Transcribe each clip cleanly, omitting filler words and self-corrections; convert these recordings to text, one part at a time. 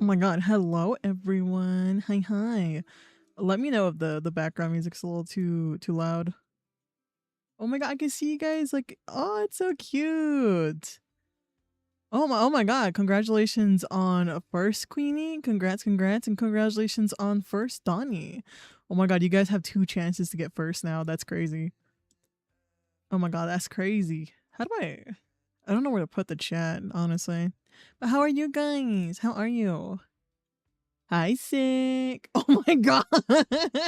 Oh my god, hello everyone. Hi. Let me know if the background music's a little too loud. Oh my god, I can see you guys like, oh, it's so cute. Oh my god, congratulations on first Queenie. Congrats, and congratulations on first Donnie. Oh my god, you guys have 2 chances to get first now. That's crazy. Oh my god, that's crazy. How do I don't know where to put the chat, honestly. But how are you guys? How are you? Hi, sick. Oh my god.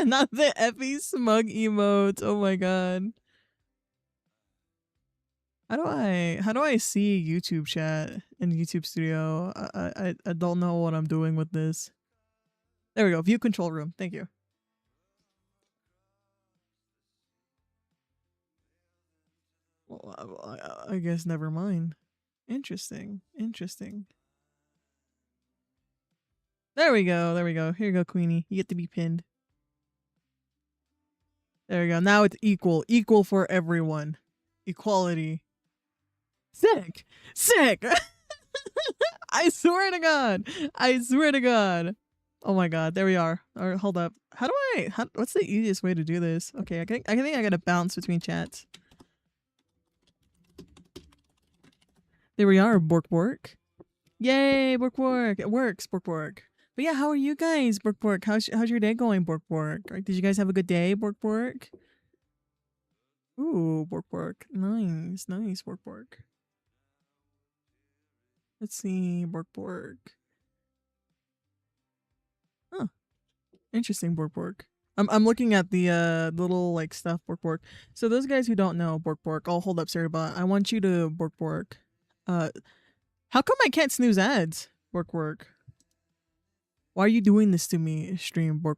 Not the Effie smug emote. Oh my god. How do I see YouTube chat in YouTube Studio? I don't know what I'm doing with this. There we go. View control room. Thank you. Well, I guess never mind. Interesting. There we go. Here you go, Queenie. You get to be pinned. There we go. Now it's equal for everyone. Equality. Sick. I swear to God. Oh my god, there we are. All right, hold up. What's the easiest way to do this? Okay, I think I gotta bounce between chats. There we are, Bork. Yay, Bork. It works, Bork. But yeah, how are you guys, Bork? How's your day going, Bork? Did you guys have a good day, Bork? Ooh, Bork. Nice, Bork. Let's see, Bork. Huh. Interesting, Bork. I'm looking at the little like stuff Bork. So those guys who don't know Bork, I'll hold up Sarabot. I want you to Bork. How come I can't snooze ads? Bork. Why are you doing this to me, stream Bork?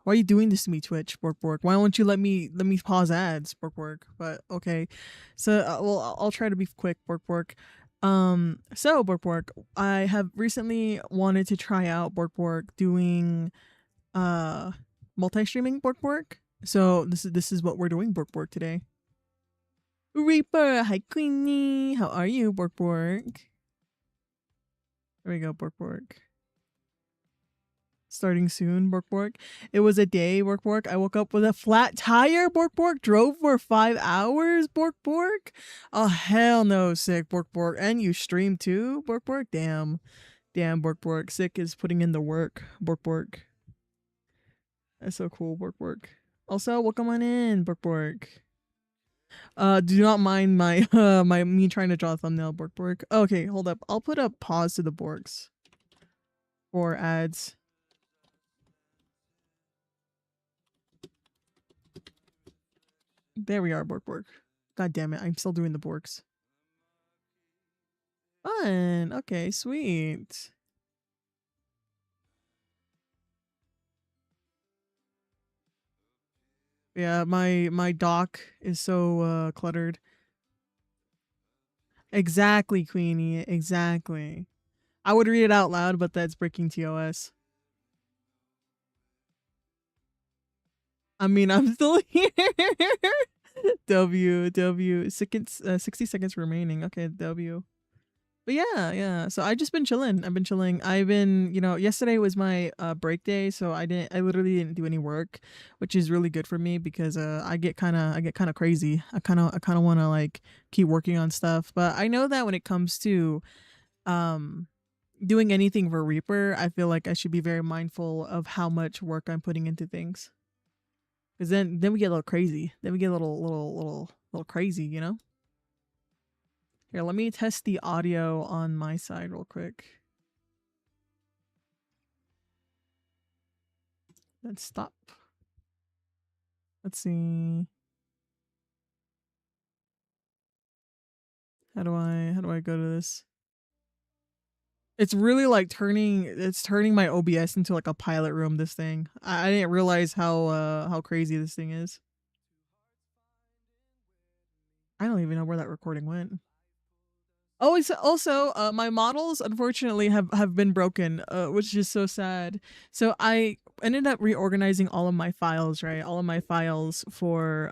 Why are you doing this to me, Twitch Bork? Why won't you let me pause ads, Bork? But okay, so well, I'll try to be quick, Bork. So Bork, I have recently wanted to try out Bork doing multi-streaming Bork. So this is what we're doing Bork today. Reaper, hi Queenie, how are you, Bork? There we go, Bork. Starting soon, Bork. It was a day, Bork. I woke up with a flat tire, Bork. Drove for 5 hours, Bork. Oh hell no, sick, Bork. And you stream too, Bork. Damn, Bork. Sick is putting in the work, Bork. That's so cool, Bork. Also, welcome on in, Bork. Do not mind my me trying to draw a thumbnail, Bork. Okay, hold up. I'll put a pause to the Borks for ads. There we are, Bork. God damn it, I'm still doing the Borks. Fun. Okay, sweet. Yeah, my doc is so cluttered. Exactly, Queenie. Exactly. I would read it out loud, but that's breaking TOS. I mean, I'm still here. W. 60 seconds remaining. Okay, W. But yeah. So I've just been chilling. I've been, yesterday was my break day, so I literally didn't do any work, which is really good for me because I get kind of crazy. I kind of want to like keep working on stuff, but I know that when it comes to doing anything for Reaper, I feel like I should be very mindful of how much work I'm putting into things. Cuz then we get a little crazy. Then we get a little crazy, Here, let me test the audio on my side real quick. Let's stop. Let's see. How do I go to this? It's really like turning my OBS into like a pilot room, this thing. I didn't realize how crazy this thing is. I don't even know where that recording went. Oh, it's also my models unfortunately have been broken, which is so sad. So I ended up reorganizing all of my files, right? All of my files for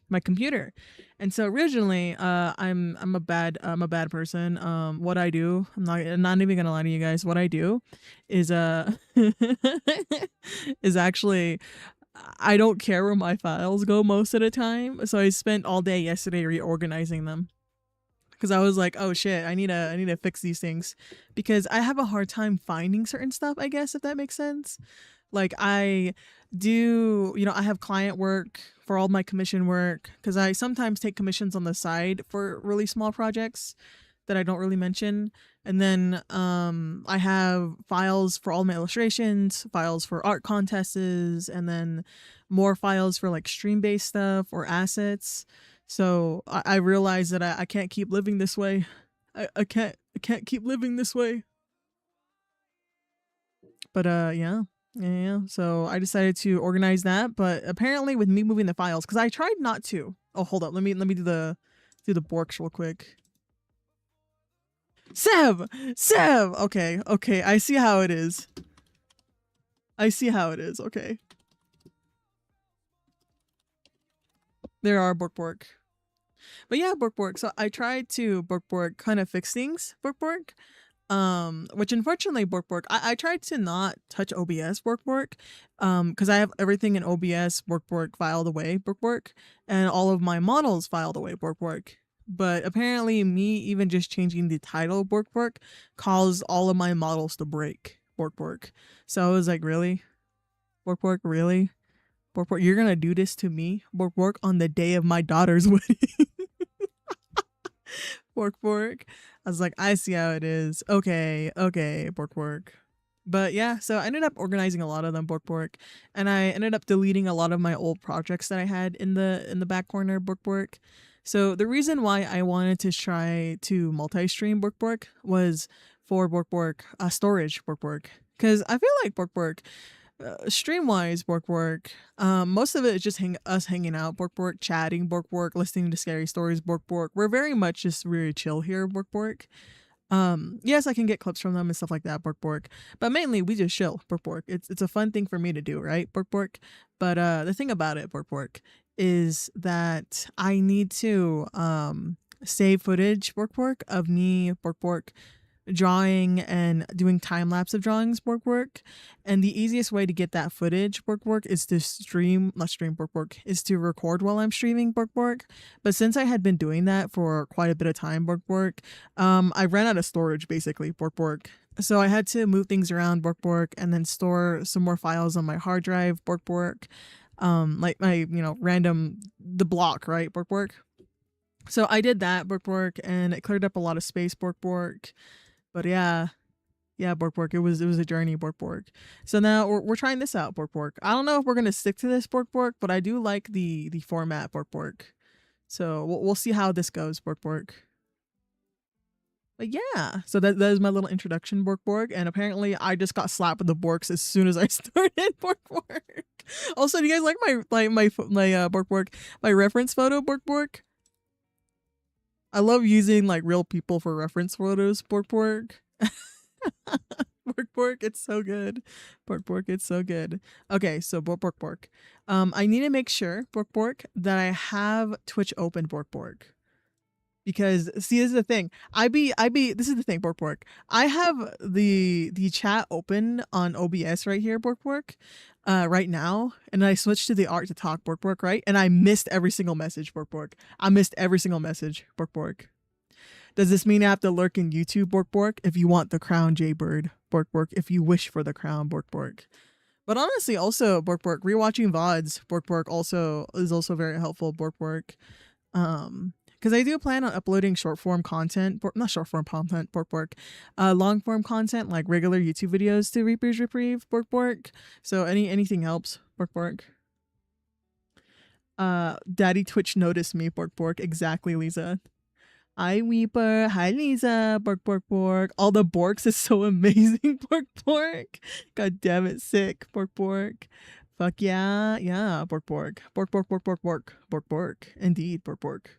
my computer. And so originally, I'm a bad person. What I do, I'm not even gonna lie to you guys. What I do is is actually I don't care where my files go most of the time. So I spent all day yesterday reorganizing them because I was like, oh shit, I need to fix these things because I have a hard time finding certain stuff. I guess if that makes sense. Like I do, you know, I have client work for all my commission work because I sometimes take commissions on the side for really small projects that I don't really mention. And then I have files for all my illustrations, files for art contests, and then more files for like stream based stuff or assets. So I realized that I can't keep living this way. I can't keep living this way. But yeah. So I decided to organize that. But apparently with me moving the files, because I tried not to. Oh, hold up. Let me do the borks real quick. Sev. Okay. I see how it is. I see how it is. Okay. There are bork. But yeah, bork. So I tried to bork kind of fix things bork. Which unfortunately bork I tried to not touch OBS bork because I have everything in OBS bork filed away bork and all of my models filed away bork. But apparently me even just changing the title bork caused all of my models to break bork. So I was like, really? Bork, really? Bork, you're gonna do this to me bork on the day of my daughter's wedding? Bork. I was like, I see how it is. Okay, bork. But yeah, so I ended up organizing a lot of them bork, and I ended up deleting a lot of my old projects that I had in the back corner bork. So the reason why I wanted to try to multi-stream bork was for bork storage bork, because I feel like bork stream wise bork most of it is just us hanging out bork chatting bork listening to scary stories bork we're very much just really chill here bork yes, I can get clips from them and stuff like that bork but mainly we just chill bork it's a fun thing for me to do, right bork but the thing about it bork is that I need to save footage bork of me bork drawing and doing time lapse of drawings bork and the easiest way to get that footage bork is to not stream bork is to record while I'm streaming bork but since I had been doing that for quite a bit of time bork I ran out of storage basically bork so I had to move things around bork and then store some more files on my hard drive bork like my random the block right bork so I did that bork and it cleared up a lot of space bork but yeah, bork. It was a journey, bork. So now we're trying this out, bork. I don't know if we're gonna stick to this, bork, but I do like the format, bork. So we'll see how this goes, bork. But yeah, so that is my little introduction, bork. And apparently, I just got slapped with the borks as soon as I started, bork. Also, do you guys like my bork my reference photo, bork? I love using like real people for reference photos, bork. Bork, it's so good. Bork, it's so good. Okay, so bork. I need to make sure, bork, that I have Twitch open, bork. Because see, this is the thing. This is the thing, bork. I have the chat open on OBS right here, bork. Right now, and I switched to the art to talk, bork, right? And I missed every single message, bork. I missed every single message, bork. Does this mean I have to lurk in YouTube, bork? If you want the crown, Jaybird, bork. If you wish for the crown, bork. But honestly, also, bork, rewatching VODs, bork also is also very helpful, bork. Because I do plan on uploading short form content, not short form content, bork. Long form content like regular YouTube videos to Reprieve, bork. So anything helps, bork. Daddy Twitch noticed me, bork. Exactly, Lisa. Hi, Weeper. Hi, Lisa. Bork. All the borks is so amazing. Bork. God damn it. Sick. Bork. Fuck yeah. Yeah. Bork. Bork. Indeed. Bork.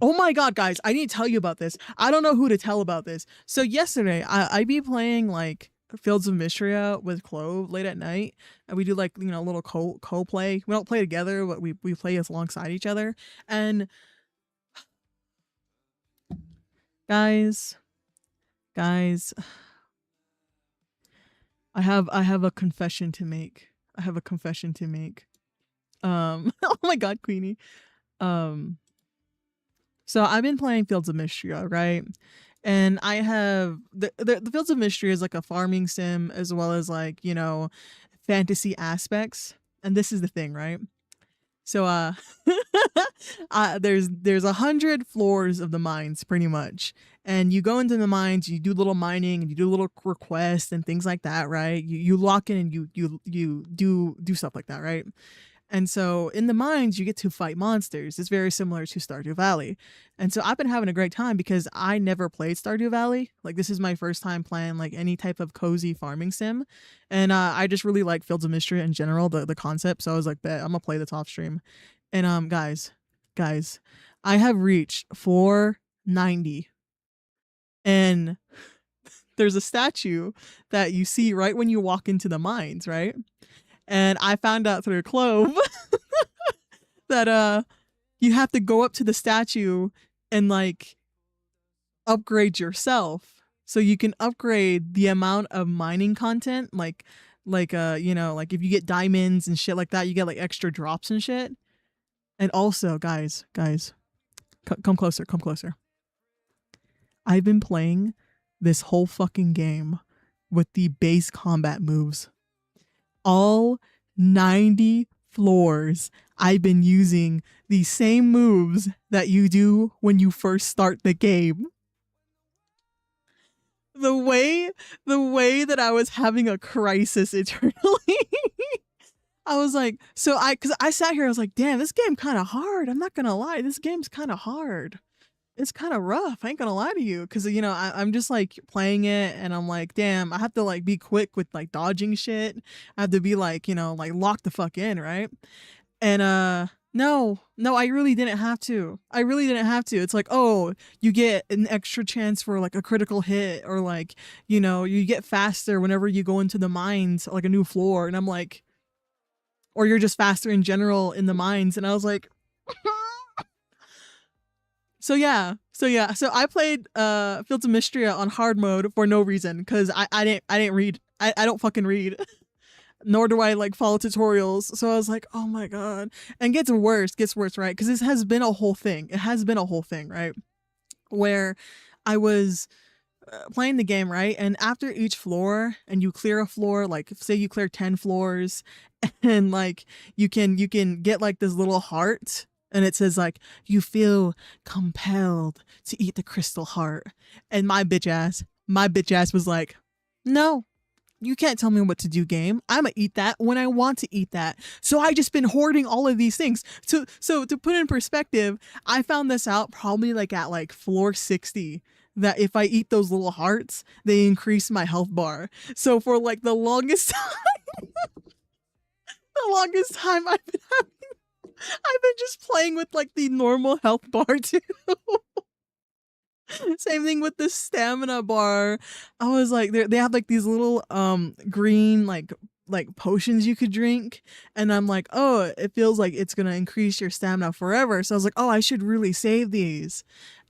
Oh my god, guys, I need to tell you about this. I don't know who to tell about this. So yesterday, I be playing like Fields of Mystria with Clove late at night, and we do like a little co play. We don't play together, but we play alongside each other. And guys, guys, I have a confession to make. I have a confession to make. Oh my god, Queenie. Um, So I've been playing Fields of Mystria, right? And I have the Fields of Mystria is like a farming sim as well as like, fantasy aspects. And this is the thing, right? So there's 100 floors of the mines pretty much. And you go into the mines, you do little mining and you do little requests and things like that, right? You lock in and you do stuff like that, right? And so in the mines, you get to fight monsters. It's very similar to Stardew Valley. And so I've been having a great time because I never played Stardew Valley. Like this is my first time playing like any type of cozy farming sim. And I just really like Fields of Mystery in general, the concept. So I was like, bet I'm gonna play this off stream. And guys, I have reached 490. And there's a statue that you see right when you walk into the mines, right? And I found out through Clove that you have to go up to the statue and like upgrade yourself. So you can upgrade the amount of mining content, like like if you get diamonds and shit like that, you get like extra drops and shit. And also, guys, come closer, come closer. I've been playing this whole fucking game with the base combat moves. All 90 floors, I've been using the same moves that you do when you first start the game. The way that I was having a crisis internally. I was like, cause I sat here, I was like, damn, this game kind of hard. I'm not gonna lie, this game's kind of hard. It's kind of rough. I ain't gonna lie to you, because I'm just like playing it, and I'm like, damn, I have to like be quick with like dodging shit. I have to be like, like lock the fuck in, right? And no, I really didn't have to. I really didn't have to. It's like, oh, you get an extra chance for like a critical hit, or like, you get faster whenever you go into the mines, like a new floor, and I'm like, or you're just faster in general in the mines, and I was like. So I played Fields of Mystria on hard mode for no reason, because I didn't read. I don't fucking read. Nor do I like follow tutorials. So I was like, oh my god. And gets worse, right? Because this has been a whole thing. It has been a whole thing, right? Where I was playing the game, right? And after each floor, and you clear a floor, like say you clear 10 floors, and like you can get like this little heart, and it says like, you feel compelled to eat the crystal heart. And my bitch ass was like, no, you can't tell me what to do, game. I'ma eat that when I want to eat that. So I just been hoarding all of these things. So to put in perspective, I found this out probably like at like floor 60, that if I eat those little hearts, they increase my health bar. So for like the longest time, I've been just playing with like the normal health bar too. Same thing with the stamina bar. I was like, they have like these little green like potions you could drink, and I'm like, oh, it feels like it's gonna increase your stamina forever. So I was like, oh, I should really save these.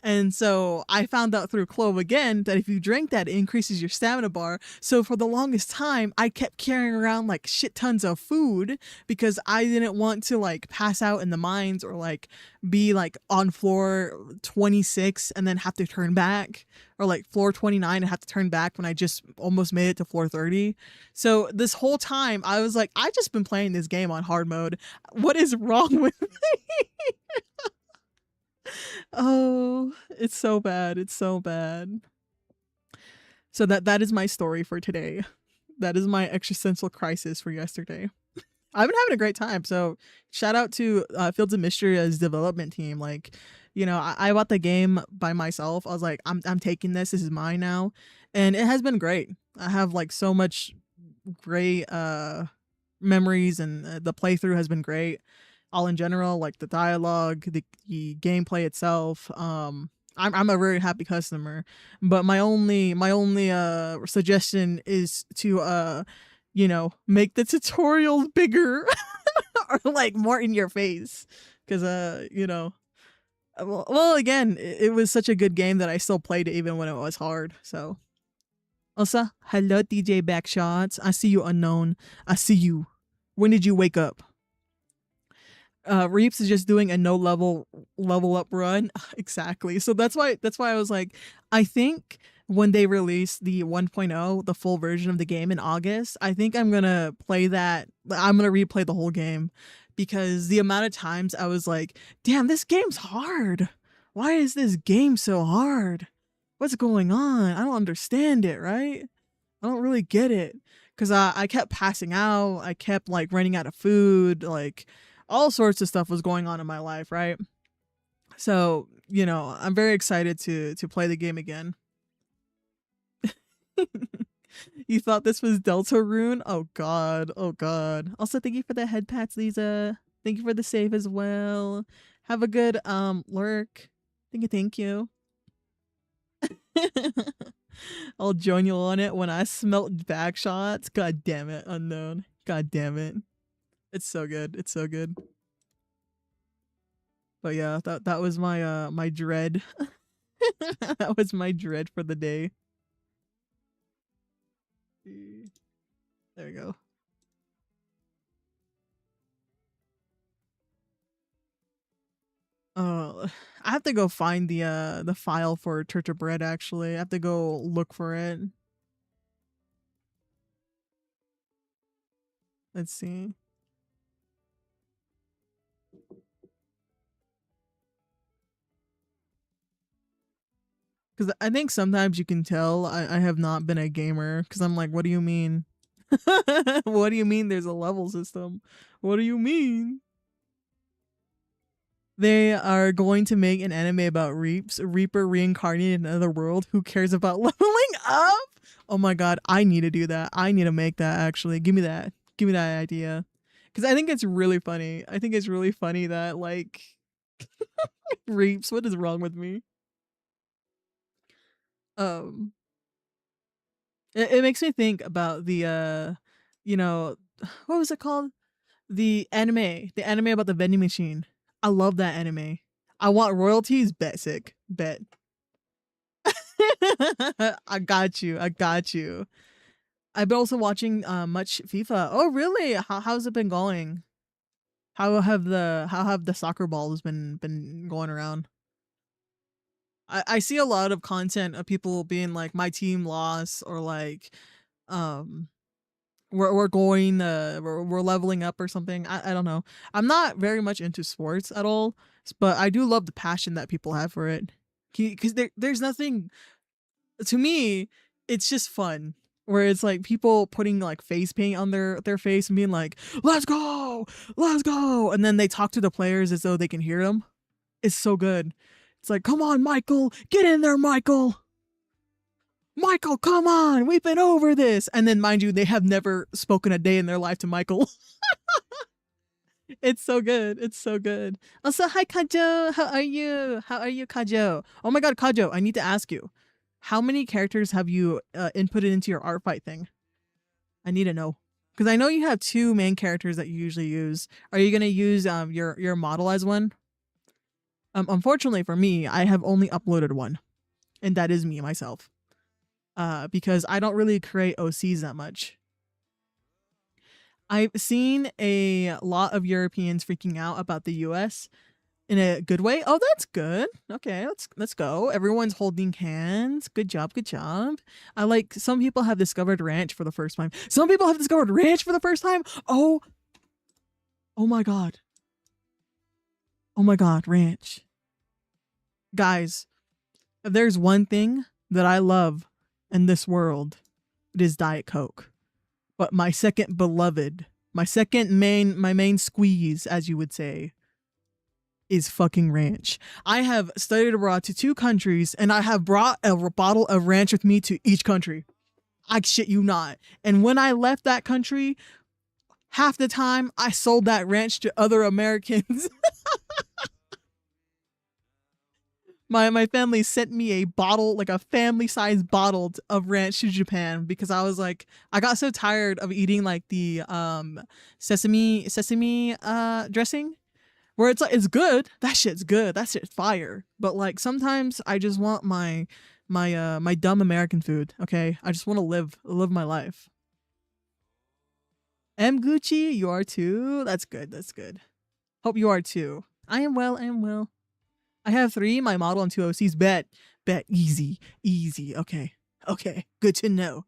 And so I found out through Clove again that if you drink that, it increases your stamina bar. So for the longest time, I kept carrying around like shit tons of food, because I didn't want to like pass out in the mines, or like be like on floor 26 and then have to turn back, or like floor 29 and have to turn back when I just almost made it to floor 30. So this whole time I was like, I just been playing this game on hard mode. What is wrong with me? Oh, it's so bad. It's so bad. So that is my story for today. That is my existential crisis for yesterday. I've been having a great time. So shout out to Fields of Mystria's development team. Like, I bought the game by myself. I was like, I'm taking this. This is mine now, and it has been great. I have like so much great memories, and the playthrough has been great. all in general, like the dialogue, the gameplay itself. I'm a very happy customer, but my only suggestion is to make the tutorials bigger or like more in your face, because well, again, it was such a good game that I still played it even when it was hard. So also, hello DJ Backshots, I see you, unknown, I see you. When did you wake up? Reeps is just doing a no level up run. Exactly. So that's why I was like, I think when they release the 1.0, the full version of the game in August, I think I'm gonna play that. I'm gonna replay the whole game, because the amount of times I was like, damn, this game's hard. Why is this game so hard? What's going on? I don't understand it, right? I don't really get it. Because I kept passing out. I kept like running out of food. Like all sorts of stuff was going on in my life, right? So, I'm very excited to play the game again. You thought this was Deltarune? Oh god. Oh god. Also, thank you for the head pats, Lisa. Thank you for the save as well. Have a good lurk. Thank you. I'll join you on it when I smelt back shots. God damn it, unknown. God damn it. It's so good. It's so good. But yeah, that was my my dread. That was my dread for the day. There we go. I have to go find the file for Church of Bread. Actually, I have to go look for it. Let's see. Because I think sometimes you can tell I have not been a gamer, because I'm like, what do you mean? What do you mean there's a level system? What do you mean? They are going to make an anime about Reaper reincarnated in another world. Who cares about leveling up? Oh my god, I need to do that. I need to make that, actually. Give me that. Give me that idea. Because I think it's really funny. I think it's really funny that, like, Reaps, what is wrong with me? Um, it makes me think about the, what was it called? The anime about the vending machine. I love that anime. I want royalties. Bet sick. Bet. I got you. I got you. I've been also watching much FIFA. Oh really? How's it been going? How have the soccer balls been going around? I see a lot of content of people being like, my team lost, or like um we're going we're leveling up or something. I don't know. I'm not very much into sports at all, but I do love the passion that people have for it, because there's nothing, to me, it's just fun, where it's like people putting like face paint on their face and being like, let's go, and then they talk to the players as though they can hear them. It's so good. It's like, come on, Michael, get in there, Michael, come on, we've been over this. And then, mind you, they have never spoken a day in their life to Michael. It's so good. It's so good. Also, hi, Kajo. How are you? How are you, Kajo? Oh my god, Kajo, I need to ask you, how many characters have you inputted into your art fight thing? I need to know. Because I know you have 2 main characters that you usually use. Are you going to use your model as one? Unfortunately for me, I have only uploaded one. And that is me, myself. Because I don't really create OCs that much. I've seen a lot of Europeans freaking out about the US in a good way. Oh, that's good. Okay, let's go. Everyone's holding hands. Good job, good job. I like, some people have discovered ranch for the first time. Some people have discovered ranch for the first time. Oh my god. Oh my god, ranch. Guys, if there's one thing that I love in this world, it is Diet Coke. But my second beloved, my main squeeze, as you would say, is fucking ranch. I have studied abroad to 2 countries, and I have brought a bottle of ranch with me to each country. I shit you not. And when I left that country, half the time I sold that ranch to other Americans. My family sent me a bottle, like a family sized bottle of ranch to Japan because I was like, I got so tired of eating like the sesame dressing where it's like it's good. That shit's good. That shit's fire. But like sometimes I just want my dumb American food. Okay, I just want to live my life. M Gucci, you are too. That's good. That's good. Hope you are too. I am well. I am well. I have 3. My model and 2 OCs. Bet. Easy. Okay. Good to know.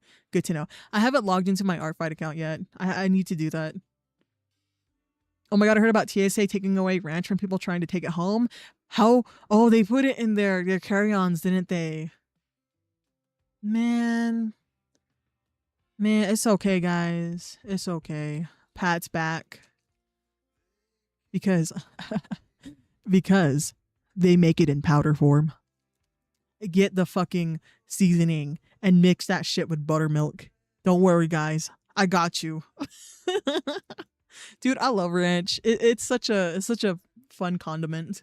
I haven't logged into my Artfight account yet. I need to do that. Oh my god, I heard about TSA taking away ranch from people trying to take it home. How? Oh, they put it in their carry-ons, didn't they? Man, it's okay, guys. It's okay. Pat's back. Because they make it in powder form. Get the fucking seasoning and mix that shit with buttermilk. Don't worry, guys. I got you. Dude, I love ranch. It's such a fun condiment.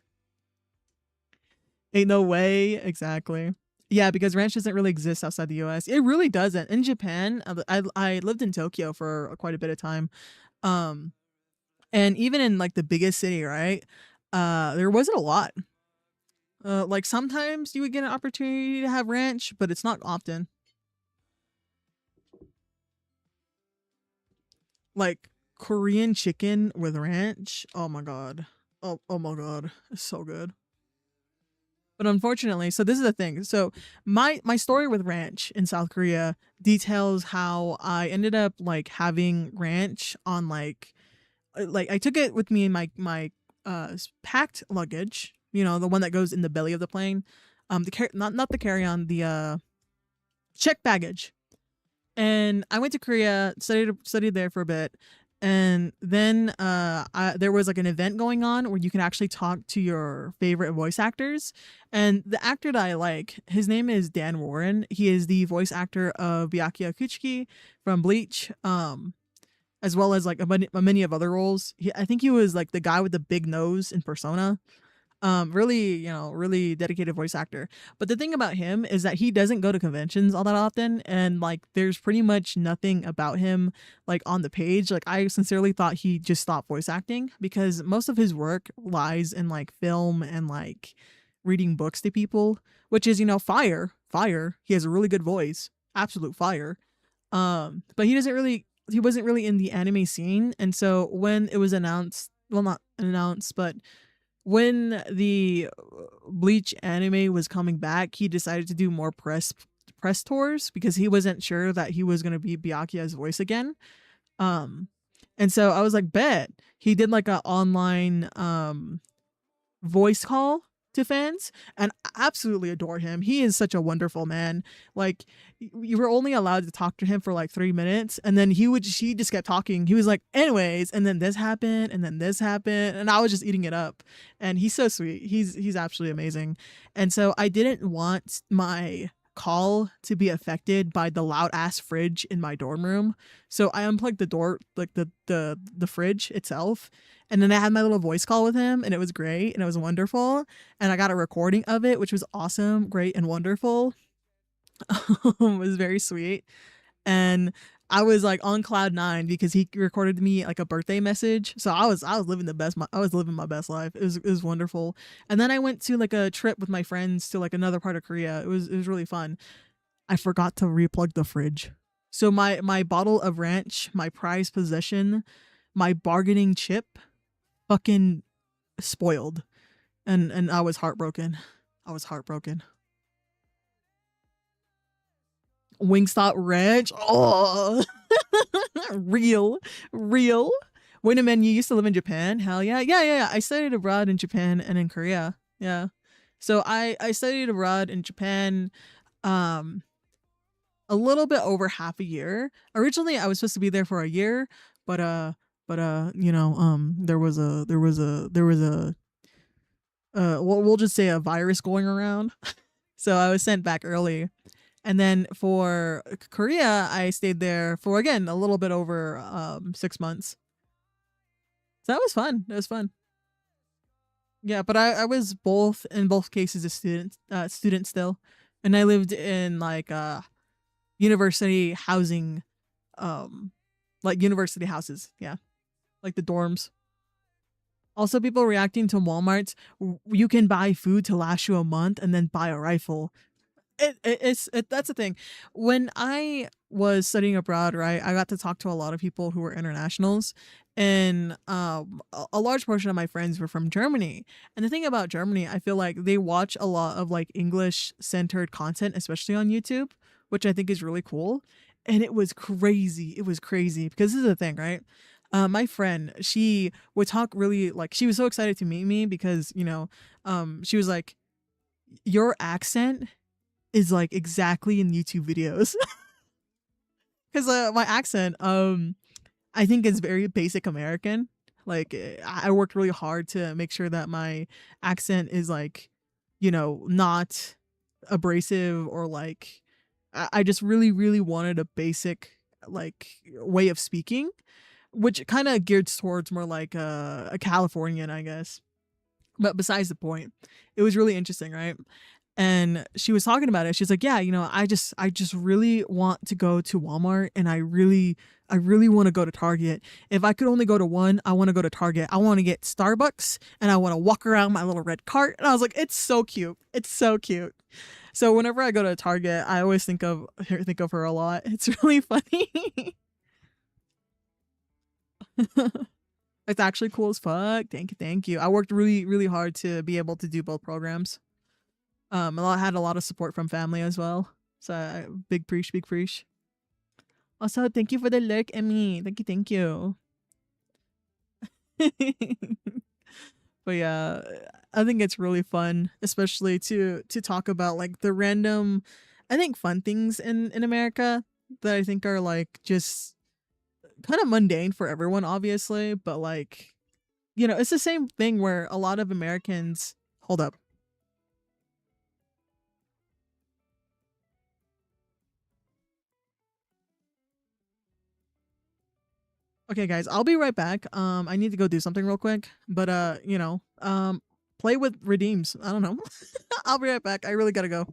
Ain't no way. Exactly. Yeah, because ranch doesn't really exist outside the US. It really doesn't. In Japan, I lived in Tokyo for quite a bit of time. And even in like the biggest city, right? There wasn't a lot. Like sometimes you would get an opportunity to have ranch, but it's not often. Like Korean chicken with ranch. Oh my god. Oh my god. It's so good. But unfortunately, so this is the thing. So my story with ranch in South Korea details how I ended up like having ranch on like I took it with me in my packed luggage, you know, the one that goes in the belly of the plane. Not the carry-on, the checked baggage. And I went to Korea, studied there for a bit, and then there was like an event going on where you can actually talk to your favorite voice actors. And the actor that I like, his name is Dan Warren. He is the voice actor of Byakuya Kuchiki from Bleach, as well as like many of other roles. I think he was like the guy with the big nose in Persona. Really, you know, really dedicated voice actor. But the thing about him is that he doesn't go to conventions all that often, and like there's pretty much nothing about him like on the page. Like I sincerely thought he just stopped voice acting because most of his work lies in like film and like reading books to people, which is, you know, fire. He has a really good voice, absolute fire. But he wasn't really in the anime scene, and so when it was announced, well, not announced, but when the Bleach anime was coming back, he decided to do more press tours because he wasn't sure that he was going to be Byakuya's voice again. And so I was like, bet. He did like an online voice call to fans, and I absolutely adore him. He is such a wonderful man. Like you were only allowed to talk to him for like 3 minutes, and then he just kept talking. He was like, anyways, and then this happened, and then this happened, and I was just eating it up. And he's so sweet. He's absolutely amazing. And so I didn't want my call to be affected by the loud ass fridge in my dorm room. So I unplugged the door, like the fridge itself. And then I had my little voice call with him, and it was great and it was wonderful. And I got a recording of it, which was awesome, great, and wonderful. It was very sweet. And I was like on cloud 9 because he recorded me like a birthday message. So I was living I was living my best life. It was wonderful. And then I went to like a trip with my friends to like another part of Korea. It was really fun. I forgot to replug the fridge. So my bottle of ranch, my prized possession, my bargaining chip, fucking spoiled. And I was heartbroken. Wingstop Ranch. Oh, real. Wait a minute, you used to live in Japan? Hell yeah. Yeah. I studied abroad in Japan and in Korea. Yeah. So I studied abroad in Japan a little bit over half a year. Originally I was supposed to be there for a year, but you know, there was a we'll just say a virus going around. So I was sent back early. And then for Korea, I stayed there for, again, a little bit over 6 months. So that was fun. That was fun. Yeah, but I was both in both cases a student still, and I lived in like university housing, um, like university houses. Yeah, like the dorms. Also, people reacting to Walmart's. You can buy food to last you a month, and then buy a rifle. That's the thing. When I was studying abroad, right, I got to talk to a lot of people who were internationals, and a large portion of my friends were from Germany. And the thing about Germany, I feel like they watch a lot of like English centered content, especially on YouTube, which I think is really cool. And it was crazy. It was crazy because this is the thing, right? My friend, she would talk really like she was so excited to meet me because she was like, your accent is like exactly in YouTube videos. Because my accent, I think is very basic American. Like I worked really hard to make sure that my accent is like, not abrasive or like I just really, really wanted a basic like way of speaking, which kind of geared towards more like a Californian, I guess. But besides the point, it was really interesting, right? And she was talking about it. She's like, "Yeah, I just really want to go to Walmart, and I really want to go to Target. If I could only go to one, I want to go to Target. I want to get Starbucks, and I want to walk around my little red cart." And I was like, "It's so cute. It's so cute." So whenever I go to Target, I always think of her a lot. It's really funny. It's actually cool as fuck. Thank you, thank you. I worked really, really hard to be able to do both programs. Had a lot of support from family as well. So big preach, big preach. Also, thank you for the lurk, Emmy. Thank you. But yeah, I think it's really fun, especially to talk about like the random, I think fun things in America that I think are like just kind of mundane for everyone, obviously. But like, it's the same thing where a lot of Americans. Hold up. Okay, guys, I'll be right back. I need to go do something real quick, but play with redeems. I don't know. I'll be right back. I really gotta go.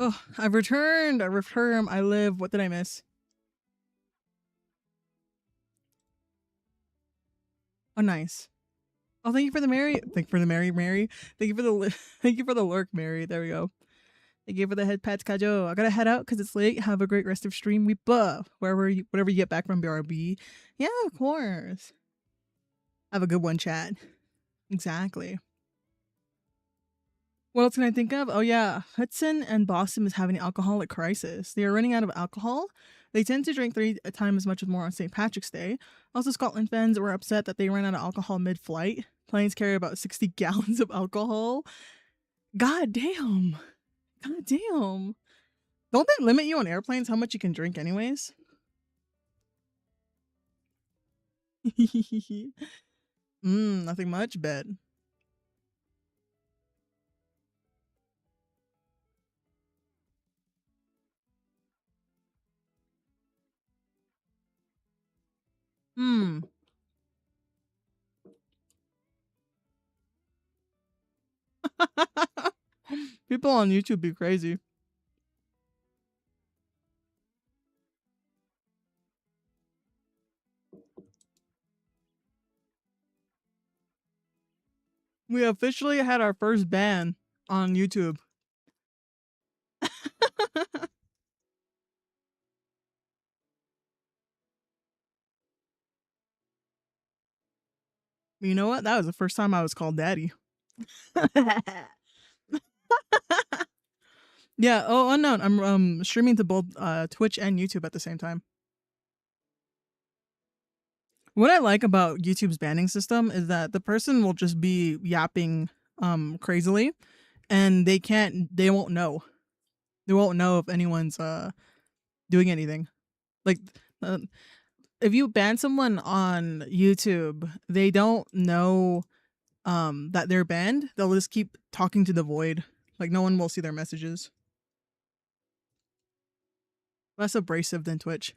Oh, I've returned. I returned. I live. What did I miss? Oh, nice. Oh, thank you for the Mary. Thank you for the Mary. Thank you for the thank you for the lurk, Mary. There we go. Thank you for the head pats, Kajo. I gotta head out because it's late. Have a great rest of stream. We buff whatever you get back from BRB. Yeah, of course. Have a good one, chat. Exactly. What else can I think of? Oh yeah, Hudson and Boston is having an alcoholic crisis. They are running out of alcohol. They tend to drink 3 times as much as more on St. Patrick's Day. Also, Scotland fans were upset that they ran out of alcohol mid-flight. Planes carry about 60 gallons of alcohol. God damn. God damn. Don't they limit you on airplanes how much you can drink anyways? Nothing much, bet. Hmm. People on YouTube be crazy. We officially had our first ban on YouTube. You know what? That was the first time I was called daddy. Yeah. Oh, unknown. I'm streaming to both Twitch and YouTube at the same time. What I like about YouTube's banning system is that the person will just be yapping crazily, and they won't know. They won't know if anyone's doing anything. Like uh, if you ban someone on YouTube, they don't know that they're banned. They'll just keep talking to the void. Like no one will see their messages. Less abrasive than Twitch.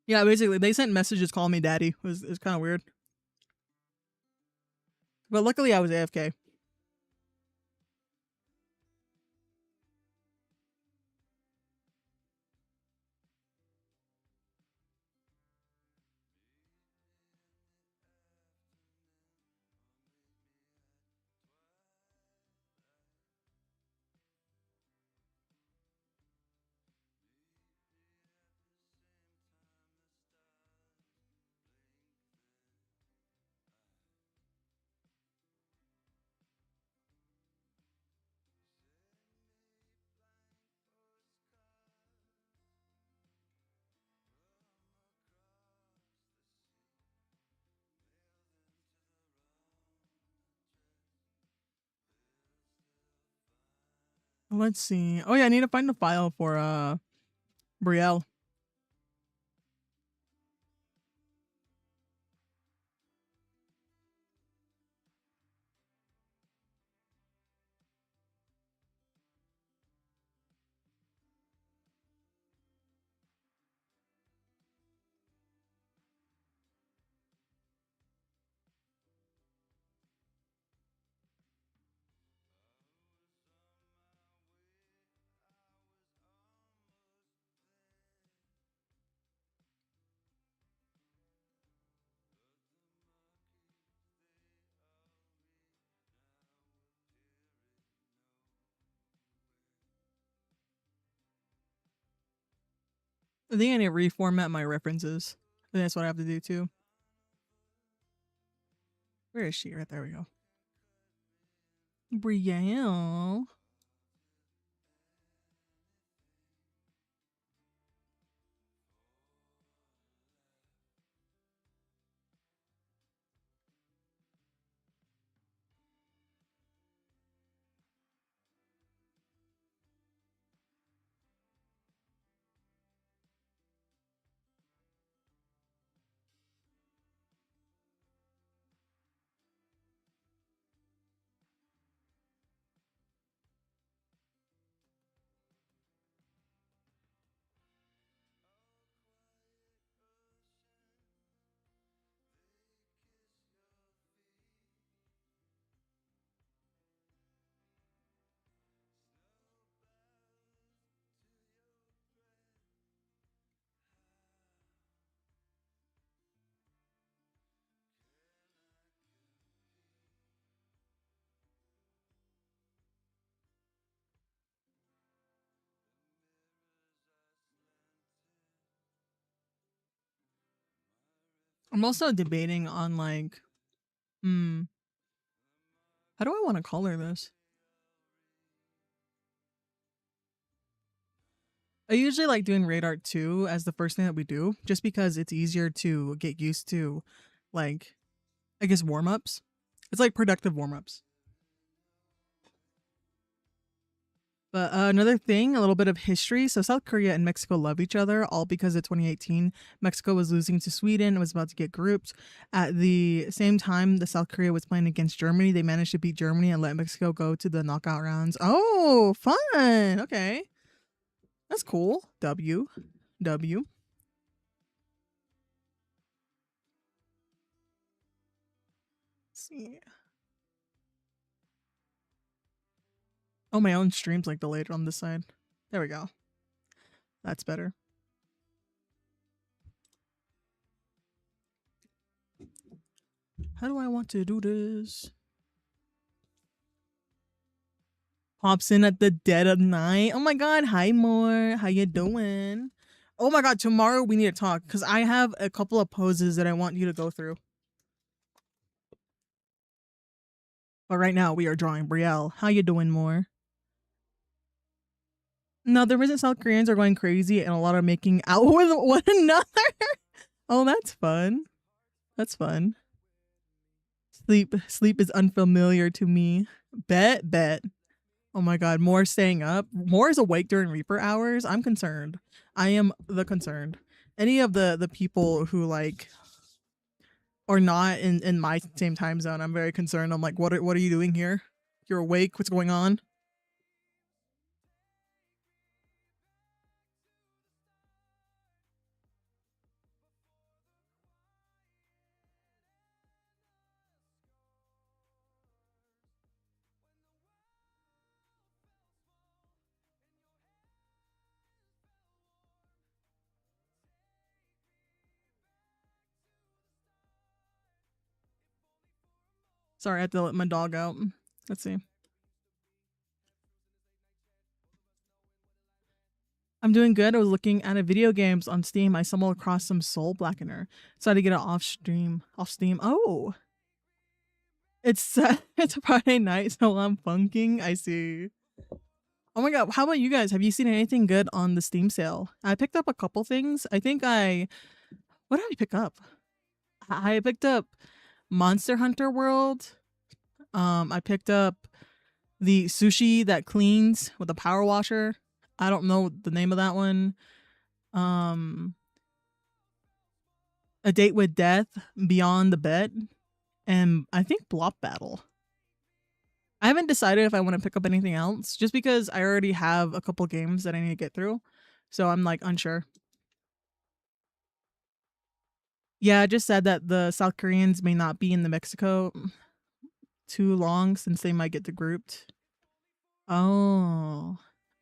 Yeah, basically they sent messages calling me daddy. It was kind of weird. But luckily I was AFK. Let's see. Oh yeah, I need to find the file for Brielle. I think I need to reformat my references. I think that's what I have to do too. Where is she? Right there we go. Brielle. I'm also debating on like, how do I want to color this? I usually like doing raid art too as the first thing that we do, just because it's easier to get used to, like, I guess warm ups. It's like productive warm ups. But another thing, a little bit of history. So South Korea and Mexico love each other, all because of 2018. Mexico was losing to Sweden and was about to get grouped. At the same time, the South Korea was playing against Germany. They managed to beat Germany and let Mexico go to the knockout rounds. Oh, fun. Okay. That's cool. W. W. Let's see. Oh, my own stream's like delayed on this side. There we go. That's better. How do I want to do this? Pops in at the dead of night. Oh my god, hi Moore. How you doing? Oh my god, tomorrow we need to talk because I have a couple of poses that I want you to go through. But right now we are drawing Brielle. How you doing, Moore? No, the reason South Koreans are going crazy and a lot of making out with one another. Oh, that's fun. That's fun. Sleep is unfamiliar to me. Bet. Oh my god, Moore staying up. Moore is awake during Reaper hours. I'm concerned. I am the concerned. Any of the people who like are not in my same time zone, I'm very concerned. I'm like, what are you doing here? You're awake. What's going on? Sorry, I had to let my dog out. Let's see. I'm doing good. I was looking at a video games on Steam. I stumbled across some Soul Blackener. So I had to get it off Steam. Oh, it's it's a Friday night, so I'm funking. I see. Oh my god, how about you guys? Have you seen anything good on the Steam sale? I picked up a couple things. What did I pick up? I picked up Monster Hunter World. I picked up the sushi that cleans with a power washer. I don't know the name of that one. A Date with Death, Beyond the Bed, and I think Blop Battle. I haven't decided if I want to pick up anything else just because I already have a couple games that I need to get through. So I'm like unsure. Yeah, I just said that the South Koreans may not be in the Mexico too long since they might get degrouped. Oh.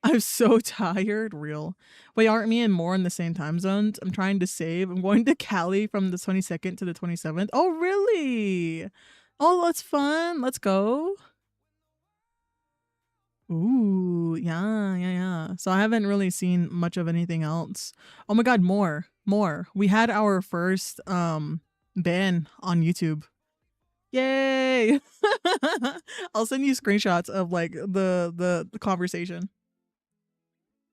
I'm so tired. Real. Wait, aren't me and More in the same time zones? I'm trying to save. I'm going to Cali from the 22nd to the 27th. Oh, really? Oh, that's fun. Let's go. Ooh, yeah. So I haven't really seen much of anything else. Oh my god, more. We had our first ban on YouTube. Yay! I'll send you screenshots of like the conversation.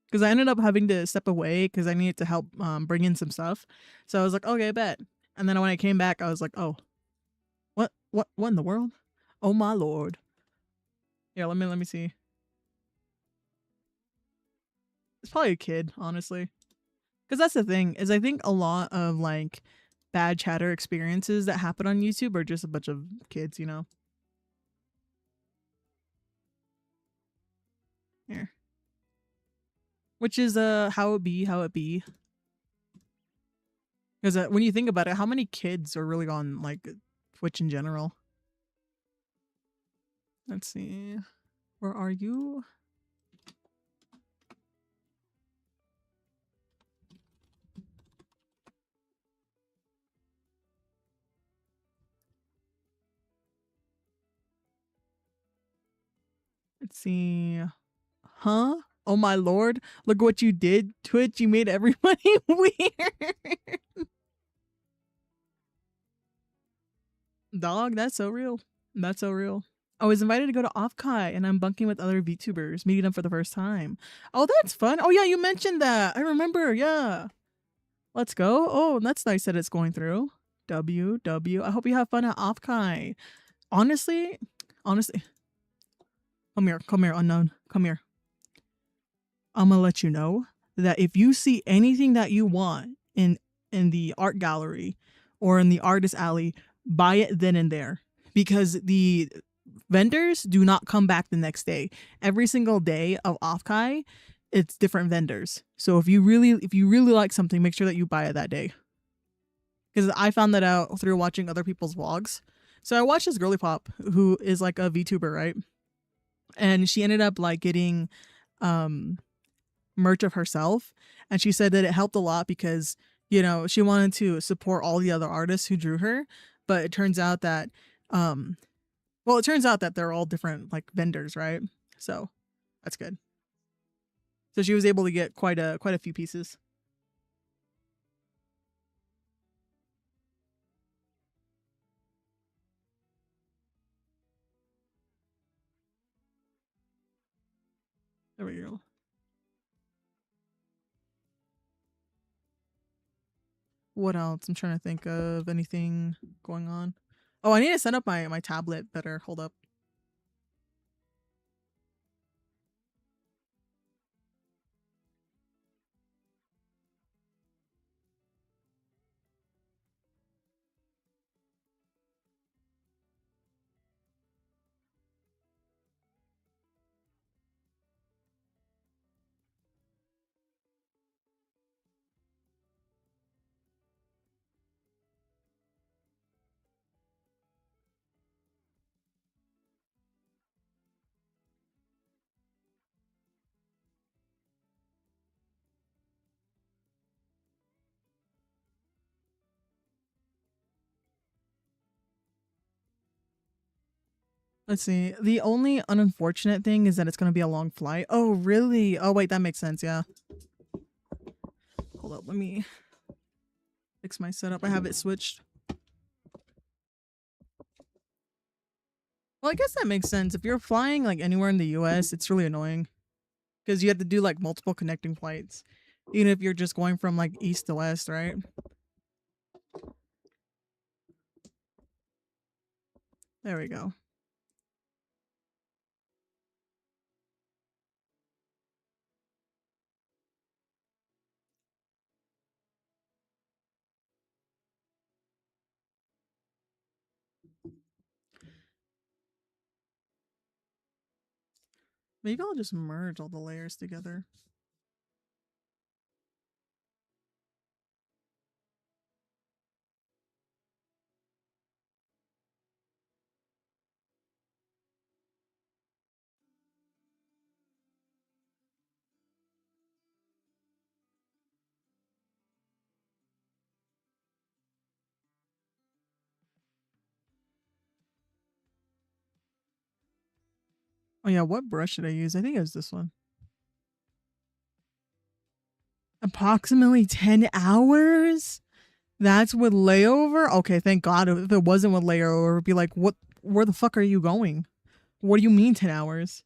Because I ended up having to step away because I needed to help bring in some stuff. So I was like, okay, bet. And then when I came back, I was like, oh, what in the world? Oh my lord. Yeah, let me see. It's probably a kid, honestly. Because that's the thing, is I think a lot of like bad chatter experiences that happen on YouTube are just a bunch of kids, you know? Here. Which is how it be. Because when you think about it, how many kids are really on like Twitch in general? Let's see. Where are you? Let's see. Huh? Oh my lord. Look what you did, Twitch. You made everybody weird. Dog, that's so real. That's so real. I was invited to go to Offkai and I'm bunking with other VTubers, meeting them for the first time. Oh, that's fun. Oh yeah, you mentioned that. I remember. Yeah. Let's go. Oh, that's nice that it's going through. W. I hope you have fun at Offkai. Honestly, honestly, come here, unknown. Come here. I'm gonna let you know that if you see anything that you want in the art gallery or in the artist alley, buy it then and there because the vendors do not come back the next day. Every single day of Offkai, it's different vendors. So if you really like something, make sure that you buy it that day. Because I found that out through watching other people's vlogs. So I watched this girly pop who is like a VTuber, right? And she ended up like getting um merch of herself, and she said that it helped a lot because she wanted to support all the other artists who drew her, but it turns out that um it turns out that they're all different like vendors, right? So that's good. So she was able to get quite a few pieces. There we go. What else? I'm trying to think of anything going on. Oh, I need to set up my tablet better. Hold up. Let's see. The only unfortunate thing is that it's going to be a long flight. Oh, really? Oh, wait, that makes sense. Yeah. Hold up. Let me fix my setup. I have it switched. Well, I guess that makes sense. If you're flying like anywhere in the US, it's really annoying because you have to do like multiple connecting flights, even if you're just going from like east to west, right? There we go. Maybe I'll just merge all the layers together. Oh yeah, what brush should I use? I think it was this one. Approximately 10 hours? That's with layover? Okay, thank God. If it wasn't with layover, it'd be like, what? Where the fuck are you going? What do you mean 10 hours?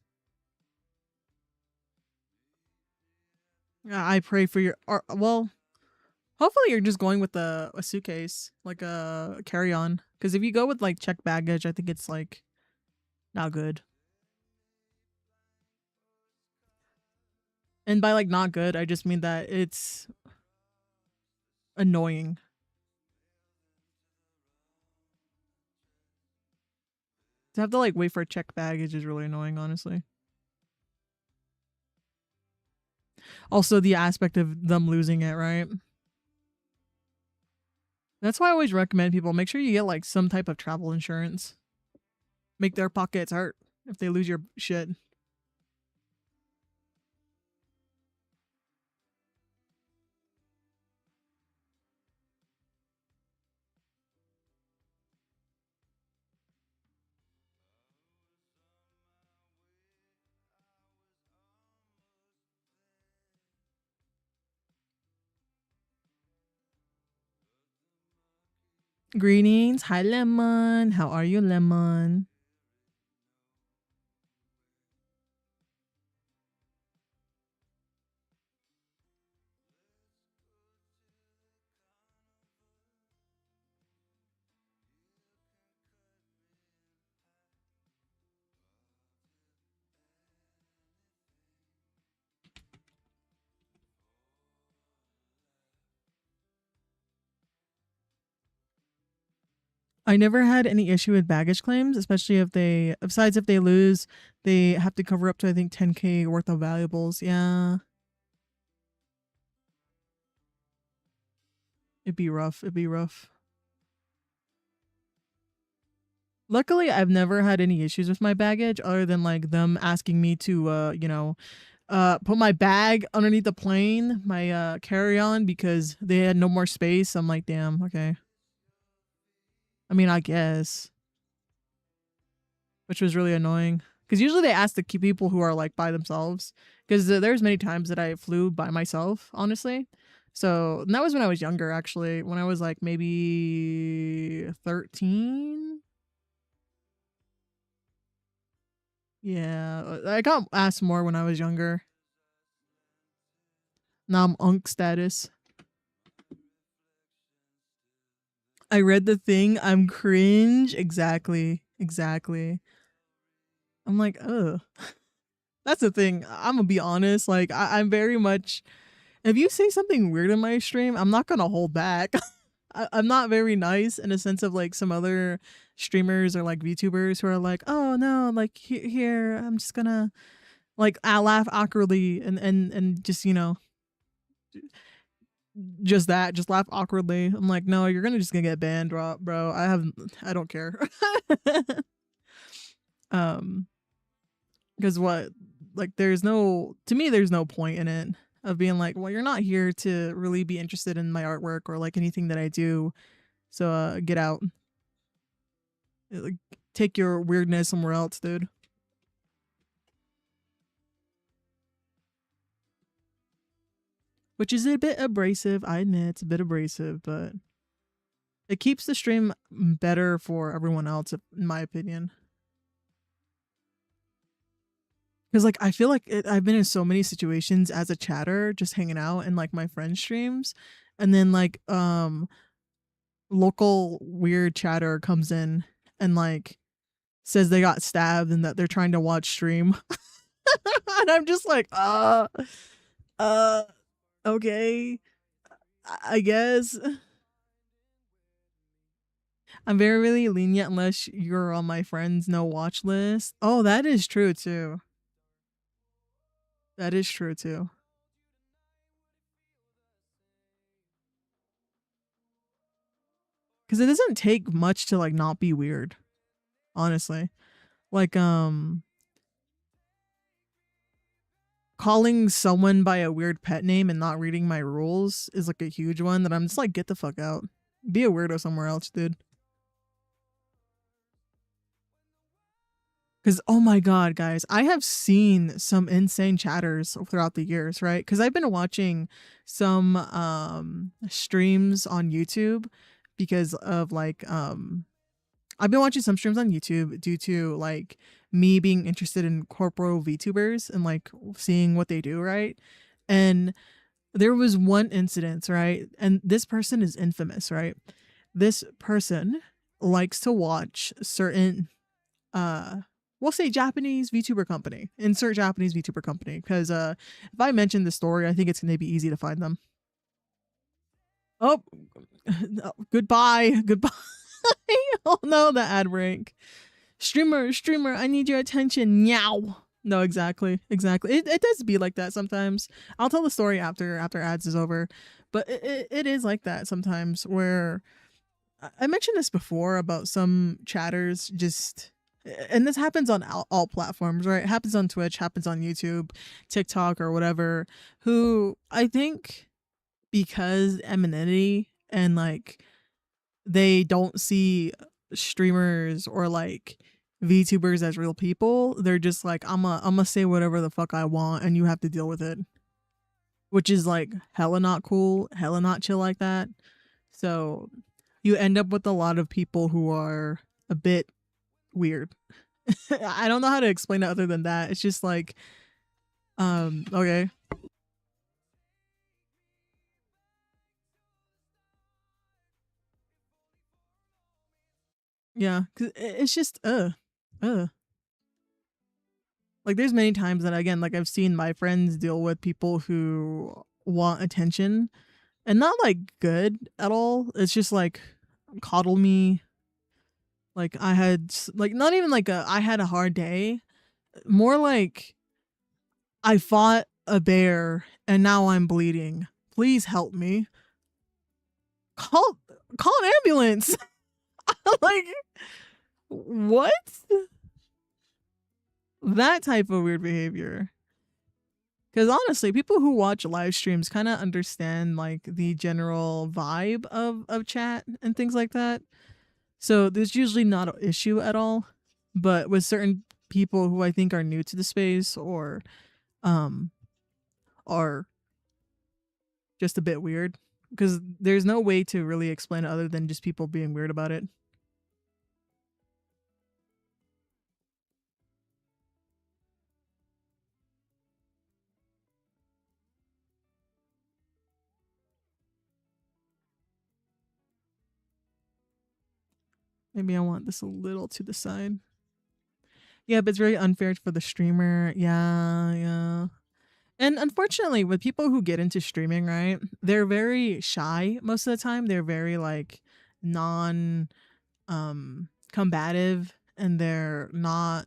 I pray for your. Well, hopefully you're just going with a suitcase, like a carry on. Because if you go with like checked baggage, I think it's like not good. And by like not good, I just mean that it's annoying. To have to like wait for checked baggage is really annoying, honestly. Also, the aspect of them losing it, right? That's why I always recommend people make sure you get like some type of travel insurance. Make their pockets hurt if they lose your shit. Greetings. Hi, Lemon. How are you, Lemon? I never had any issue with baggage claims, especially if they, besides if they lose, they have to cover up to, I think, 10K worth of valuables. Yeah. It'd be rough. It'd be rough. Luckily, I've never had any issues with my baggage other than like them asking me to, put my bag underneath the plane, my carry-on, because they had no more space. I'm like, damn, okay. I mean, I guess, which was really annoying because usually they ask the people who are like by themselves. Because there's many times that I flew by myself, honestly. So and that was when I was younger, actually, when I was like maybe 13. Yeah, I got asked more when I was younger. Now I'm unk status. I read the thing. I'm cringe. Exactly. Exactly. I'm like, ugh. That's the thing. I'm gonna be honest. Like, I'm very much. If you say something weird in my stream, I'm not gonna hold back. I'm not very nice in a sense of like some other streamers or like VTubers who are like, oh no, like here, I'm just gonna like I laugh awkwardly and just just that, just laugh awkwardly. I'm like, no, you're gonna get banned, bro. I don't care. um, because what, like, to me, there's no point in it of being like, well, you're not here to really be interested in my artwork or like anything that I do. So get out. Like, take your weirdness somewhere else, dude. Which is a bit abrasive, I admit, it's a bit abrasive, but it keeps the stream better for everyone else, in my opinion. Because like I feel like I've been in so many situations as a chatter, just hanging out in like my friends' streams, and then like local weird chatter comes in and like says they got stabbed and that they're trying to watch stream, and I'm just like, okay, I guess. I'm very really lenient unless you're on my friends no watch list. Oh, that is true too. That is true too. Because it doesn't take much to like not be weird, honestly. Like calling someone by a weird pet name and not reading my rules is like a huge one that I'm just like, get the fuck out. Be a weirdo somewhere else, dude. Because, oh my God, guys, I have seen some insane chatters throughout the years, right? Because I've been watching some streams on YouTube because of like, I've been watching some streams on YouTube due to like me being interested in corporal VTubers and like seeing what they do, right? And there was one incident, right? And this person is infamous, right? This person likes to watch certain we'll say Japanese VTuber company. Insert Japanese VTuber company. Because if I mention the story, I think it's gonna be easy to find them. Oh, no, goodbye. Goodbye. Oh no, the ad break. Streamer, I need your attention. Meow. No, exactly. It does be like that sometimes. I'll tell the story after ads is over. But it is like that sometimes where I mentioned this before about some chatters just, and this happens on all platforms, right? It happens on Twitch, happens on YouTube, TikTok, or whatever, who I think because amenity and like they don't see streamers or like VTubers as real people, they're just like, I'm gonna say whatever the fuck I want and you have to deal with it. Which is like hella not cool, hella not chill like that. So you end up with a lot of people who are a bit weird. I don't know how to explain it other than that. It's just like, okay. Yeah, 'cause it's just, uh. Like, there's many times that, again, like, I've seen my friends deal with people who want attention and not, like, good at all. It's just, like, coddle me. Like, like, not even like I had a hard day. More like, I fought a bear and now I'm bleeding. Please help me. Call, call an ambulance. Like, what? That type of weird behavior. Because honestly, people who watch live streams kind of understand like the general vibe of chat and things like that. So there's usually not an issue at all. But with certain people who I think are new to the space or um are just a bit weird, because there's no way to really explain it other than just people being weird about it. Maybe I want this a little to the side. Yeah, but it's very unfair for the streamer. Yeah, yeah. And unfortunately, with people who get into streaming, right, they're very shy most of the time. They're very like non combative, and they're not,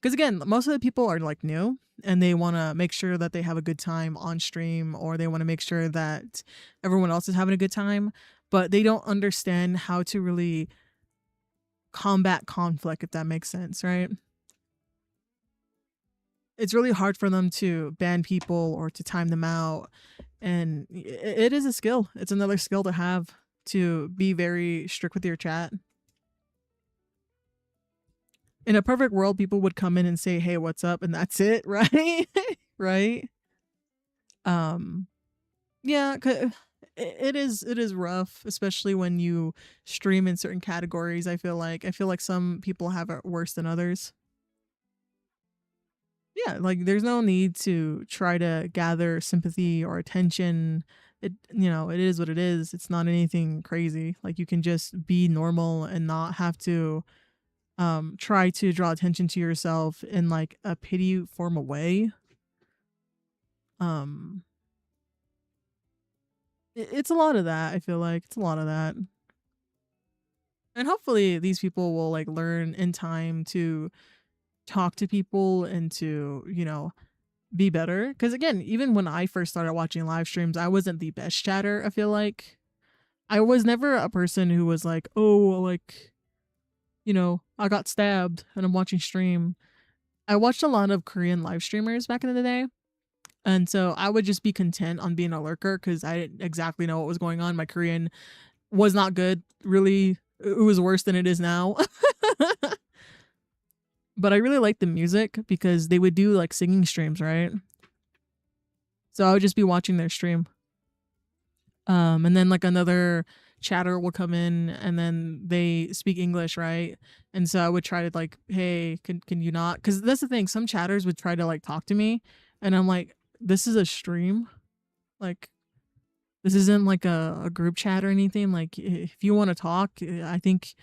because again, most of the people are like new and they want to make sure that they have a good time on stream, or they want to make sure that everyone else is having a good time, but they don't understand how to really combat conflict, if that makes sense, right? It's really hard for them to ban people or to time them out, and it is a skill. It's another skill to have, to be very strict with your chat. In a perfect world, people would come in and say, "Hey, what's up?" and that's it, right? Right? Um yeah, it is rough, especially when you stream in certain categories. I feel like some people have it worse than others. Yeah, like there's no need to try to gather sympathy or attention. It is what it is. It's not anything crazy. Like, you can just be normal and not have to try to draw attention to yourself in like a pity form of way. Um it's a lot of that. I feel like it's a lot of that. And hopefully these people will like learn in time to talk to people and to, be better. Because again, even when I first started watching live streams, I wasn't the best chatter. I feel like I was never a person who was like, oh, like, I got stabbed and I'm watching stream. I watched a lot of Korean live streamers back in the day. And so I would just be content on being a lurker because I didn't exactly know what was going on. My Korean was not good, really. It was worse than it is now. But I really liked the music because they would do like singing streams, right? So I would just be watching their stream. And then like another chatter will come in and then they speak English, right? And so I would try to like, hey, can you not? Because that's the thing. Some chatters would try to like talk to me, and I'm like, this is a stream. Like, this isn't like a group chat or anything. Like, if you want to talk, I think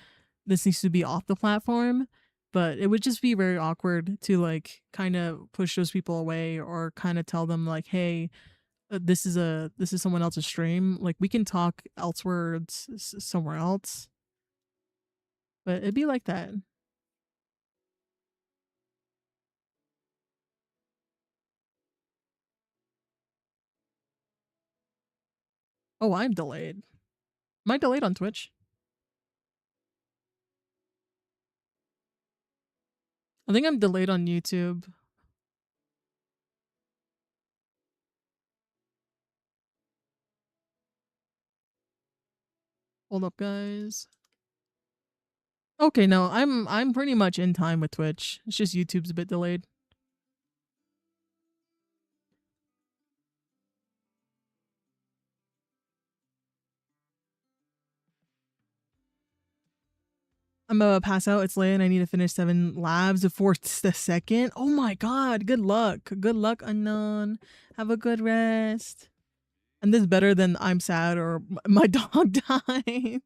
this needs to be off the platform. But it would just be very awkward to like kind of push those people away, or kind of tell them like, hey, this is someone else's stream. Like, we can talk elsewhere, somewhere else. But it'd be like that. Oh, I'm delayed. Am I delayed on Twitch? I think I'm delayed on YouTube. Hold up, guys. Okay, no, I'm pretty much in time with Twitch. It's just YouTube's a bit delayed. I'm about to pass out. It's late and I need to finish 7 labs before the second. Oh my god. Good luck. Good luck, unknown. Have a good rest. And this is better than I'm sad or my dog died.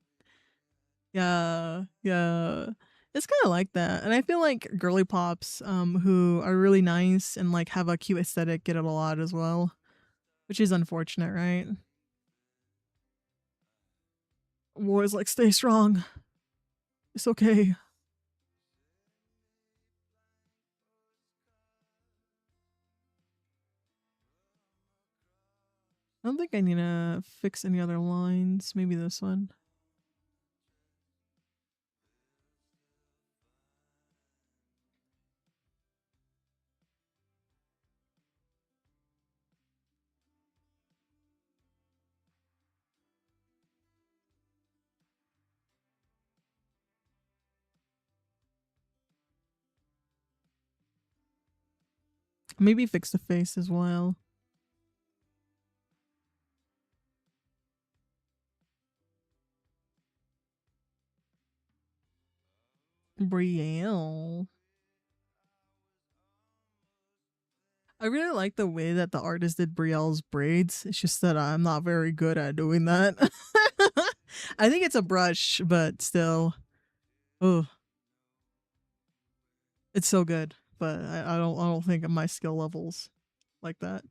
Yeah. Yeah. It's kind of like that. And I feel like girly pops who are really nice and like have a cute aesthetic get it a lot as well, which is unfortunate, right? War is like stay strong. It's okay. I don't think I need to fix any other lines. Maybe this one. Maybe fix the face as well. Brielle. I really like the way that the artist did Brielle's braids. It's just that I'm not very good at doing that. I think it's a brush, but still. Oh, it's so good. But I don't think my skill levels like that.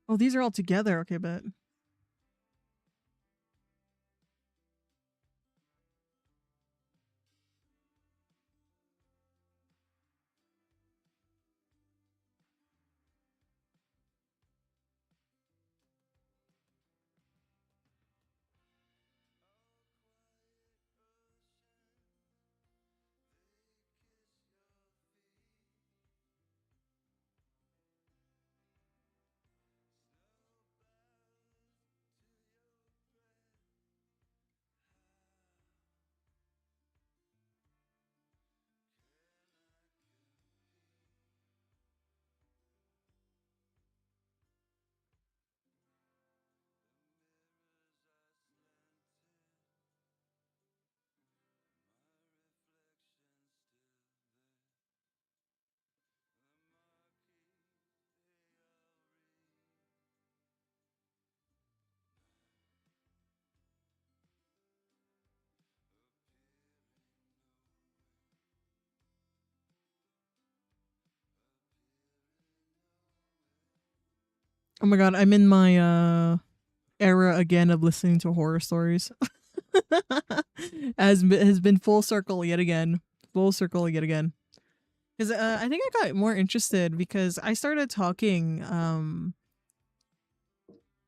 Oh, these are all together. Okay, but oh my god, I'm in my era again of listening to horror stories. Has been full circle yet again. Full circle yet again. Because I think I got more interested because I started talking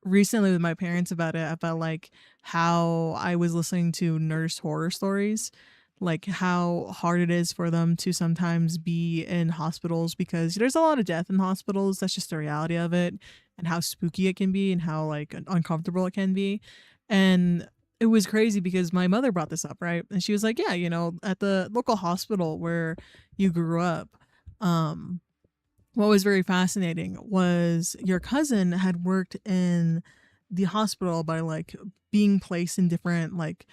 recently with my parents about it, about like how I was listening to nurse horror stories, like how hard it is for them to sometimes be in hospitals because there's a lot of death in hospitals. That's just the reality of it, and how spooky it can be and how like uncomfortable it can be. And it was crazy because my mother brought this up, right? And she was like, yeah, you know, at the local hospital where you grew up, um what was very fascinating was your cousin had worked in the hospital by like being placed in different like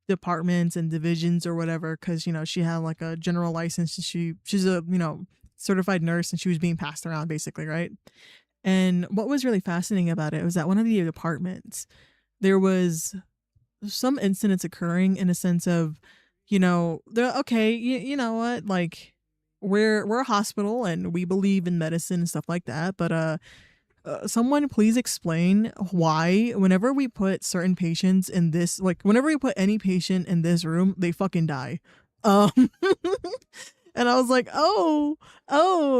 departments and divisions or whatever, because you know she had like a general license and she's a, you know, certified nurse, and she was being passed around basically, right? And what was really fascinating about it was that one of the departments, there was some incidents occurring in a sense of, you know, they're okay, you know what, like we're a hospital and we believe in medicine and stuff like that, but someone please explain why whenever we put certain patients in this, like whenever we put any patient in this room, they fucking die. um And I was like, oh,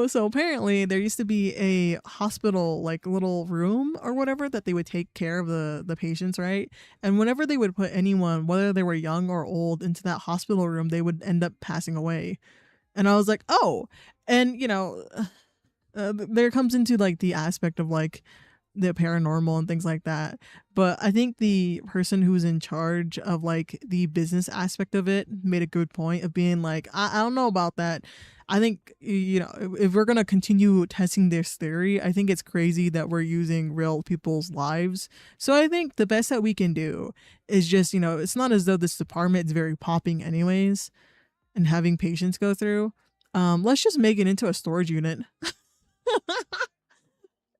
so apparently there used to be a hospital like little room or whatever that they would take care of the patients, right? And whenever they would put anyone, whether they were young or old, into that hospital room, they would end up passing away. And I was like, oh, and you know, there comes into like the aspect of like the paranormal and things like that. But I think the person who's in charge of like the business aspect of it made a good point of being like, I don't know about that. I think, you know, if we're going to continue testing this theory, I think it's crazy that we're using real people's lives. So I think the best that we can do is just, you know, it's not as though this department is very popping anyways and having patients go through. Let's just make it into a storage unit.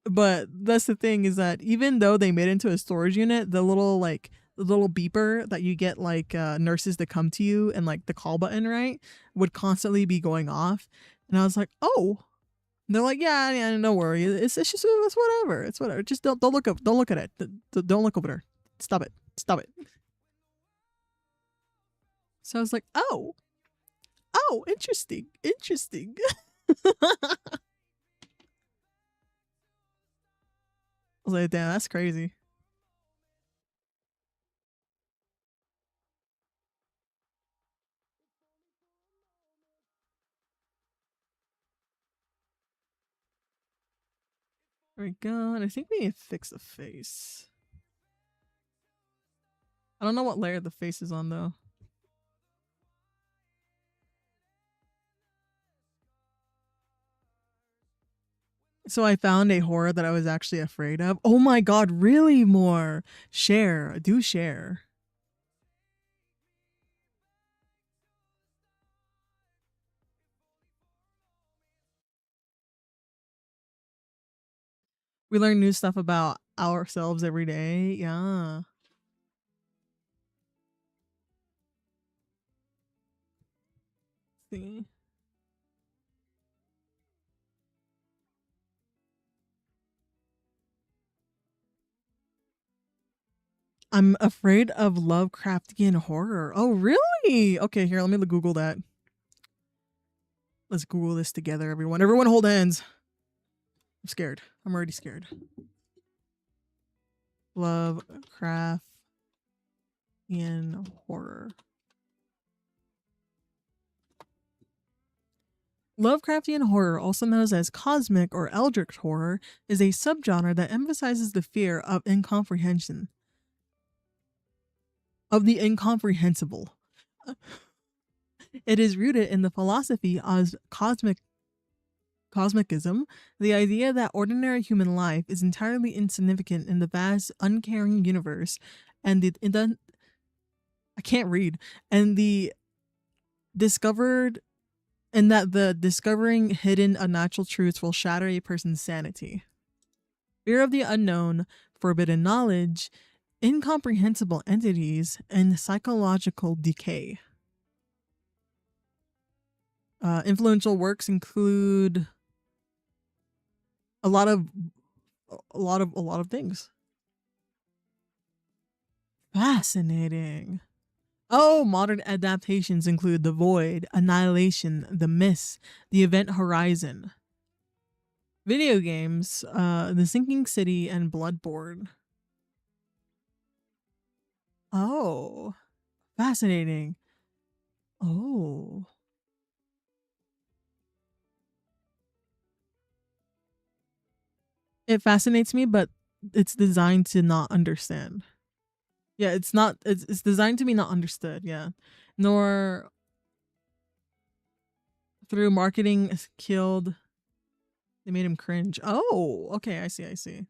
But that's the thing, is that even though they made it into a storage unit, the little beeper that you get like nurses to come to you and like the call button, right, would constantly be going off. And I was like, oh. And they're like, yeah, no worry. It's just it's whatever. It's whatever. Just don't look up. Don't look at it. Don't look over there. Stop it. Stop it. So I was like, oh, interesting. I was like, damn, that's crazy. There we go. And I think we need to fix the face. I don't know what layer the face is on though. So I found a horror that I was actually afraid of. Oh my god, really? More? Share. Do share. We learn new stuff about ourselves every day. Yeah. See. I'm afraid of Lovecraftian horror. Oh, really? Okay, here, let me Google that. Let's Google this together, everyone. Everyone hold hands. I'm scared. I'm already scared. Lovecraftian horror. Lovecraftian horror, also known as cosmic or eldritch horror, is a subgenre that emphasizes the fear of incomprehension. Of the incomprehensible. It is rooted in the philosophy of cosmicism, the idea that ordinary human life is entirely insignificant in the vast, uncaring universe, and I can't read, and the discovered, and that the discovering hidden unnatural truths will shatter a person's sanity. Fear of the unknown, forbidden knowledge, incomprehensible entities, and psychological decay. Influential works include a lot of things. Fascinating. Oh, modern adaptations include The Void, Annihilation, The Mist, The Event Horizon. Video games, The Sinking City, and Bloodborne. Oh, fascinating. Oh. It fascinates me, but it's designed to not understand. Yeah, it's designed to be not understood, yeah. Nor through marketing killed. They made him cringe. Oh, okay, I see.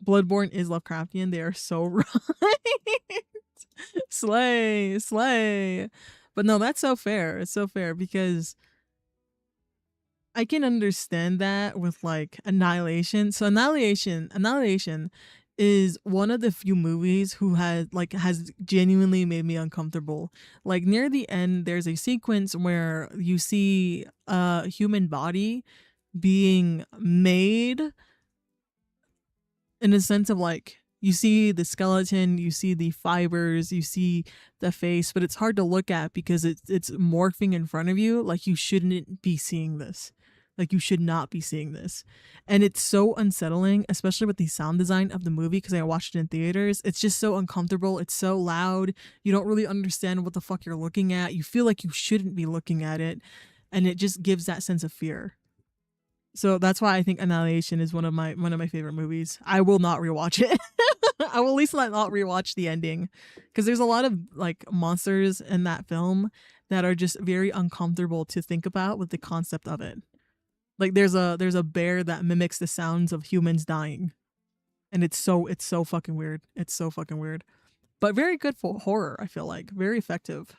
Bloodborne is Lovecraftian. They are so right. Slay. But no, that's so fair. It's so fair because I can understand that with like Annihilation. So Annihilation is one of the few movies who has genuinely made me uncomfortable. Like near the end, there's a sequence where you see a human body being made in a sense of like you see the skeleton, you see the fibers, you see the face, but it's hard to look at because it's morphing in front of you. Like you shouldn't be seeing this. Like you should not be seeing this. And it's so unsettling, especially with the sound design of the movie because I watched it in theaters. It's just so uncomfortable. It's so loud. You don't really understand what the fuck you're looking at. You feel like you shouldn't be looking at it. and it just gives that sense of fear. So that's why I think Annihilation is one of my favorite movies. I will not rewatch it. I will at least not rewatch the ending, because there's a lot of like monsters in that film that are just very uncomfortable to think about with the concept of it. Like there's a bear that mimics the sounds of humans dying, and it's so fucking weird. It's so fucking weird, but very good for horror. I feel like very effective.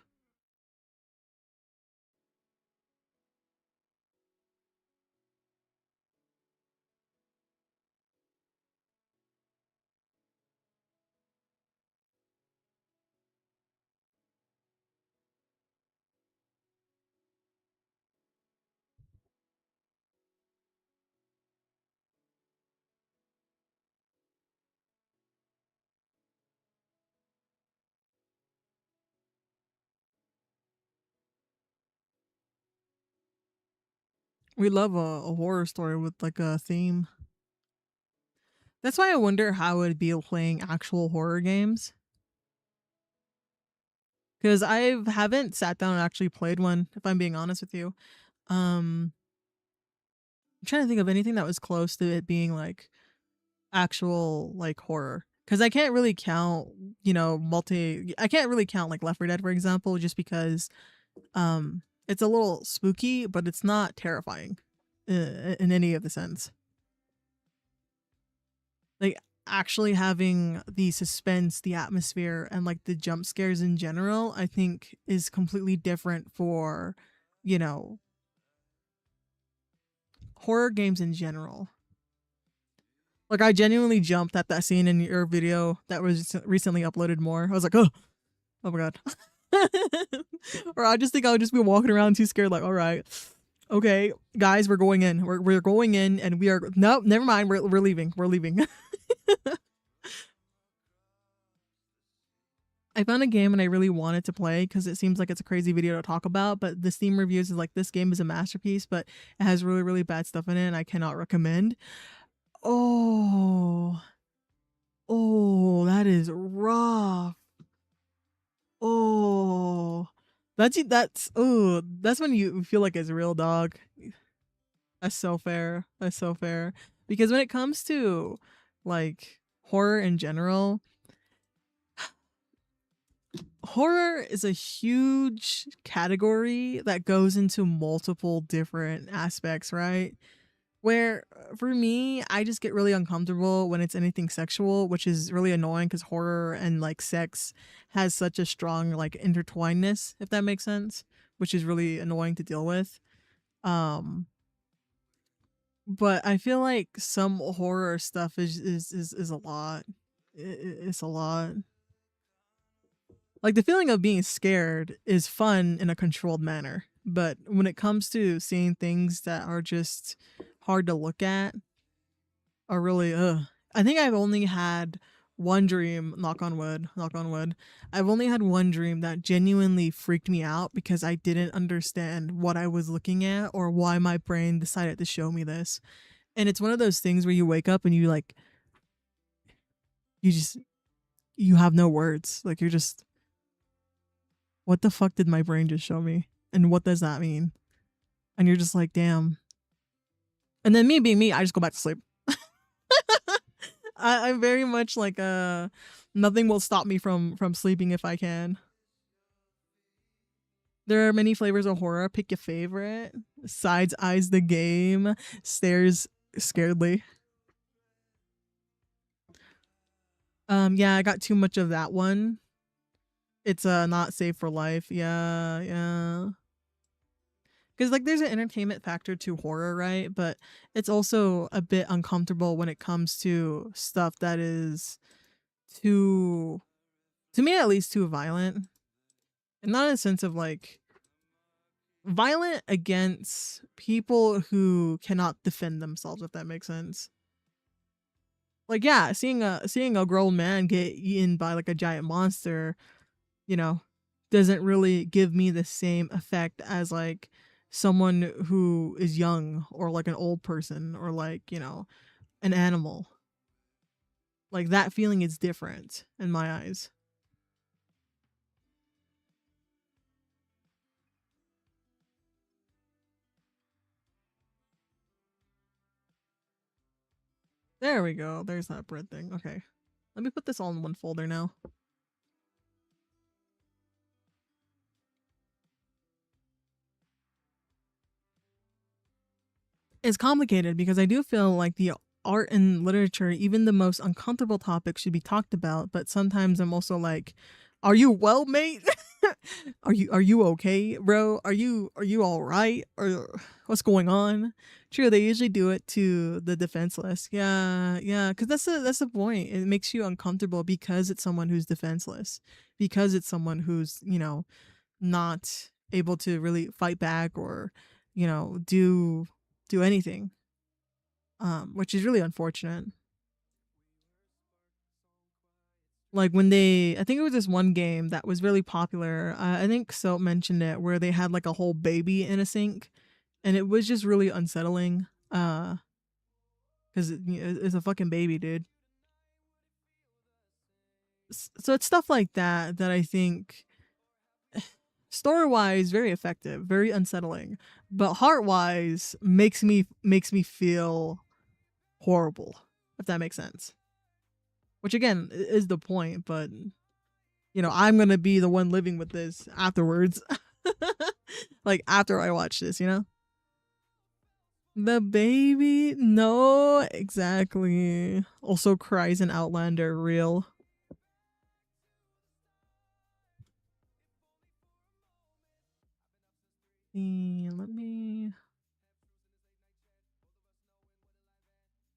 We love a horror story with like a theme. That's why I wonder how it would be playing actual horror games, because I haven't sat down and actually played one. If I'm being honest with you, um, I'm trying to think of anything that was close to it being like actual like horror. Because I can't really count, I can't really count like Left 4 Dead, for example, just because it's a little spooky, but it's not terrifying in any of the sense. Like actually having the suspense, the atmosphere, and like the jump scares in general, I think is completely different for, you know, horror games in general. Like I genuinely jumped at that scene in your video that was recently uploaded more. I was like, oh my god. Or I just think I'll just be walking around too scared, like, all right. Okay, guys, we're going in. We're going in, and we are no, never mind. We're leaving. We're leaving. I found a game and I really wanted to play because it seems like it's a crazy video to talk about, but the Steam reviews is like, this game is a masterpiece, but it has really, really bad stuff in it and I cannot recommend. Oh, that is rough. Oh, that's when you feel like it's a real dog. That's so fair. That's so fair. Because when it comes to like horror in general, horror is a huge category that goes into multiple different aspects, right? Where for me, I just get really uncomfortable when it's anything sexual, which is really annoying because horror and like sex has such a strong like intertwinedness, if that makes sense, which is really annoying to deal with. Um, but I feel like some horror stuff is a lot. It's a lot. Like the feeling of being scared is fun in a controlled manner, but when it comes to seeing things that are just hard to look at, are really I think I've only had one dream, knock on wood. I've only had one dream that genuinely freaked me out because I didn't understand what I was looking at or why my brain decided to show me this. And it's one of those things where you wake up and you like you just you have no words. Like you're just, what the fuck did my brain just show me? And what does that mean? And you're just like, damn. And then me being me, I just go back to sleep. I'm very much like nothing will stop me from sleeping if I can. There are many flavors of horror. Pick your favorite. Sides eyes the game. Stares scaredly. Yeah, I got too much of that one. It's not safe for life. Yeah, yeah. Because like there's an entertainment factor to horror, right? But it's also a bit uncomfortable when it comes to stuff that is too, to me at least, too violent. And not in a sense of like violent against people who cannot defend themselves, if that makes sense. Like yeah, seeing a grown man get eaten by like a giant monster, you know, doesn't really give me the same effect as like someone who is young or like an old person or like, an animal. Like that feeling is different in my eyes. There we go. There's that bread thing. Okay. Let me put this all in one folder now. It's complicated because I do feel like the art and literature, even the most uncomfortable topics should be talked about, but sometimes I'm also like, are you well, mate? Are you okay, bro? Are you all right? Or what's going on? True, they usually do it to the defenseless. Yeah, yeah, because that's the point. It makes you uncomfortable because it's someone who's defenseless, because it's someone who's not able to really fight back or do anything, which is really unfortunate. Like when I think it was this one game that was really popular. I think Soap mentioned it, where they had like a whole baby in a sink, and it was just really unsettling. Because it's a fucking baby, dude. So it's stuff like that I think story wise very effective, very unsettling, but heart wise makes me feel horrible, if that makes sense. Which again is the point, but I'm gonna be the one living with this afterwards. Like after I watch this. The baby, no, exactly. Also cries in Outlander, real. Let me.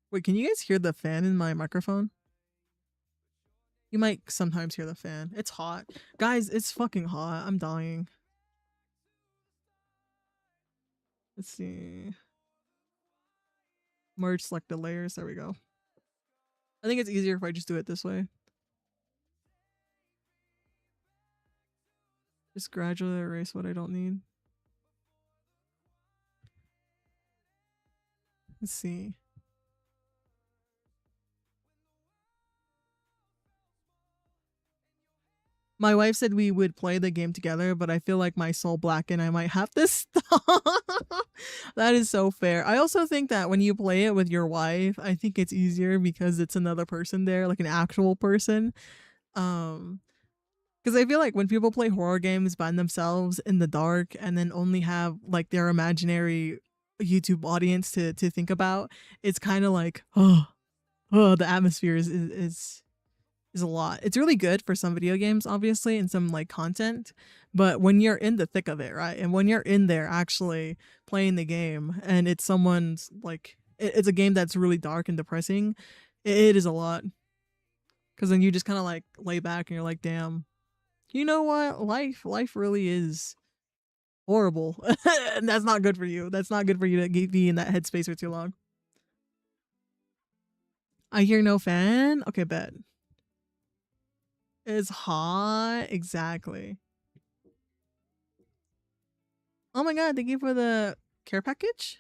Wait, can you guys hear the fan in my microphone? You might sometimes hear the fan. It's hot. Guys, it's fucking hot. I'm dying. Let's see. Merge select the layers. There we go. I think it's easier if I just do it this way. Just gradually erase what I don't need. Let's see. My wife said we would play the game together, but I feel like my soul blackened. I might have to stop. That is so fair. I also think that when you play it with your wife, I think it's easier because it's another person there, like an actual person. Because I feel like when people play horror games by themselves in the dark and then only have like their imaginary YouTube audience to think about, it's kind of like, the atmosphere is a lot. It's really good for some video games, obviously, and some like content. But when you're in the thick of it, right? And when you're in there actually playing the game and it's someone's like, it's a game that's really dark and depressing, it is a lot. Because then you just kind of like lay back and you're like, damn, you know what? Life really is horrible. And that's not good for you. That's not good for you to be in that headspace for too long. I hear no fan. Okay, bet. It's hot. Exactly. Oh my god, thank you for the care package.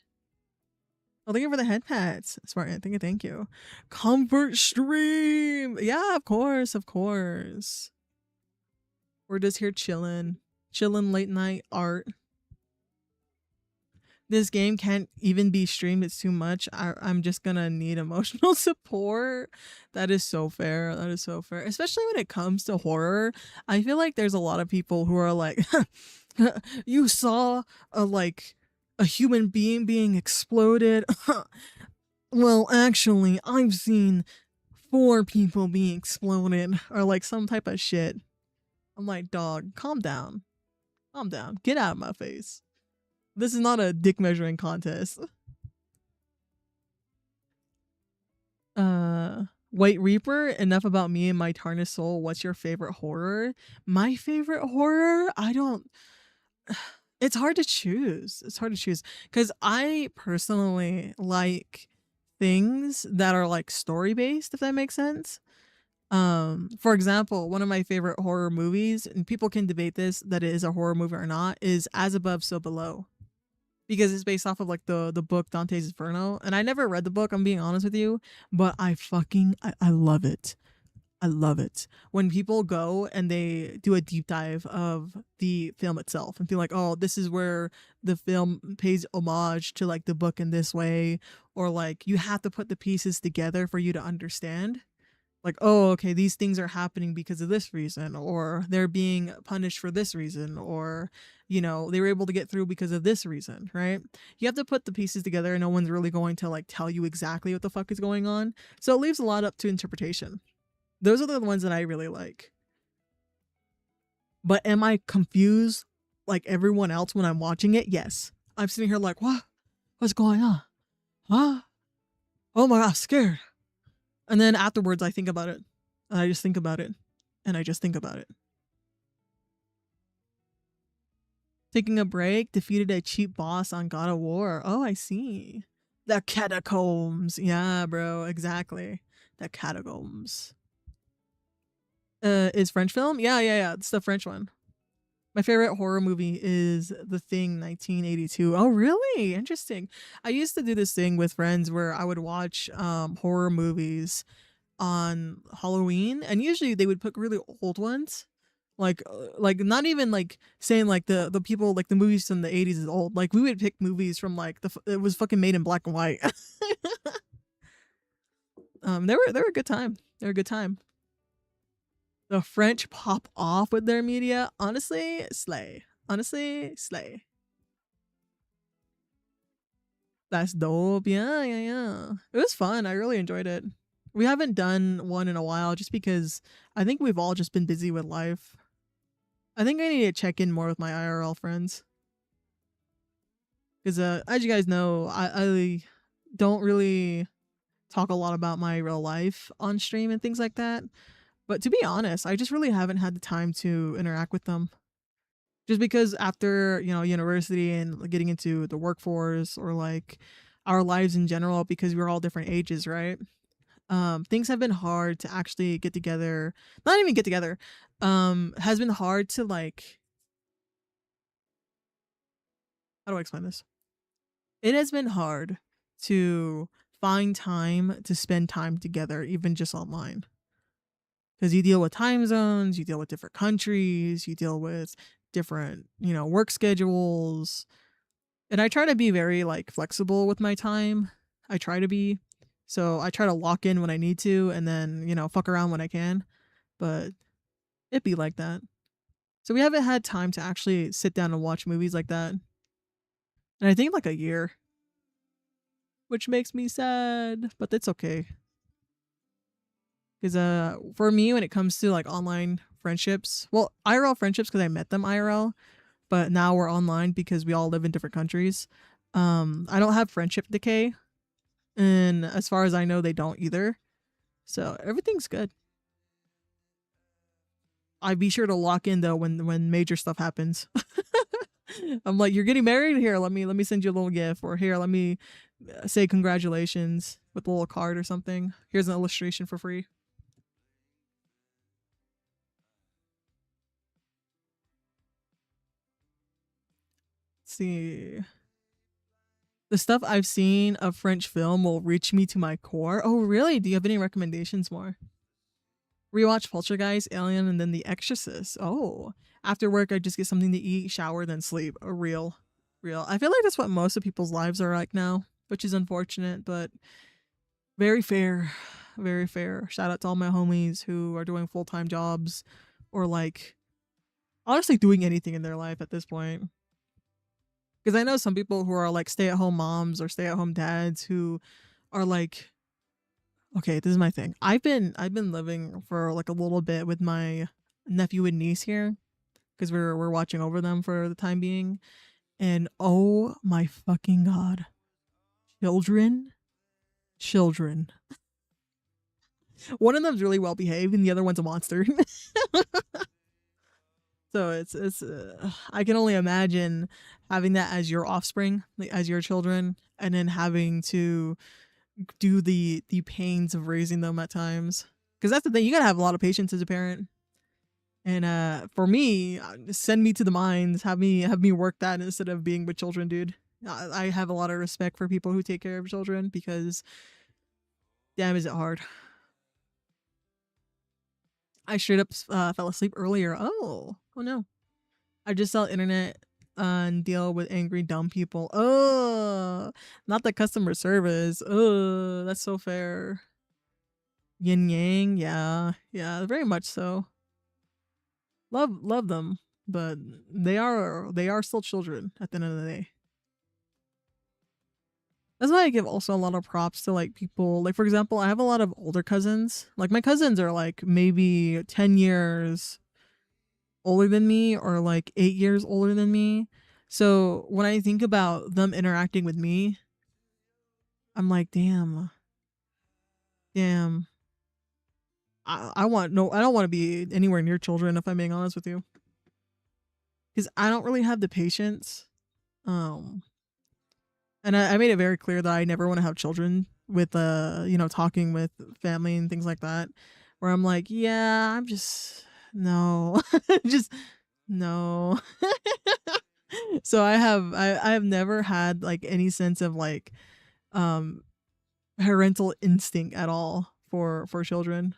Oh, thank you for the head pats. Smart. Thank you. Comfort stream. Yeah, of course, of course. We're just here chilling. Chilling late night art. This game can't even be streamed. It's too much. I'm just gonna need emotional support. That is so fair. That is so fair. Especially when it comes to horror. I feel like there's a lot of people who are like, you saw a human being exploded. Well, actually, I've seen 4 people being exploded, or like some type of shit. I'm like, dog, calm down. Calm down. Get out of my face. This is not a dick measuring contest. White Reaper, enough about me and my tarnished soul. What's your favorite horror? My favorite horror? I don't. It's hard to choose. It's hard to choose because I personally like things that are like story based, if that makes sense. For example, one of my favorite horror movies, and people can debate this, that it is a horror movie or not, is As Above, So Below. Because it's based off of like the book Dante's Inferno, and I never read the book. I'm being honest with you, but I love it. I love it when people go and they do a deep dive of the film itself and feel like, oh, this is where the film pays homage to like the book in this way, or like you have to put the pieces together for you to understand. Like, oh, okay, these things are happening because of this reason, or they're being punished for this reason, or they were able to get through because of this reason, right? You have to put the pieces together, and no one's really going to like tell you exactly what the fuck is going on. So it leaves a lot up to interpretation. Those are the ones that I really like. But am I confused like everyone else when I'm watching it? Yes. I'm sitting here like, what? What's going on? Huh? Oh my god, I'm scared. And then afterwards I think about it. And I just think about it. And I just think about it. Taking a break, defeated a cheap boss on God of War. Oh, I see. The catacombs. Yeah, bro, exactly. The catacombs. Is French film? Yeah. It's the French one. My favorite horror movie is The Thing 1982. Oh, really? Interesting. I used to do this thing with friends where I would watch horror movies on Halloween, and usually they would pick really old ones. Like not even like saying like the people like the movies from the 80s is old. Like we would pick movies from like it was fucking made in black and white. They were a good time. They were a good time. The French pop off with their media. Honestly, slay. Honestly, slay. That's dope. Yeah. It was fun. I really enjoyed it. We haven't done one in a while just because I think we've all just been busy with life. I think I need to check in more with my IRL friends. Because as you guys know, I don't really talk a lot about my real life on stream and things like that. But to be honest, I just really haven't had the time to interact with them. Just because after, university and getting into the workforce, or like our lives in general, because we're all different ages, right? Things have been hard to actually get together. Not even get together. Has been hard to like, how do I explain this? It has been hard to find time to spend time together, even just online. Because you deal with time zones, you deal with different countries, you deal with different, work schedules. And I try to be very like flexible with my time. I try to be. So I try to lock in when I need to, and then, fuck around when I can. But it be like that. So we haven't had time to actually sit down and watch movies like that. And I think like a year. Which makes me sad, but it's okay. Because for me, when it comes to like online friendships, well, IRL friendships because I met them IRL, but now we're online because we all live in different countries. I don't have friendship decay, and as far as I know, they don't either. So everything's good. I be sure to lock in though when major stuff happens. I'm like, you're getting married? Here, let me send you a little gift, or here, let me say congratulations with a little card or something. Here's an illustration for free. Let's see. The stuff I've seen of French film will reach me to my core. Oh, really? Do you have any recommendations more? Rewatch Poltergeist, Alien, and then The Exorcist. Oh, after work, I just get something to eat, shower, then sleep. A real. I feel like that's what most of people's lives are like now, which is unfortunate, but very fair. Very fair. Shout out to all my homies who are doing full time jobs, or like honestly doing anything in their life at this point. Because I know some people who are like stay at home moms or stay at home dads who are like, okay, this is my thing. I've been living for like a little bit with my nephew and niece here because we're watching over them for the time being. And oh my fucking god, children. One of them's really well behaved, and the other one's a monster. So it's I can only imagine having that as your offspring, like as your children, and then having to do the pains of raising them at times. Because that's the thing, you gotta have a lot of patience as a parent. And for me, send me to the mines, have me work that instead of being with children, dude. I have a lot of respect for people who take care of children because damn, is it hard. I straight up fell asleep earlier. Oh no. I just saw internet and deal with angry dumb people. Oh, not the customer service. Oh, that's so fair. Yin yang, yeah, yeah, very much so. Love them, but they are still children at the end of the day. That's why I give also a lot of props to like people. Like for example, I have a lot of older cousins. Like my cousins are like maybe 10 years older than me or like 8 years older than me. So when I think about them interacting with me, I'm like, damn, damn. I want no. I don't want to be anywhere near children if I'm being honest with you, because I don't really have the patience. Um, and I made it very clear that I never want to have children with talking with family and things like that. Where I'm like, yeah, I'm just no, just no. So I have never had like any sense of like um parental instinct at all for children.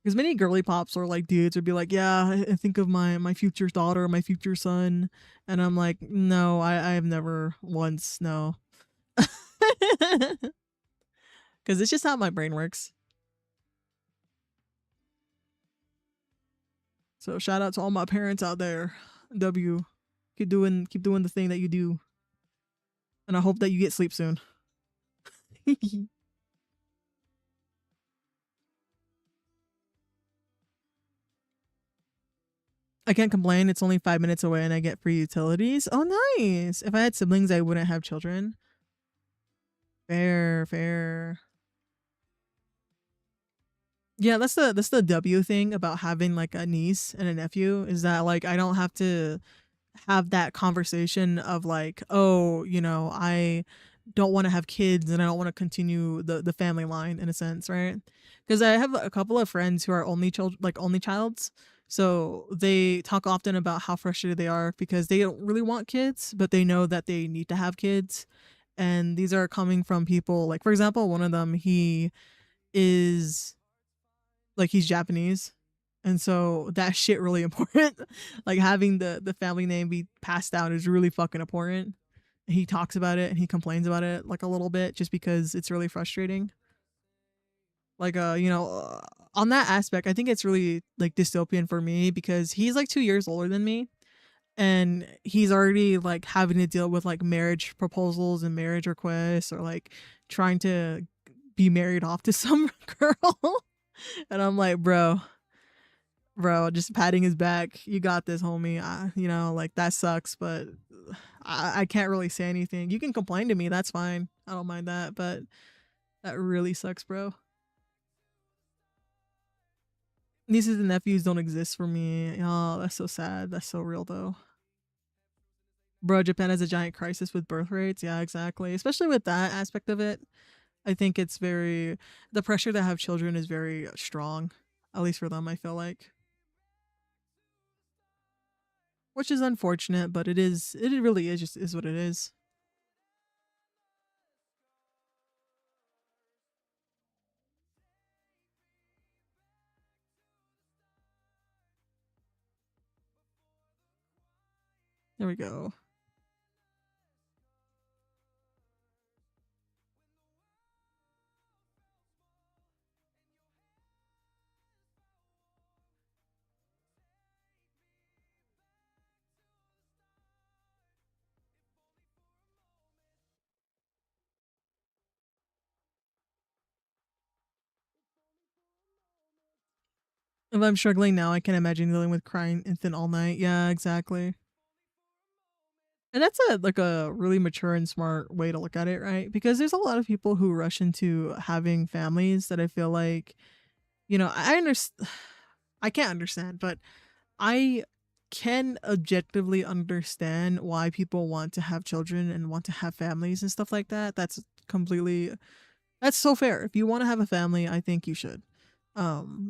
Because many girly pops or like dudes would be like, yeah, I think of my future daughter, my future son, and I'm like, no, I have never once, no, because it's just how my brain works. So shout out to all my parents out there. W, keep doing the thing that you do, and I hope that you get sleep soon. I can't complain. It's only 5 minutes away, and I get free utilities. Oh, nice. If I had siblings, I wouldn't have children. Fair, fair. Yeah, that's the W thing about having like a niece and a nephew is that like I don't have to have that conversation of like, oh, I don't want to have kids and I don't want to continue the family line in a sense, right? Because I have a couple of friends who are only childs. So they talk often about how frustrated they are because they don't really want kids, but they know that they need to have kids. And these are coming from people like, for example, one of them, he is like he's Japanese. And so that shit really important. Like having the family name be passed down is really fucking important. He talks about it and he complains about it like a little bit just because it's really frustrating. Like on that aspect, I think it's really like dystopian for me because he's like 2 years older than me and he's already like having to deal with like marriage proposals and marriage requests or like trying to be married off to some girl. And I'm like, bro, just patting his back. You got this, homie. Like that sucks, but I can't really say anything. You can complain to me. That's fine. I don't mind that, but that really sucks, bro. Nieces and nephews don't exist for me. Oh, that's so sad. That's so real, though. Bro, Japan has a giant crisis with birth rates. Yeah, exactly. Especially with that aspect of it. I think the pressure to have children is very strong, at least for them, I feel like. Which is unfortunate, but it really is just is what it is. There we go. If I'm struggling now, I can imagine dealing with crying infant all night. Yeah, exactly. And that's a really mature and smart way to look at it, right? Because there's a lot of people who rush into having families that I feel like, I understand. I can't understand, but I can objectively understand why people want to have children and want to have families and stuff like that. That's so fair. If you want to have a family, I think you should.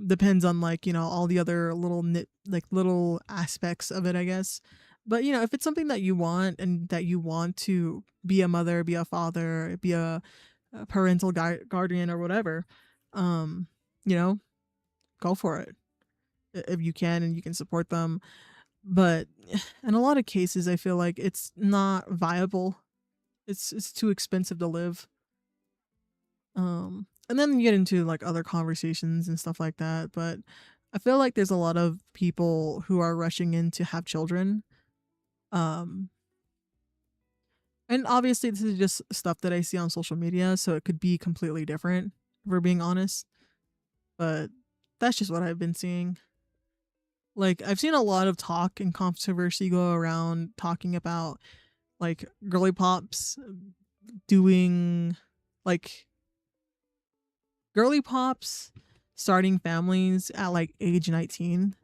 Depends on like, all the other little aspects of it, I guess. But if it's something that you want and that you want to be a mother, be a father, be a parental guardian or whatever, um, you know, go for it if you can and you can support them. But in a lot of cases, I feel like it's not viable. It's too expensive to live. And then you get into like other conversations and stuff like that. But I feel like there's a lot of people who are rushing in to have children. Um, and obviously, this is just stuff that I see on social media, so it could be completely different, if we're being honest. But that's just what I've been seeing. Like, I've seen a lot of talk and controversy go around talking about like girly pops doing like girly pops starting families at like age 19.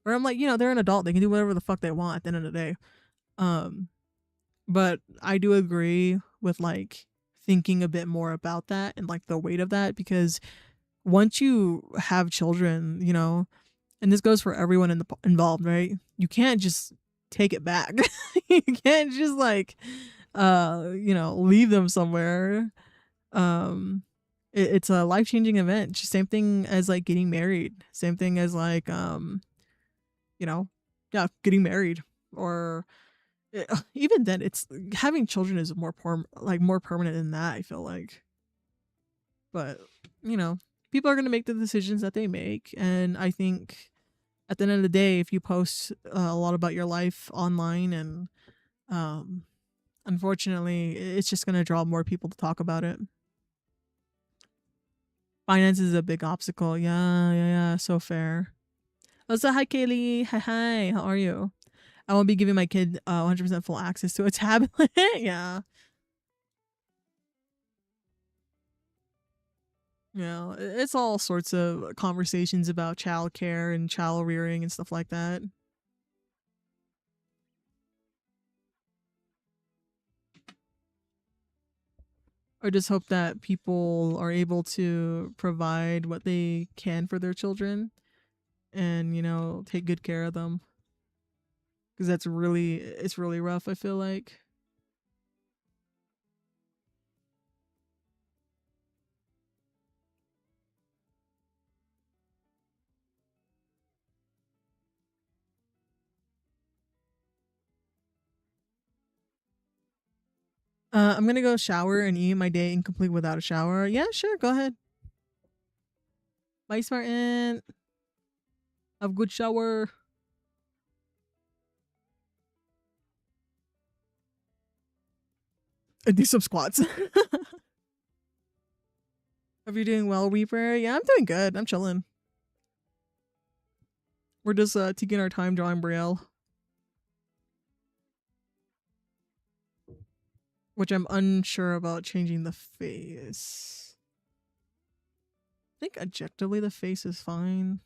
Where I'm like, they're an adult, they can do whatever the fuck they want at the end of the day. Um, but I do agree with like thinking a bit more about that and like the weight of that, because once you have children, and this goes for everyone involved, right? You can't just take it back. You can't just like leave them somewhere. um it's a life-changing event. Same thing as like getting married, same thing as like you know yeah, getting married, or even then, it's having children is more permanent than that, I feel like. But you know people are going to make the decisions that they make, and I think at the end of the day, if you post a lot about your life online, and um unfortunately it's just going to draw more people to talk about it. Finance is a big obstacle. Yeah, yeah, yeah. So fair. Also, hi, Kaylee. Hi, hi. How are you? I won't be giving my kid 100% full access to a tablet. Yeah. It's all sorts of conversations about childcare and child rearing and stuff like that. I just hope that people are able to provide what they can for their children, and take good care of them, because it's really rough, I feel like. I'm gonna go shower and eat. My day incomplete without a shower. Yeah, sure, go ahead. Bye, Spartan. Have a good shower. And do some squats. Hope you're doing well, Reaper. Yeah, I'm doing good. I'm chilling. We're just taking our time drawing Brielle, which I'm unsure about changing the face. I think objectively the face is fine.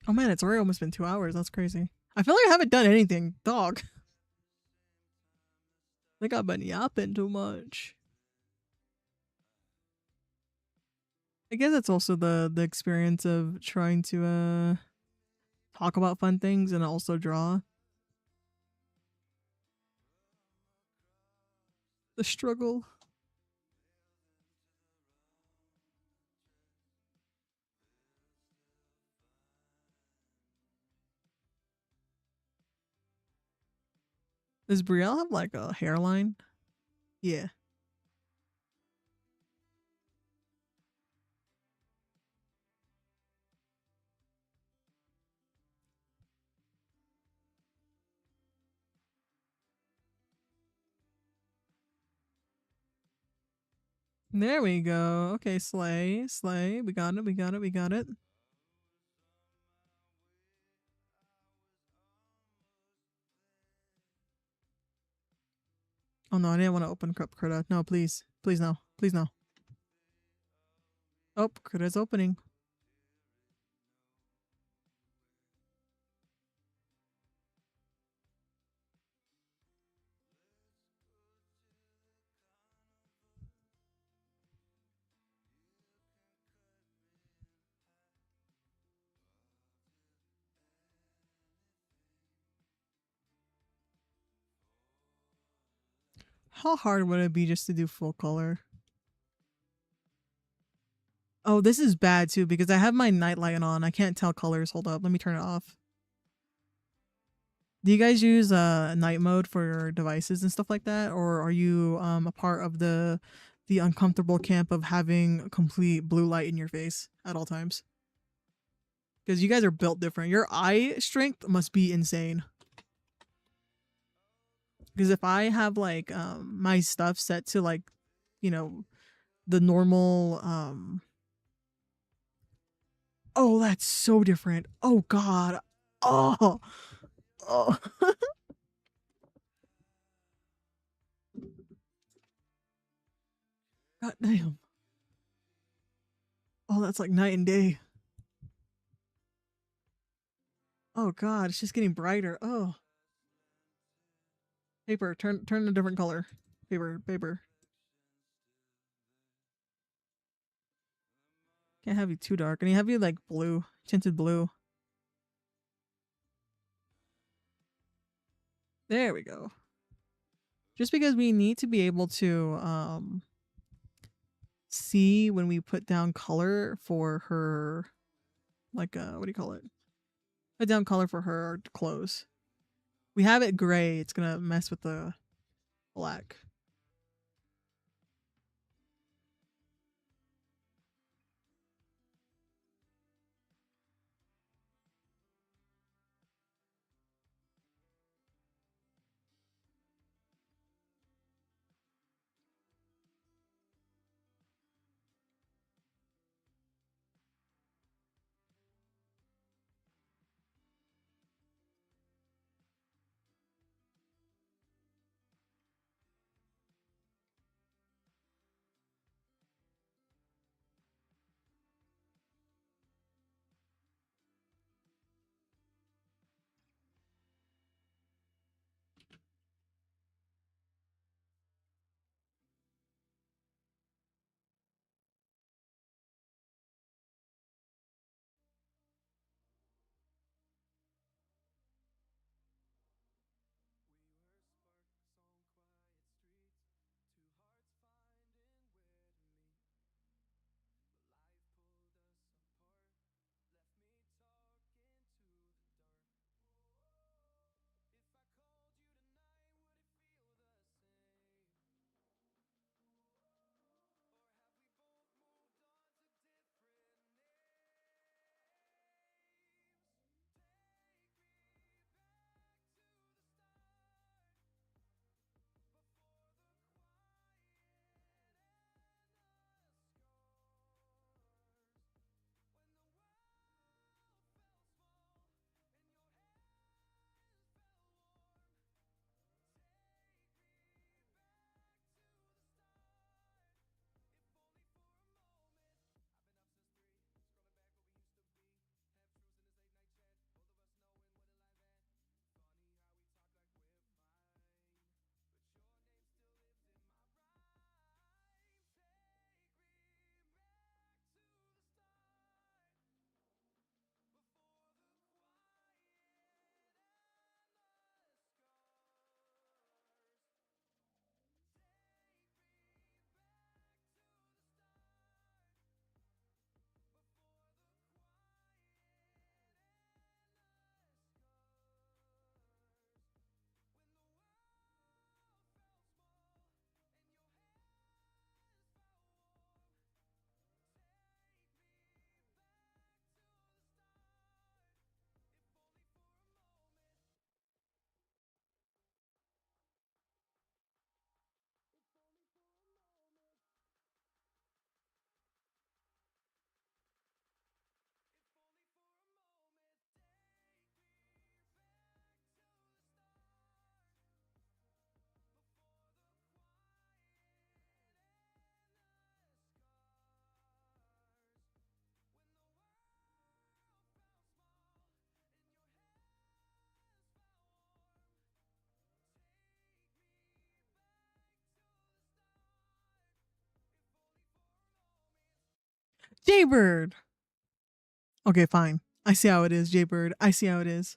Oh man, it's already almost been 2 hours. That's crazy. I feel like I haven't done anything, dog. I think I've been yapping too much. I guess it's also the experience of trying to talk about fun things and also draw. The struggle. Does Brielle have like a hairline? Yeah. There we go. Okay, slay, slay. We got it, we got it, we got it. Oh no, I didn't want to open up Krita. No, please. Please no. Please no. Oh, Krita's opening. How hard would it be just to do full color? Oh, this is bad too because I have my night light on. I can't tell colors. Hold up. Let me turn it off. Do you guys use night mode for your devices and stuff like that, or are you a part of the uncomfortable camp of having complete blue light in your face at all times? Because you guys are built different. Your eye strength must be insane. Because if I have like my stuff set to like, you know, the normal oh, that's so different. Oh god. Oh. Oh. God damn. Oh, that's like night and day. Oh god, it's just getting brighter. Oh. Paper, turn a different color. Paper, paper. Can't have you too dark. I need have you like blue, tinted blue. There we go. Just because we need to be able to see when we put down color for her, like what do you call it? Put down color for her clothes. We have it gray. It's gonna mess with the black. Jaybird. Okay, fine. I see how it is, Jaybird. I see how it is.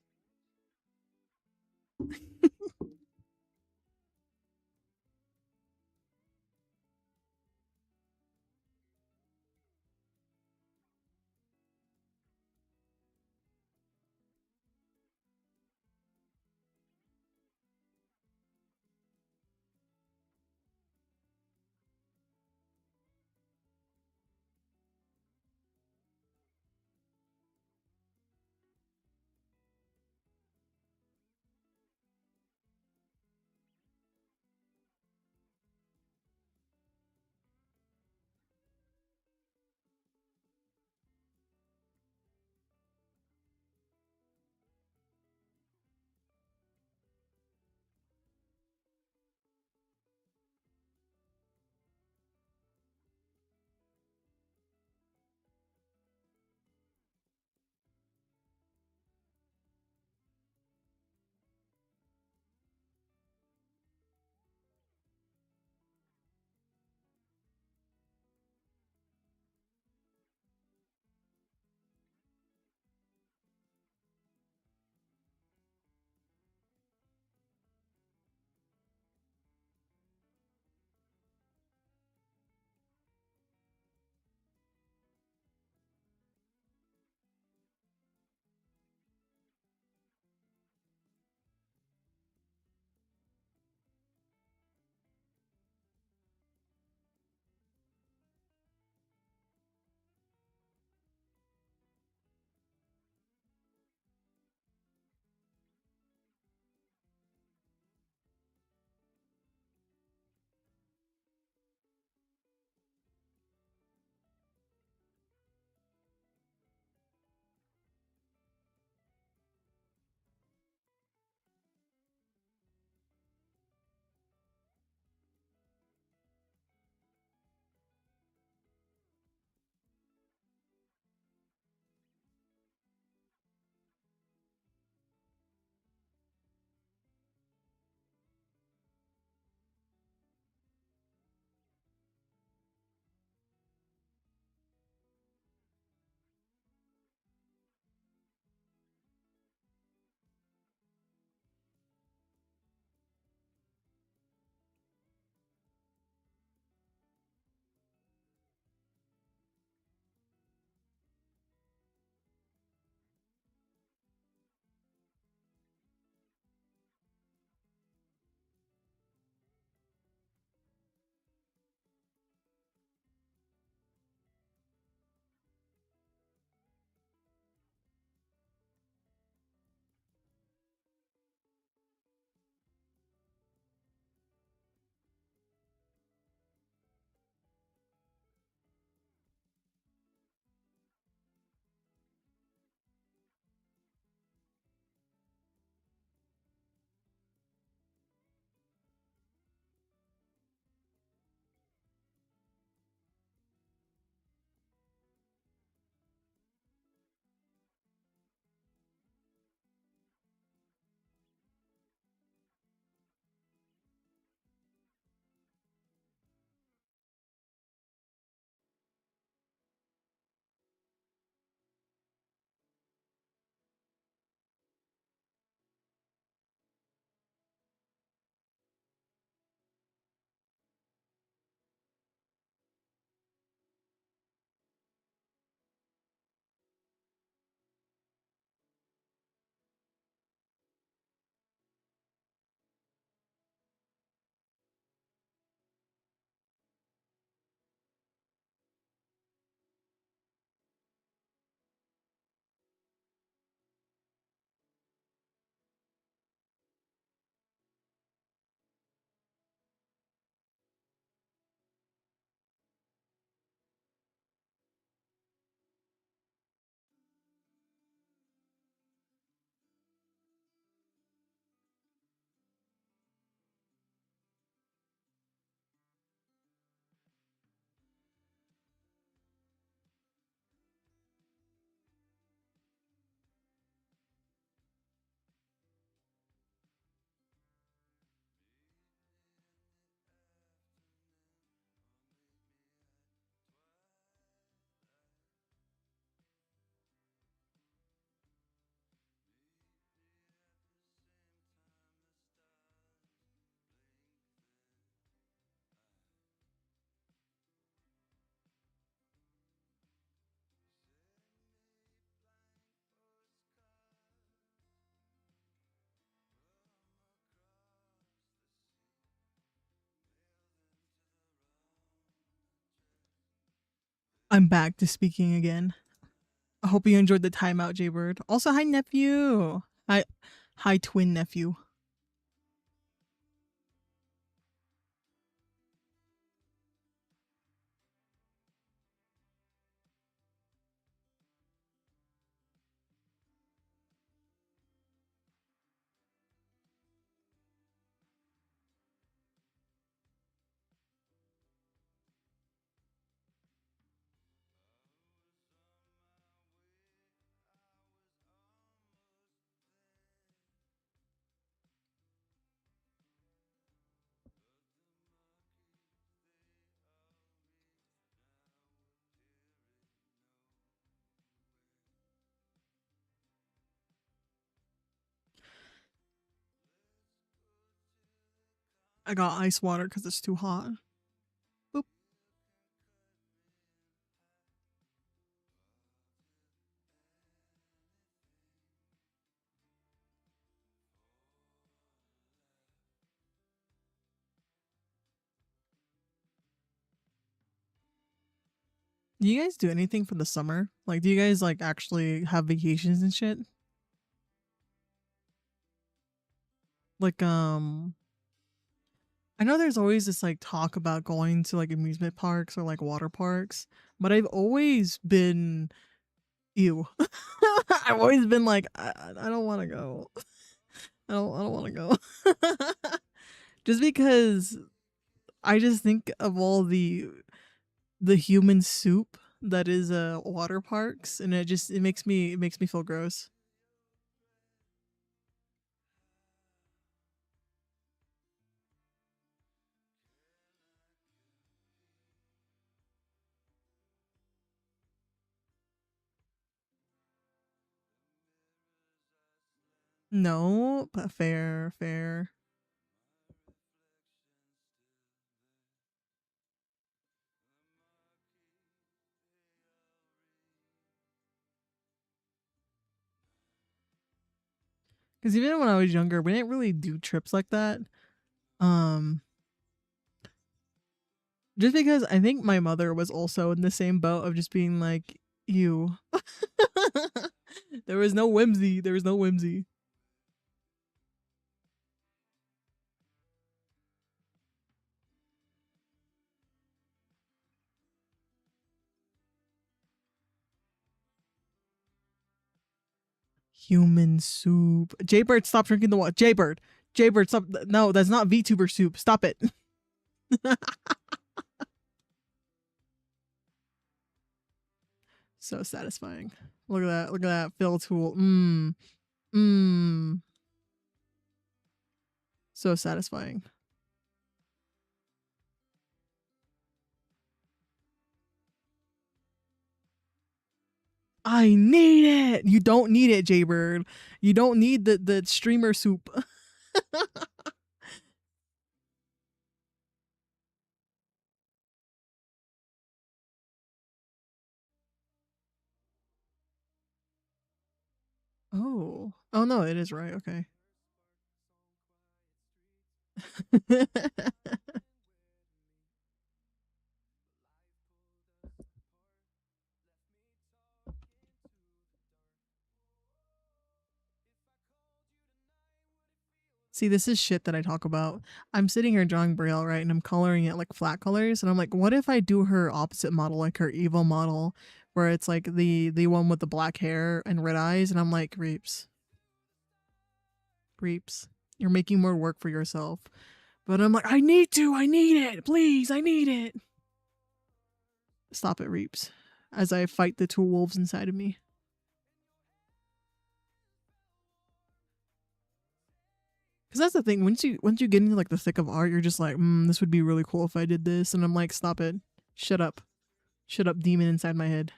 I'm back to speaking again. I hope you enjoyed the timeout, Jaybird. Also, hi nephew. Hi twin nephew. I got ice water because it's too hot. Boop. Do you guys do anything for the summer? Like, do you guys like actually have vacations and shit? Like, I know there's always this like talk about going to like amusement parks or like water parks, but I've always been ew. I've always been like, I don't want to go. I don't want to go. Just because I just think of all the human soup that is water parks, and it makes me feel gross. No, but fair, fair. Because even when I was younger, we didn't really do trips like that. Um, just because I think my mother was also in the same boat of just being like, "You." There was no whimsy. There was no whimsy. Human soup. Jaybird, stop drinking the water. Jaybird, stop. No, that's not VTuber soup. Stop it. So satisfying. Look at that. Look at that. Fill tool. Mmm. Mmm. So satisfying. I need it. You don't need it, Jaybird. You don't need the streamer soup. Oh. Oh no, it is right. Okay. See, this is shit that I talk about. I'm sitting here drawing Brielle, right? And I'm coloring it like flat colors. And I'm like, what if I do her opposite model, like her evil model, where it's like the one with the black hair and red eyes? And I'm like, Reeps, Reeps, you're making more work for yourself. But I'm like, I need it, please, I need it. Stop it, Reeps, as I fight the two wolves inside of me. Because that's the thing. Once you get into like the thick of art, you're just like, this would be really cool if I did this. And I'm like, stop it, shut up, demon inside my head.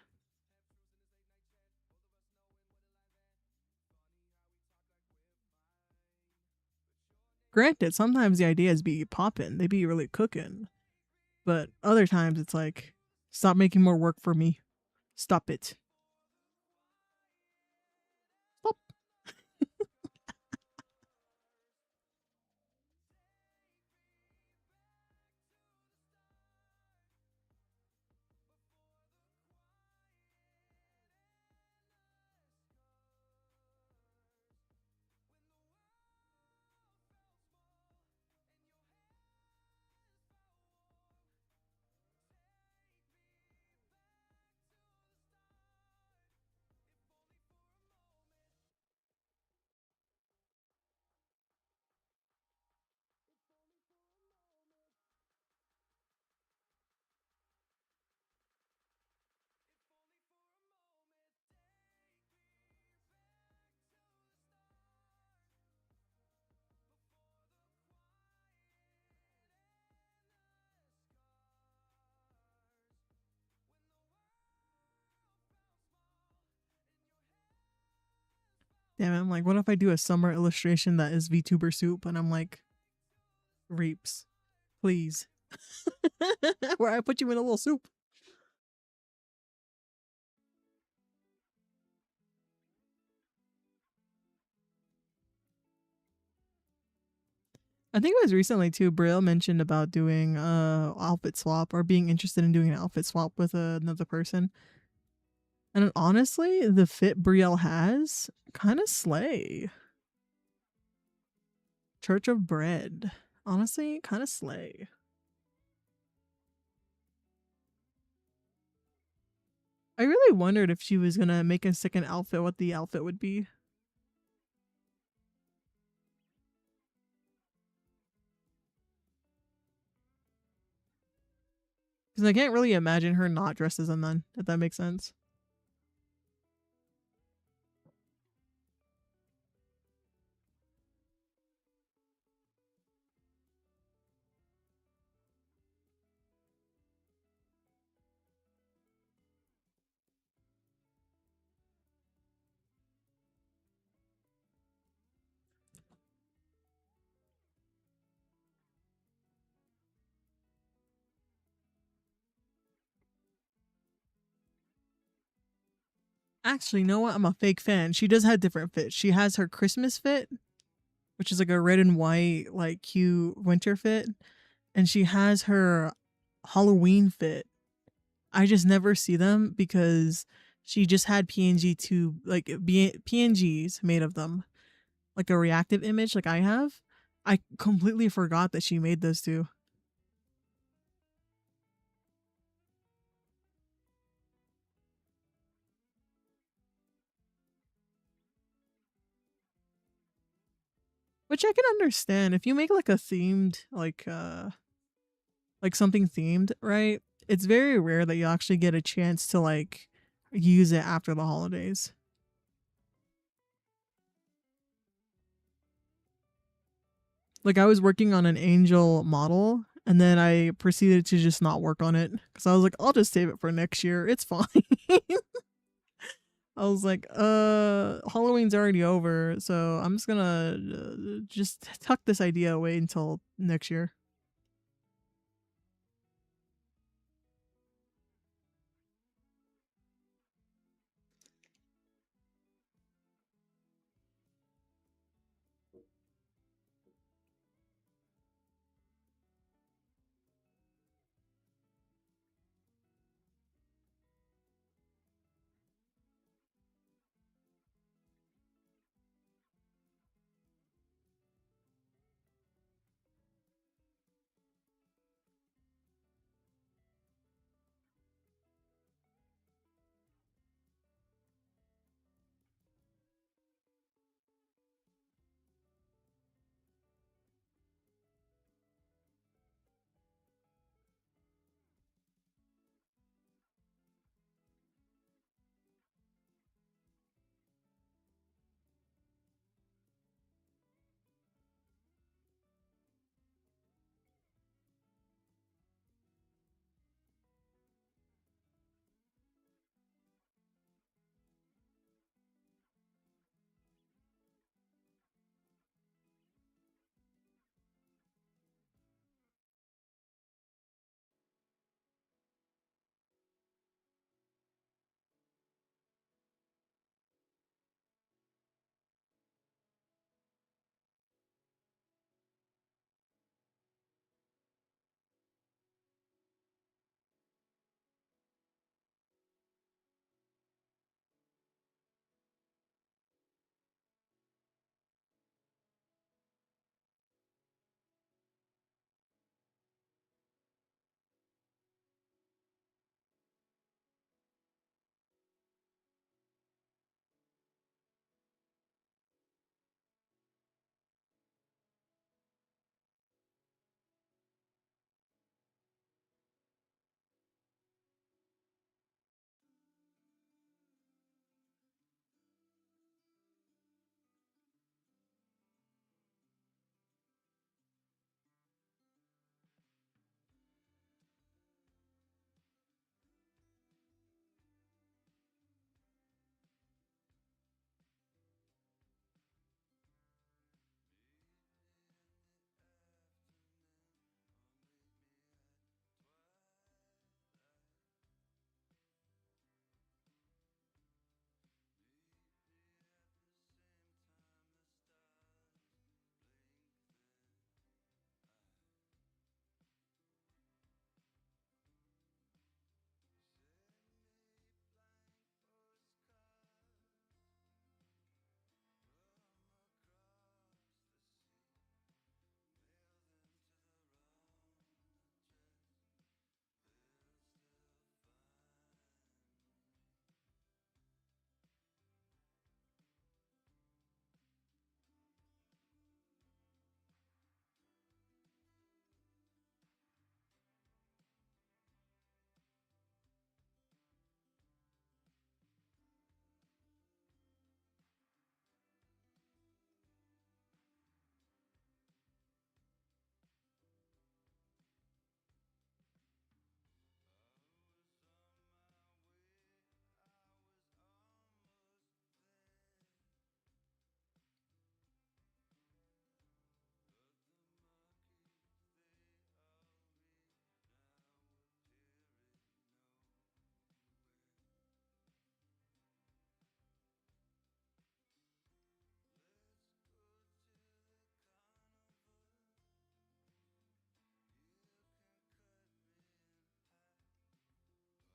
Granted, sometimes the ideas be popping, they be really cooking, but other times it's like, stop making more work for me. Stop it. Stop. damn it, I'm like, what if I do a summer illustration that is VTuber soup? And I'm like, Reaps, please. Where I put you in a little soup. I think it was recently too. Brielle mentioned about doing outfit swap or being interested in doing an outfit swap with another person. And honestly, the fit Brielle has kind of slay. Church of Bread, honestly, kind of slay. I really wondered if she was gonna make a second outfit, what the outfit would be. Because I can't really imagine her not dressed as a nun, if that makes sense. Actually, you know what? I'm a fake fan. She does have different fits. She has her Christmas fit, which is like a red and white, like cute winter fit. And she has her Halloween fit. I just never see them because she just had PNG to like PNGs made of them, like a reactive image, like I have. I completely forgot that she made those two. Which I can understand. If you make like a themed, like something themed, right? It's very rare that you actually get a chance to like use it after the holidays. Like I was working on an angel model and then I proceeded to just not work on it because I was like, I'll just save it for next year. It's fine. I was like, Halloween's already over, so I'm just gonna just tuck this idea away until next year.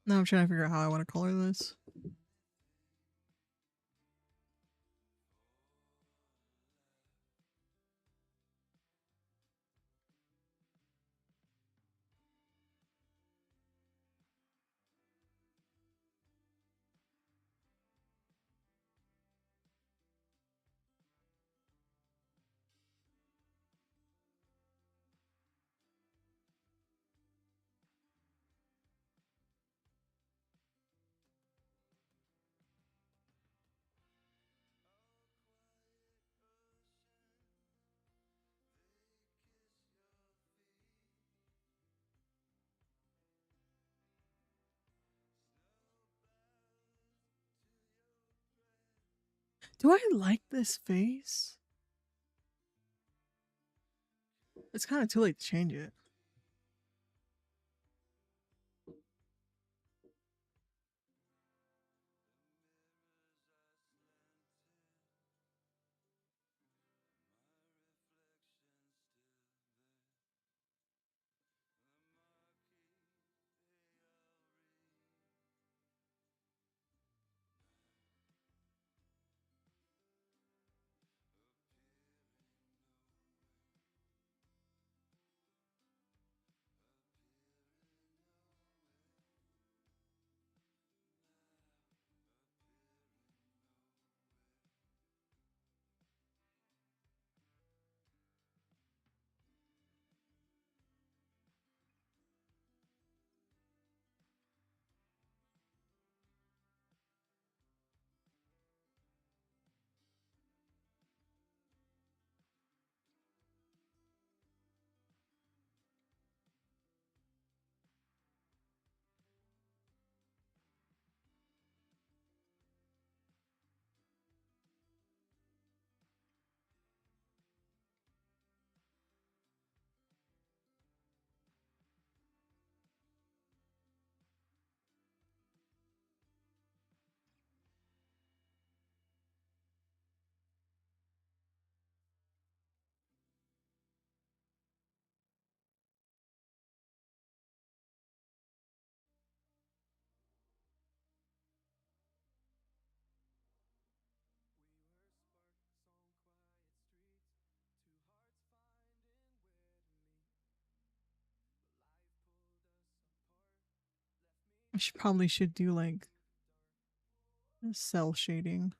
Now I'm trying to figure out how I want to color this. Do I like this face? It's kind of too late to change it. I should do like cell shading.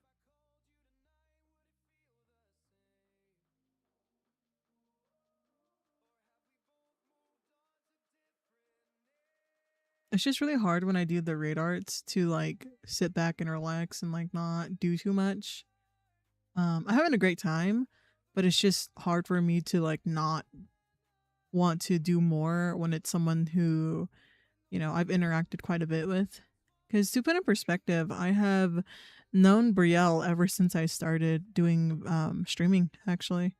It's just really hard when I do the raid arts to like sit back and relax and like not do too much. I'm having a great time, but it's just hard for me to like not want to do more when it's someone who, you know, I've interacted quite a bit with. Because to put in perspective, I have known Brielle ever since I started doing streaming, actually,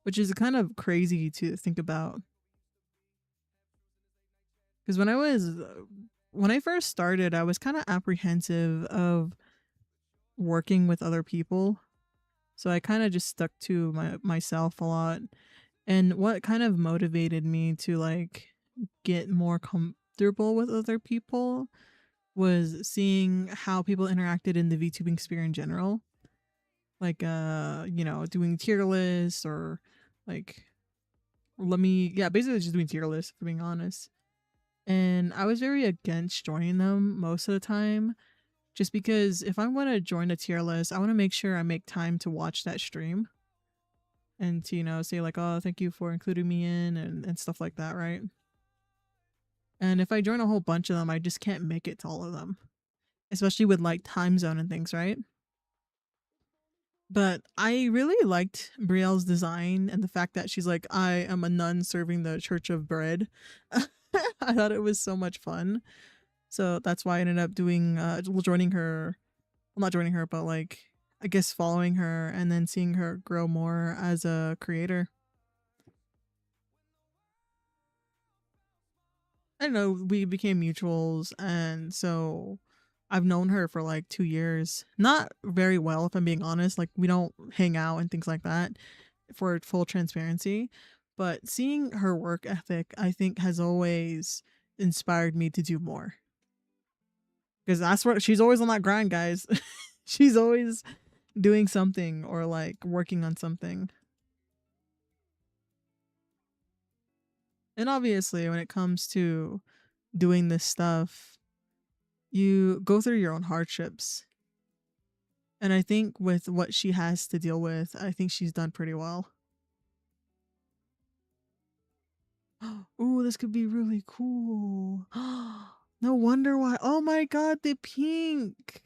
which is kind of crazy to think about. Because when I first started, I was kind of apprehensive of working with other people, so I kind of just stuck to myself a lot. And what kind of motivated me to like get more comfortable with other people was seeing how people interacted in the VTubing sphere in general. Like you know, doing tier lists or like basically just doing tier lists, for being honest. And I was very against joining them most of the time, just because if I'm going to join a tier list, I want to make sure I make time to watch that stream and to, you know, say like, oh, thank you for including me in and stuff like that, right? And if I join a whole bunch of them, I just can't make it to all of them, especially with like time zone and things, right? But I really liked Brielle's design and the fact that she's like, I am a nun serving the Church of Bread. I thought it was so much fun. So that's why I ended up doing, joining her. Well, not joining her, but like, I guess following her and then seeing her grow more as a creator. I don't know, we became mutuals, and so I've known her for like 2 years. Not very well, if I'm being honest. Like, we don't hang out and things like that, for full transparency. but seeing her work ethic, I think, has always inspired me to do more. Because that's what she's always on that grind, guys. She's always doing something or like working on something. And obviously, when it comes to doing this stuff, you go through your own hardships. And I think with what she has to deal with, I think she's done pretty well. Ooh, this could be really cool. No wonder why. Oh my god, the pink.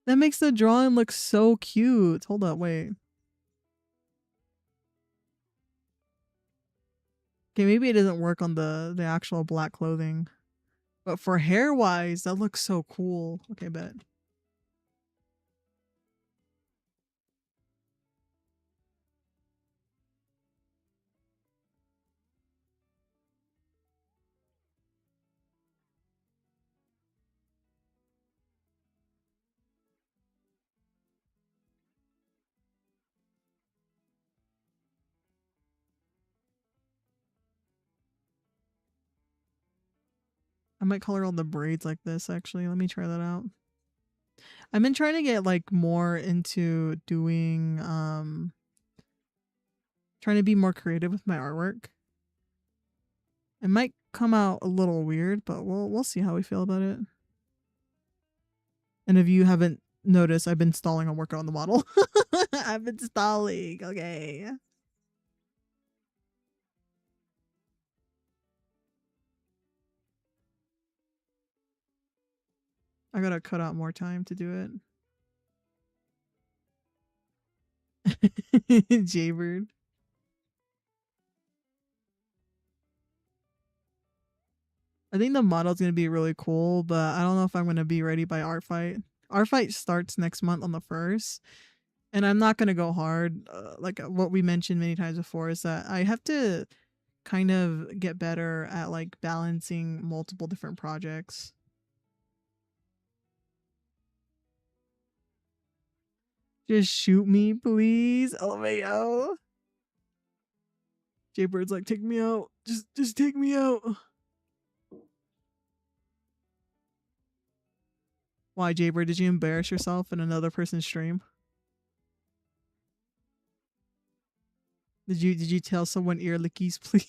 That makes the drawing look so cute. Hold up, wait. Okay, maybe it doesn't work on the actual black clothing. But for hair wise, that looks so cool. Okay, bet. I might color all the braids like this actually. Let me try that out. I've been trying to get like more into doing trying to be more creative with my artwork. It might come out a little weird, but we'll see how we feel about it. And if you haven't noticed, I've been stalling on working on the model. I've been stalling. Okay. I gotta cut out more time to do it. Jaybird. I think the model's gonna be really cool, but I don't know if I'm gonna be ready by art fight. Art fight starts next month on the 1st, and I'm not gonna go hard. Like what we mentioned many times before is that I have to kind of get better at like balancing multiple different projects. Just shoot me, please. LMAO. Jaybird's like, take me out. Just take me out. Why, Jaybird? Did you embarrass yourself in another person's stream? Did you tell someone ear lickies, please?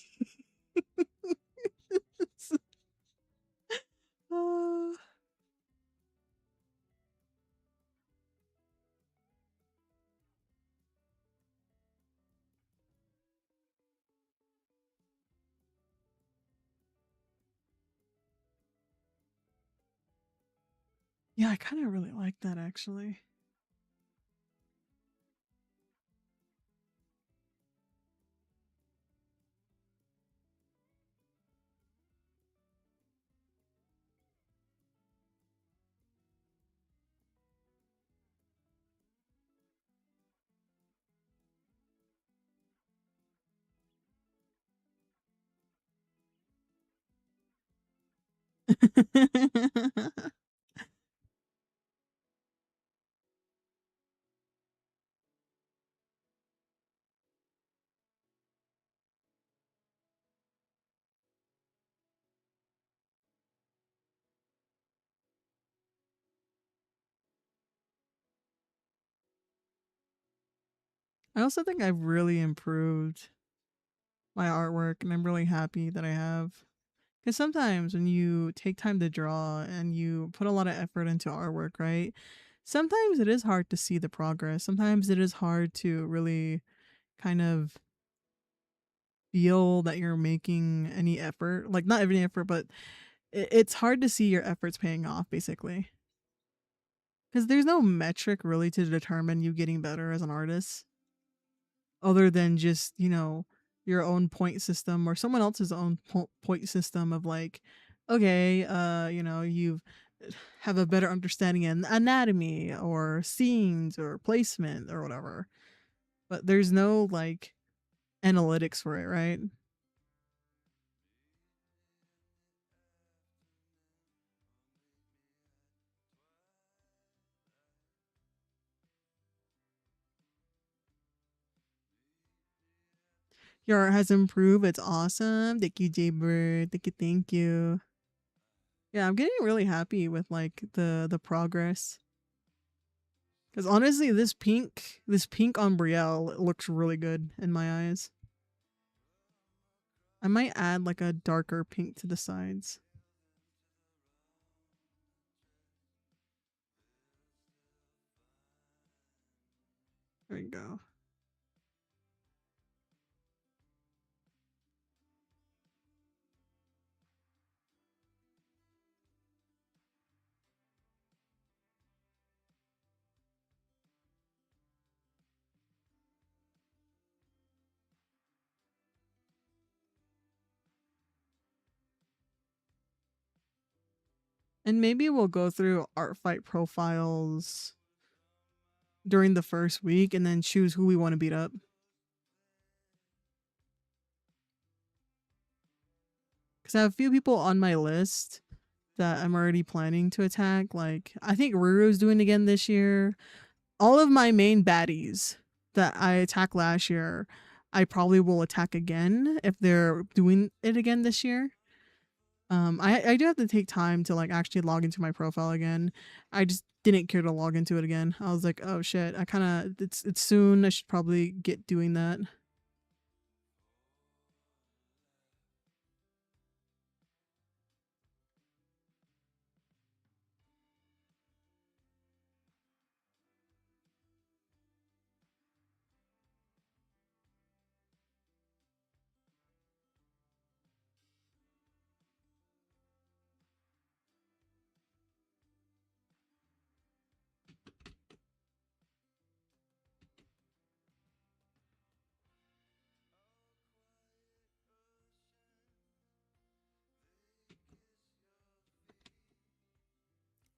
uh, yeah, I kind of really like that actually. I also think I've really improved my artwork, and I'm really happy that I have. Because sometimes when you take time to draw and you put a lot of effort into artwork, right? Sometimes it is hard to see the progress. Sometimes it is hard to really kind of feel that you're making any effort. Like, not any effort, but it's hard to see your efforts paying off, basically. Because there's no metric really to determine you getting better as an artist other than just, your own point system or someone else's own point system of like, okay, you've have a better understanding in anatomy or scenes or placement or whatever. But there's no like analytics for it, right? Your art has improved. It's awesome. Thank you, Jaybird. Thank you, thank you. Yeah, I'm getting really happy with like the progress. Because honestly, this pink on Brielle looks really good in my eyes. I might add like a darker pink to the sides. There we go. And maybe we'll go through art fight profiles during the first week and then choose who we want to beat up. Because I have a few people on my list that I'm already planning to attack. Like, I think Ruru's doing it again this year. All of my main baddies that I attacked last year, I probably will attack again if they're doing it again this year. I do have to take time to like actually log into my profile again. I just didn't care to log into it again. I was like, oh shit, I kind of it's soon. I should probably get doing that.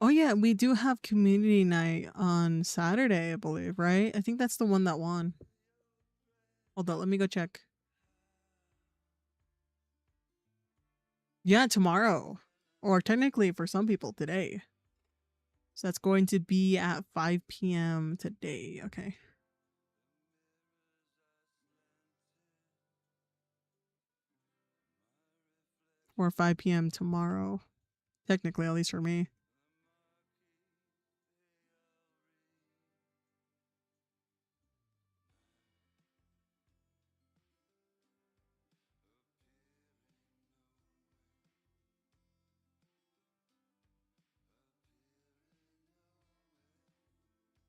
Oh yeah, we do have community night on Saturday, I believe, right? I think that's the one that won. Hold on, let me go check. Yeah, tomorrow. Or technically for some people today. So that's going to be at 5 p.m. today. Okay. Or 5 p.m. tomorrow. Technically, at least for me.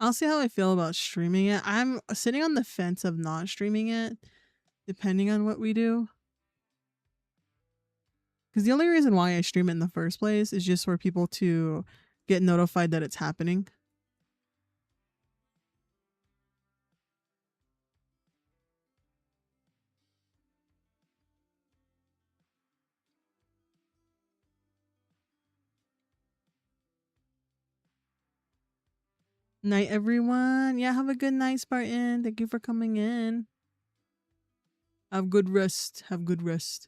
I'll see how I feel about streaming it. I'm sitting on the fence of not streaming it, depending on what we do. Because the only reason why I stream it in the first place is just for people to get notified that it's happening. Night, everyone. Yeah, have a good night, Spartan. Thank you for coming in. Have good rest. Have good rest.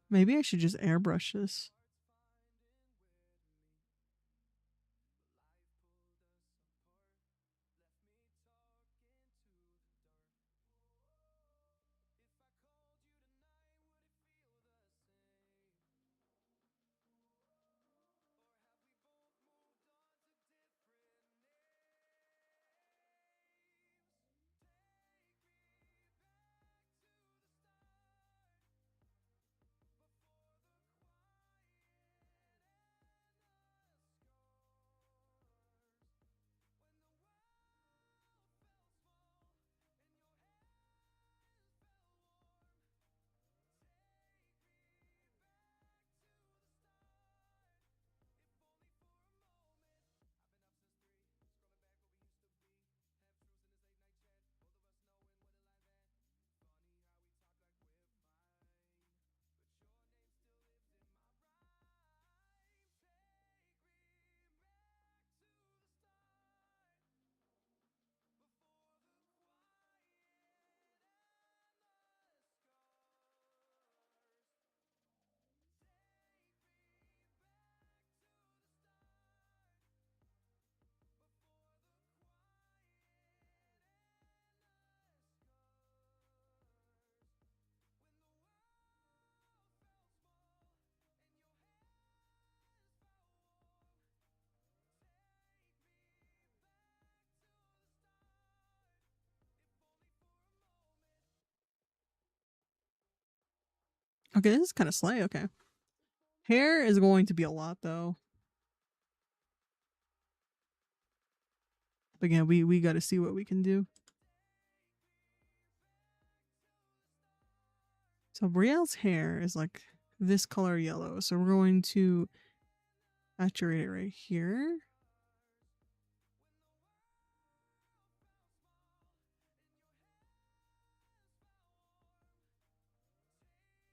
Maybe I should just airbrush this. Okay, this is kind of slay. Okay. Hair is going to be a lot though. But again, we got to see what we can do. So Brielle's hair is like this color yellow. So we're going to saturate it right here.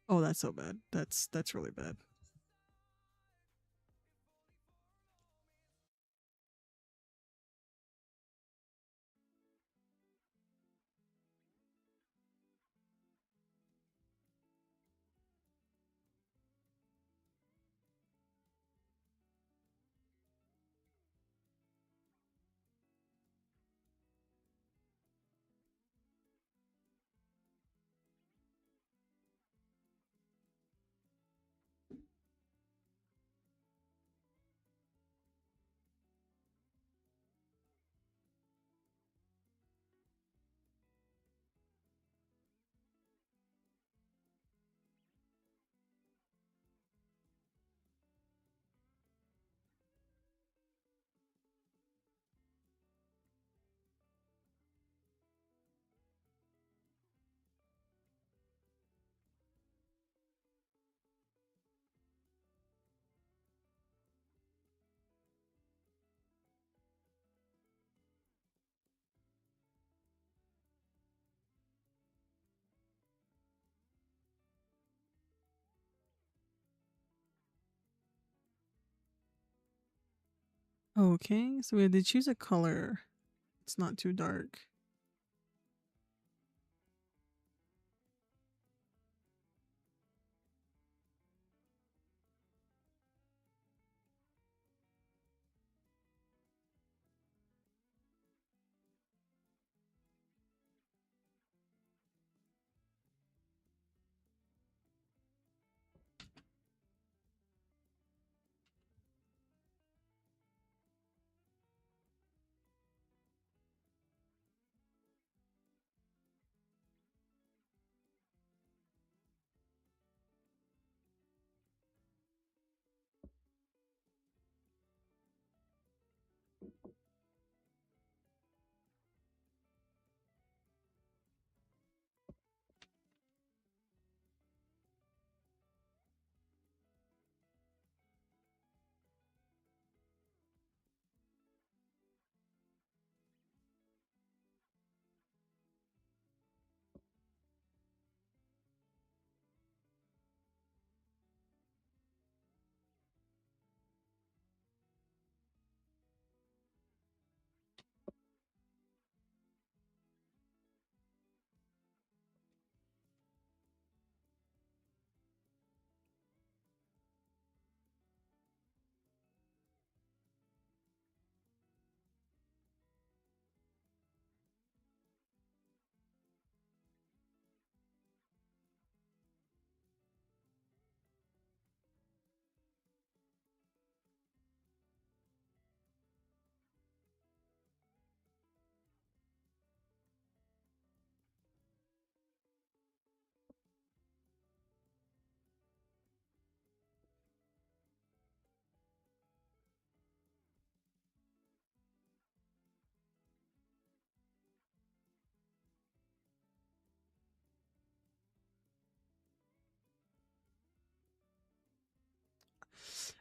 Oh, that's so bad. That's really bad. Okay, so we had to choose a color. It's not too dark.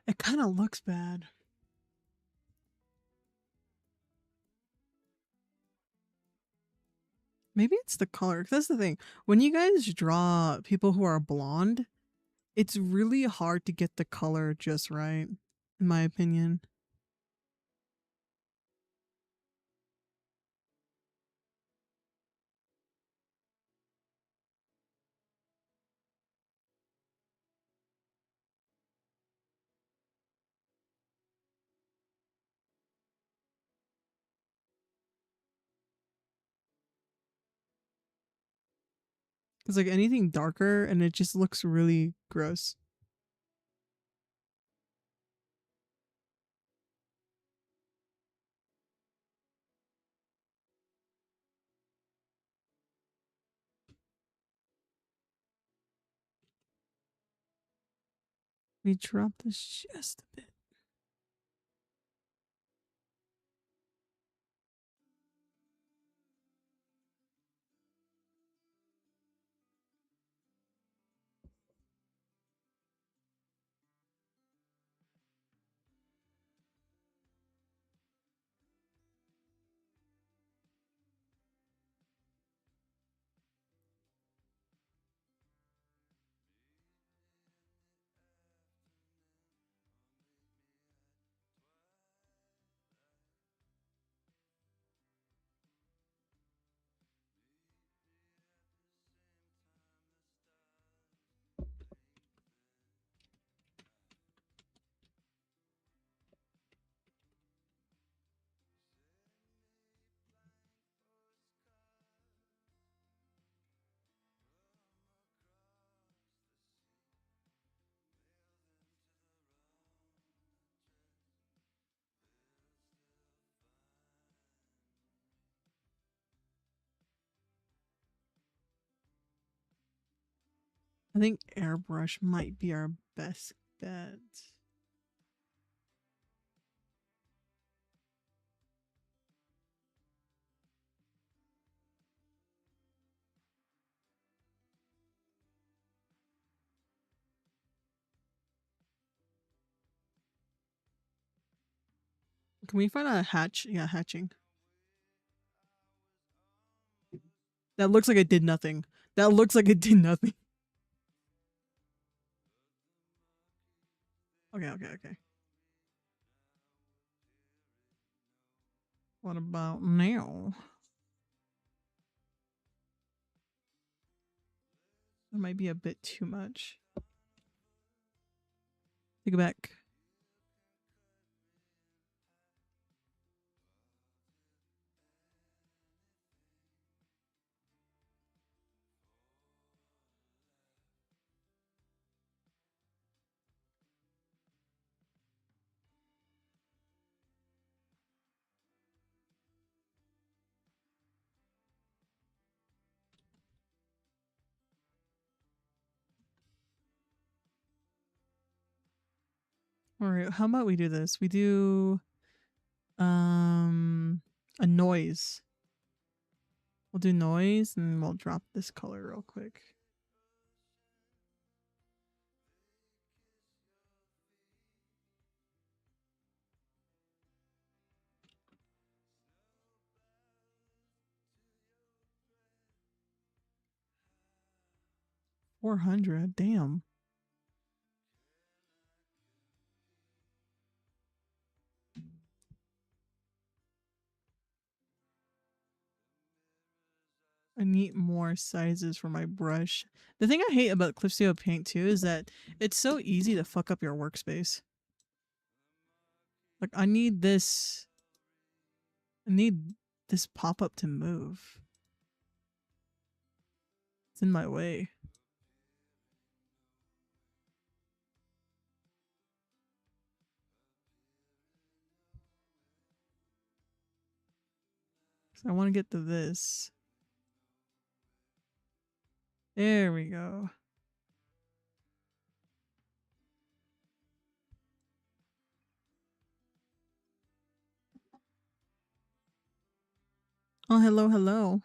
It kind of looks bad. Maybe it's the color. 'Cause that's the thing. When you guys draw people who are blonde, it's really hard to get the color just right, in my opinion. Because like anything darker and it just looks really gross. We drop this just a bit. I think airbrush might be our best bet. Can we find a hatch? Yeah, hatching. That looks like it did nothing. That looks like it did nothing. Okay. What about now? That might be a bit too much. Take it back. All right, how about we do this? We do a noise. We'll do noise and we'll drop this color real quick. $400, damn. I need more sizes for my brush. The thing I hate about Clip Studio Paint too is that it's so easy to fuck up your workspace. Like I need this pop-up to move. It's in my way. So I want to get to this. There we go. Oh, hello.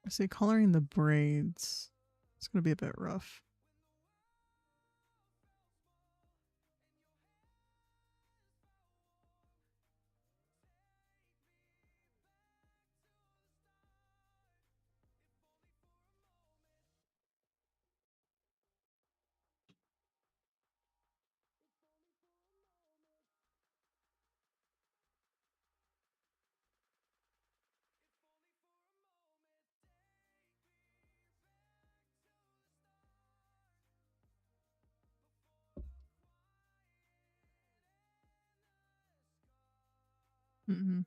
I say coloring the braids. It's gonna be a bit rough. Mm-hmm.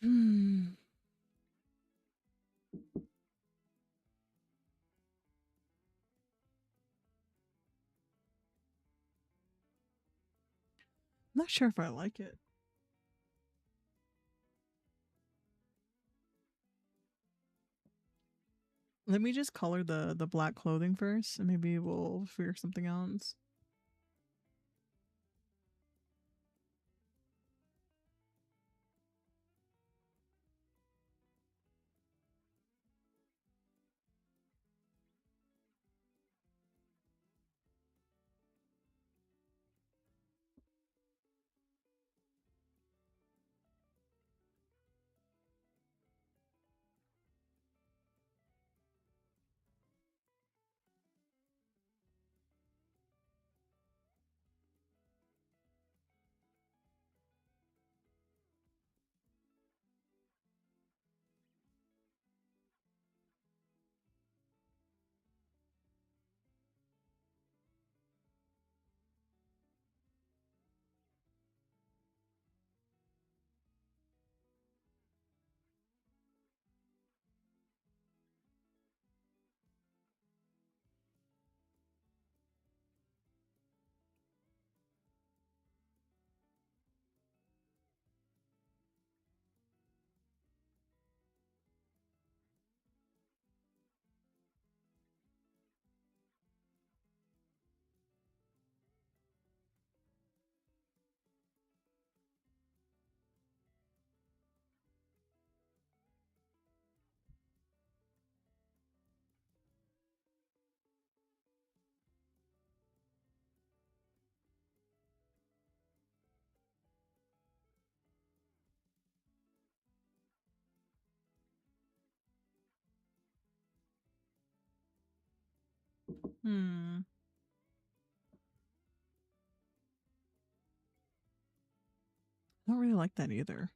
Hmm. I'm not sure if I like it. Let me just color the black clothing first, and maybe we'll figure something else. Hmm. I don't really like that either.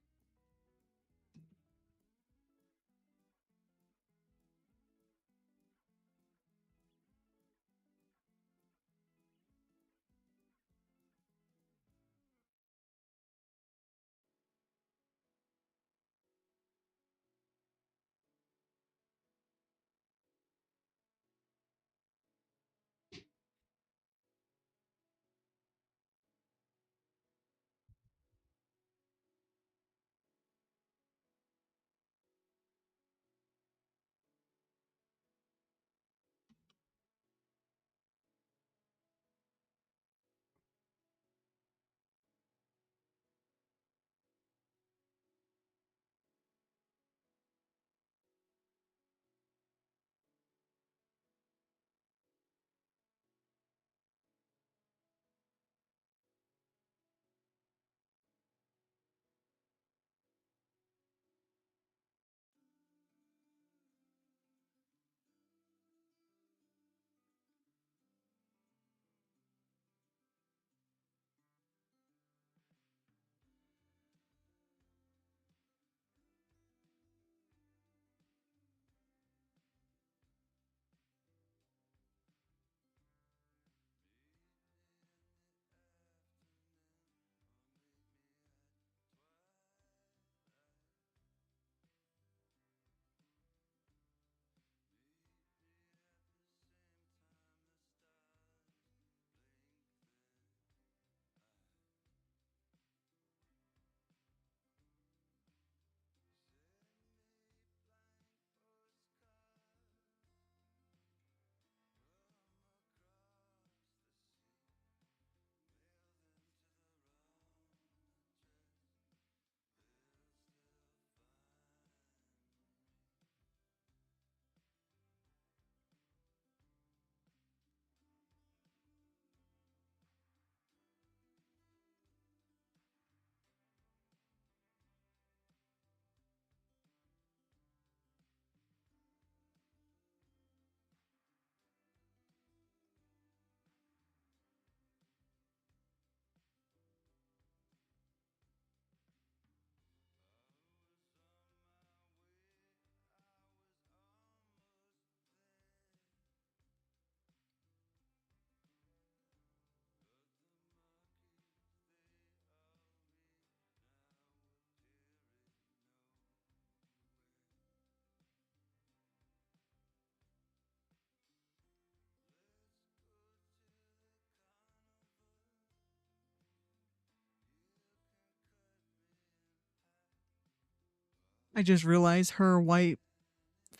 I just realized her white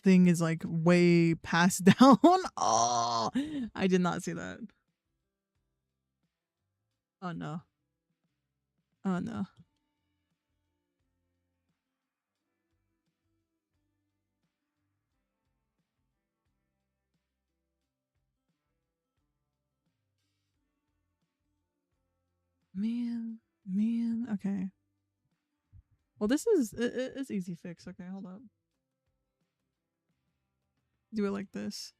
thing is like way passed down. Oh, I did not see that. Oh no. Oh no. Man, man. Okay. Well, this is it's easy fix. Okay, hold up. Do it like this.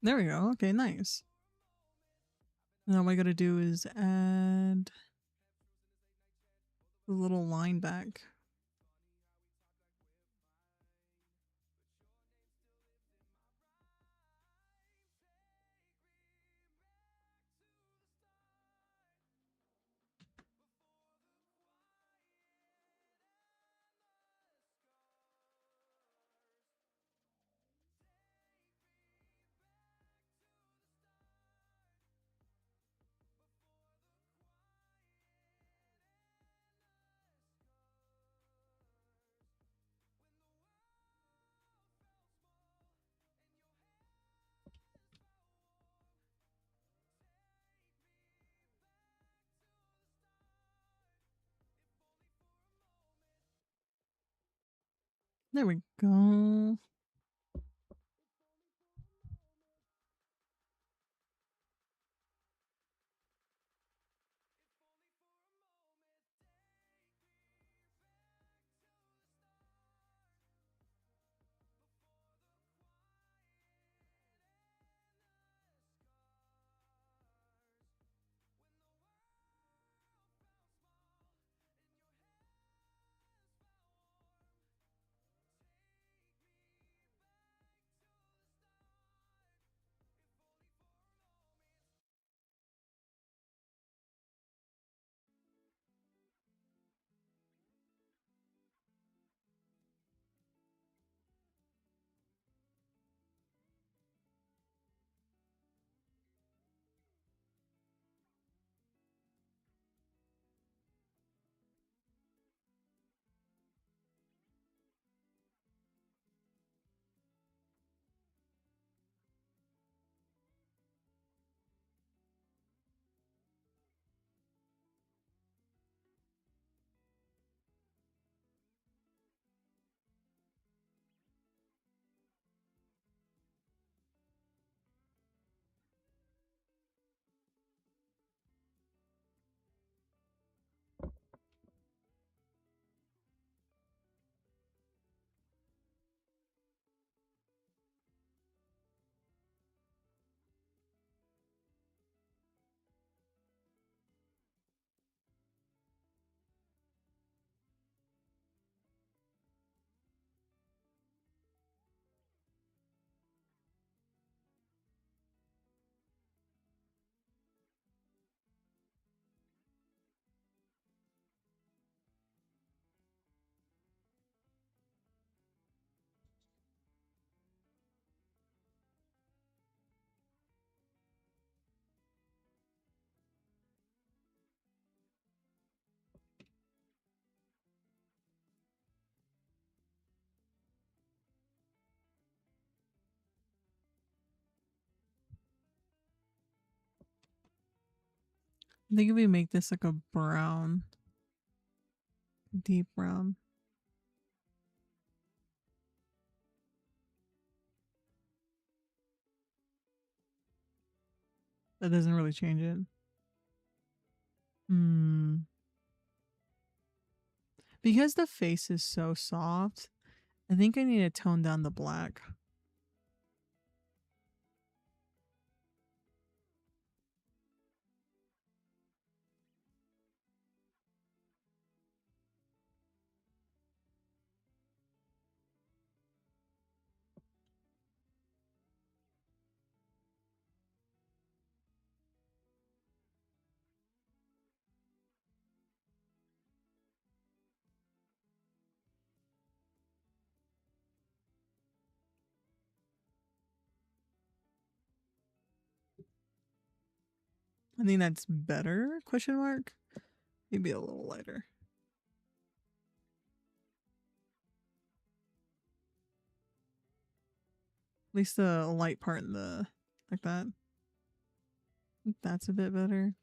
There we go. Okay, nice. Now what I gotta do is add the little line back. There we go. I think if we make this like a brown, deep brown. That doesn't really change it. Hmm. Because the face is so soft, I think I need to tone down the black. I think that's better, question mark. Maybe a little lighter. At least the light part in the, like that. That's a bit better.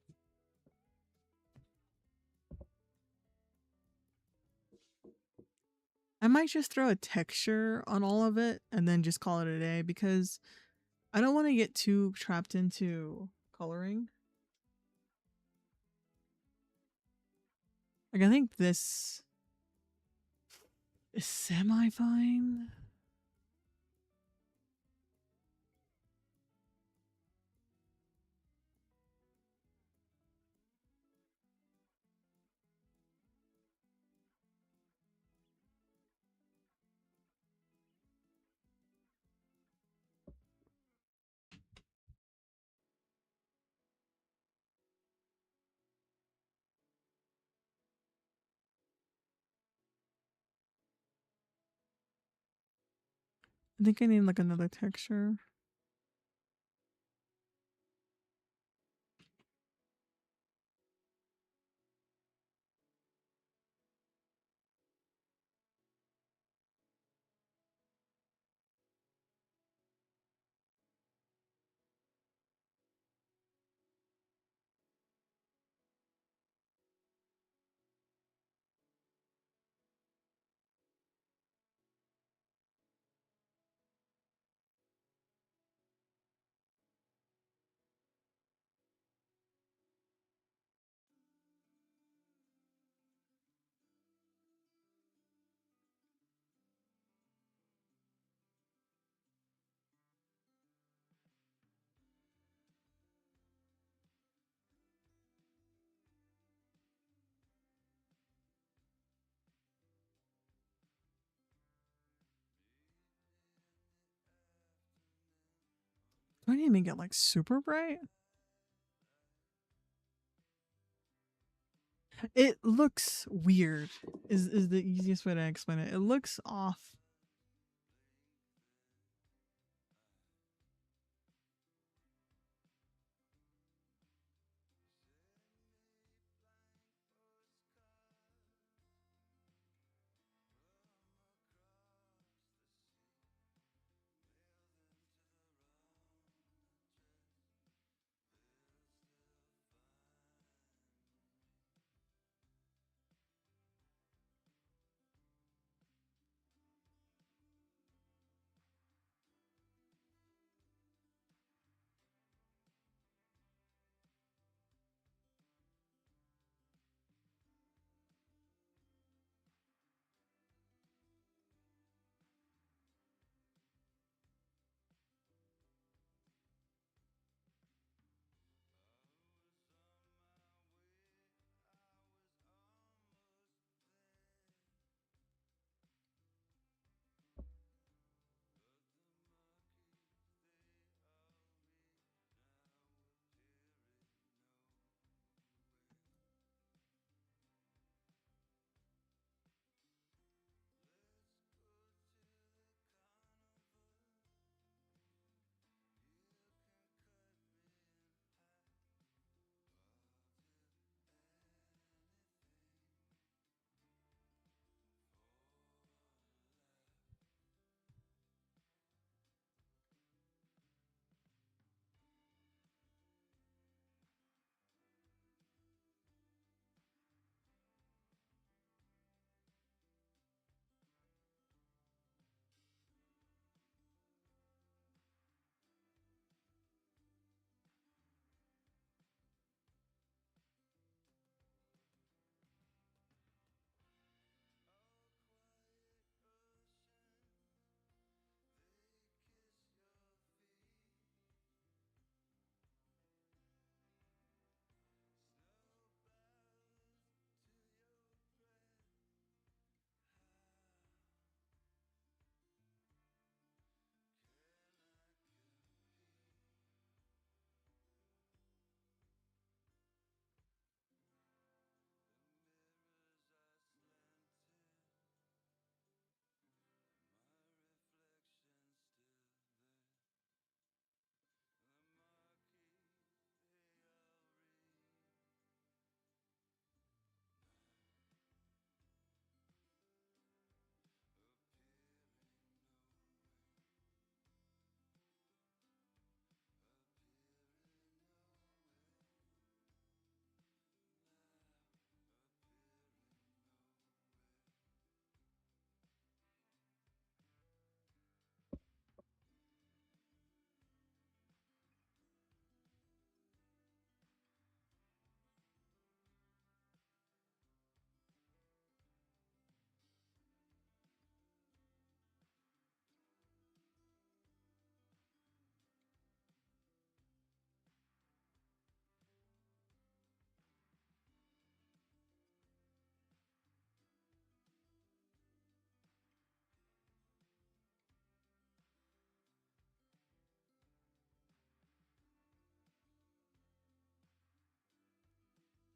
I might just throw a texture on all of it and then just call it a day because I don't want to get too trapped into coloring. Like, I think this is semi fine. I think I need like another texture. Do I need to make it like super bright? It looks weird. Is the easiest way to explain it. It looks off.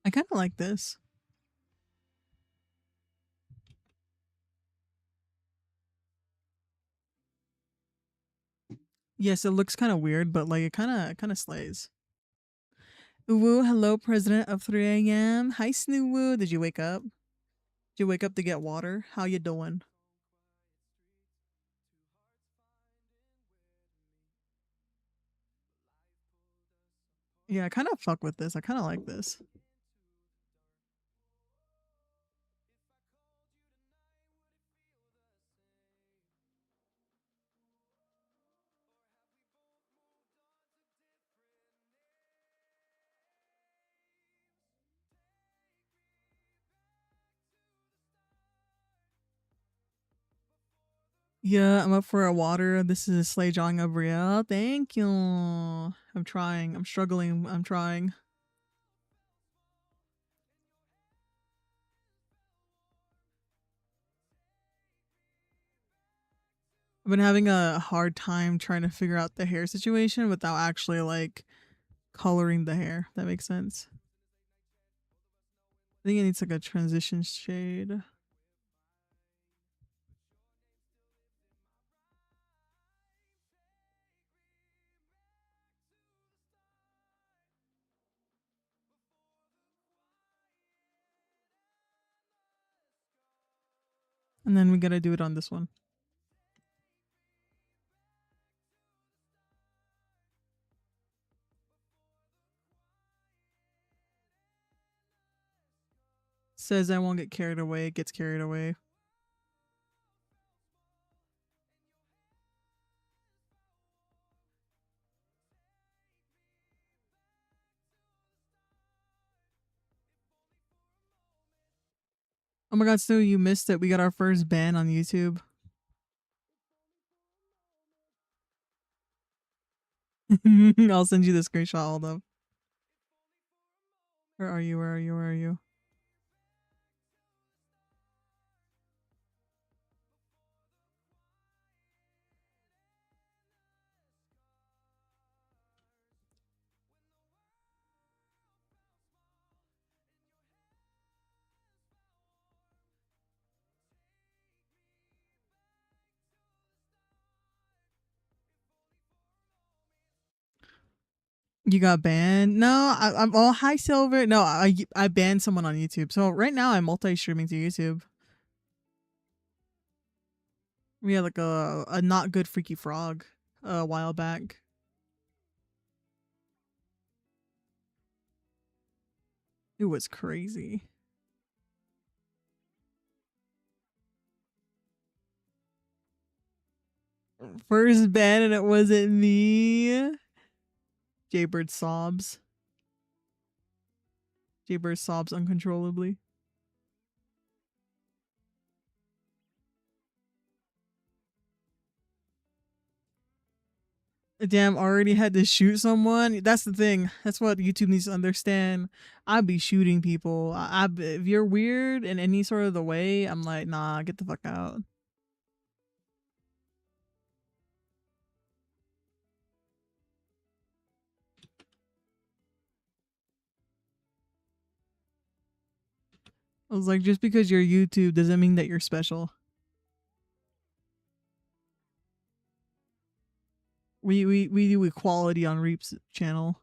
I kind of like this. Yes, it looks kind of weird, but like it kind of slays. Woo, hello, president of 3 a.m. Hi, Snoo. Did you wake up? Did you wake up to get water? How you doing? Yeah, I kind of fuck with this. I kind of like this. Yeah, I'm up for a water. This is a sleigh drawing of Brielle. Thank you. I'm trying. I'm struggling. I'm trying. I've been having a hard time trying to figure out the hair situation without actually like coloring the hair. That makes sense. I think it needs like a transition shade. And then we gotta do it on this one. Says I won't get carried away. It gets carried away. Oh my god, Stu, you missed it. We got our first ban on YouTube. I'll send you the screenshot. Hold up. Where are you? Where are you? Where are you? You got banned? No, I'm all hi Silver. No, I banned someone on YouTube. So right now I'm multi-streaming to YouTube. We had like a not good freaky frog a while back. It was crazy. First ban and it wasn't me. Jaybird sobs. Jaybird sobs uncontrollably. Damn, already had to shoot someone. That's the thing. That's what YouTube needs to understand. I'd be shooting people. If you're weird in any sort of the way, I'm like, nah, get the fuck out. I was like, just because you're YouTube doesn't mean that you're special. We do equality on Reap's channel.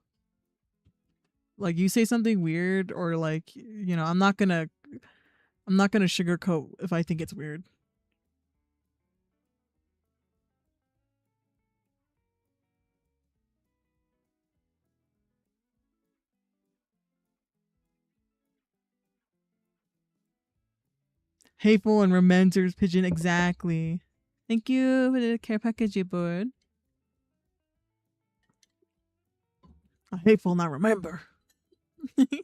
Like you say something weird or like, you know, I'm not gonna sugarcoat if I think it's weird. Hateful and Rementers pigeon, exactly. Thank you for the care package, you bird. Hateful, not remember. Because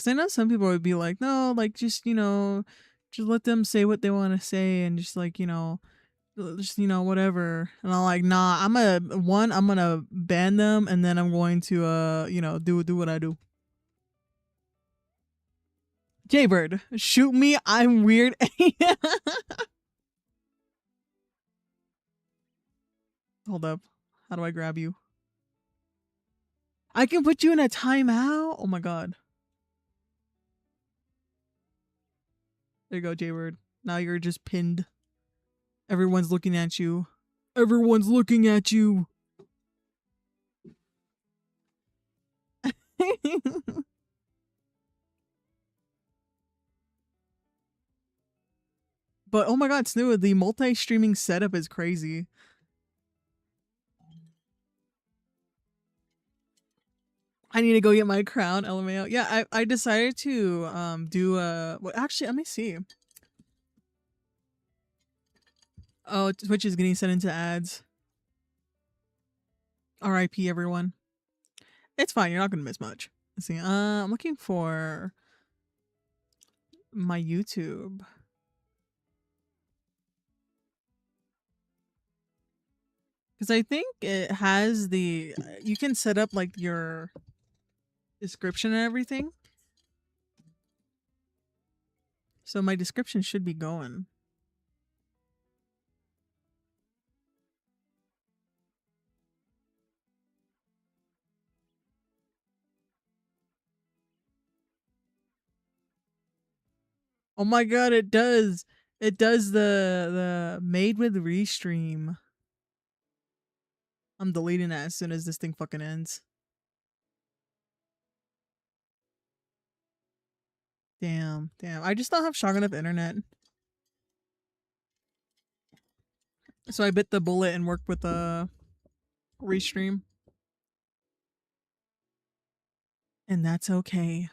I know some people would be like, no, like just, you know, just let them say what they want to say and just like, you know, just, you know, whatever. And I'm like, nah, I'm gonna ban them and then I'm going to you know, do what I do. Jaybird, shoot me, I'm weird. Hold up. How do I grab you? I can put you in a timeout? Oh my god. There you go, J-Word. Now you're just pinned. Everyone's looking at you. Everyone's looking at you. But oh my god, Snoo, the multi-streaming setup is crazy. I need to go get my crown, LMAO. Yeah, I decided to do a well, actually, let me see. Oh, Twitch is getting sent into ads. RIP everyone. It's fine, you're not gonna miss much. Let's see. I'm looking for my YouTube. Because I think it has the you can set up like your description and everything. So my description should be going. Oh my god, it does. It does the made with restream. I'm deleting that as soon as this thing fucking ends. Damn. I just don't have strong enough internet. So I bit the bullet and worked with a restream. And that's okay.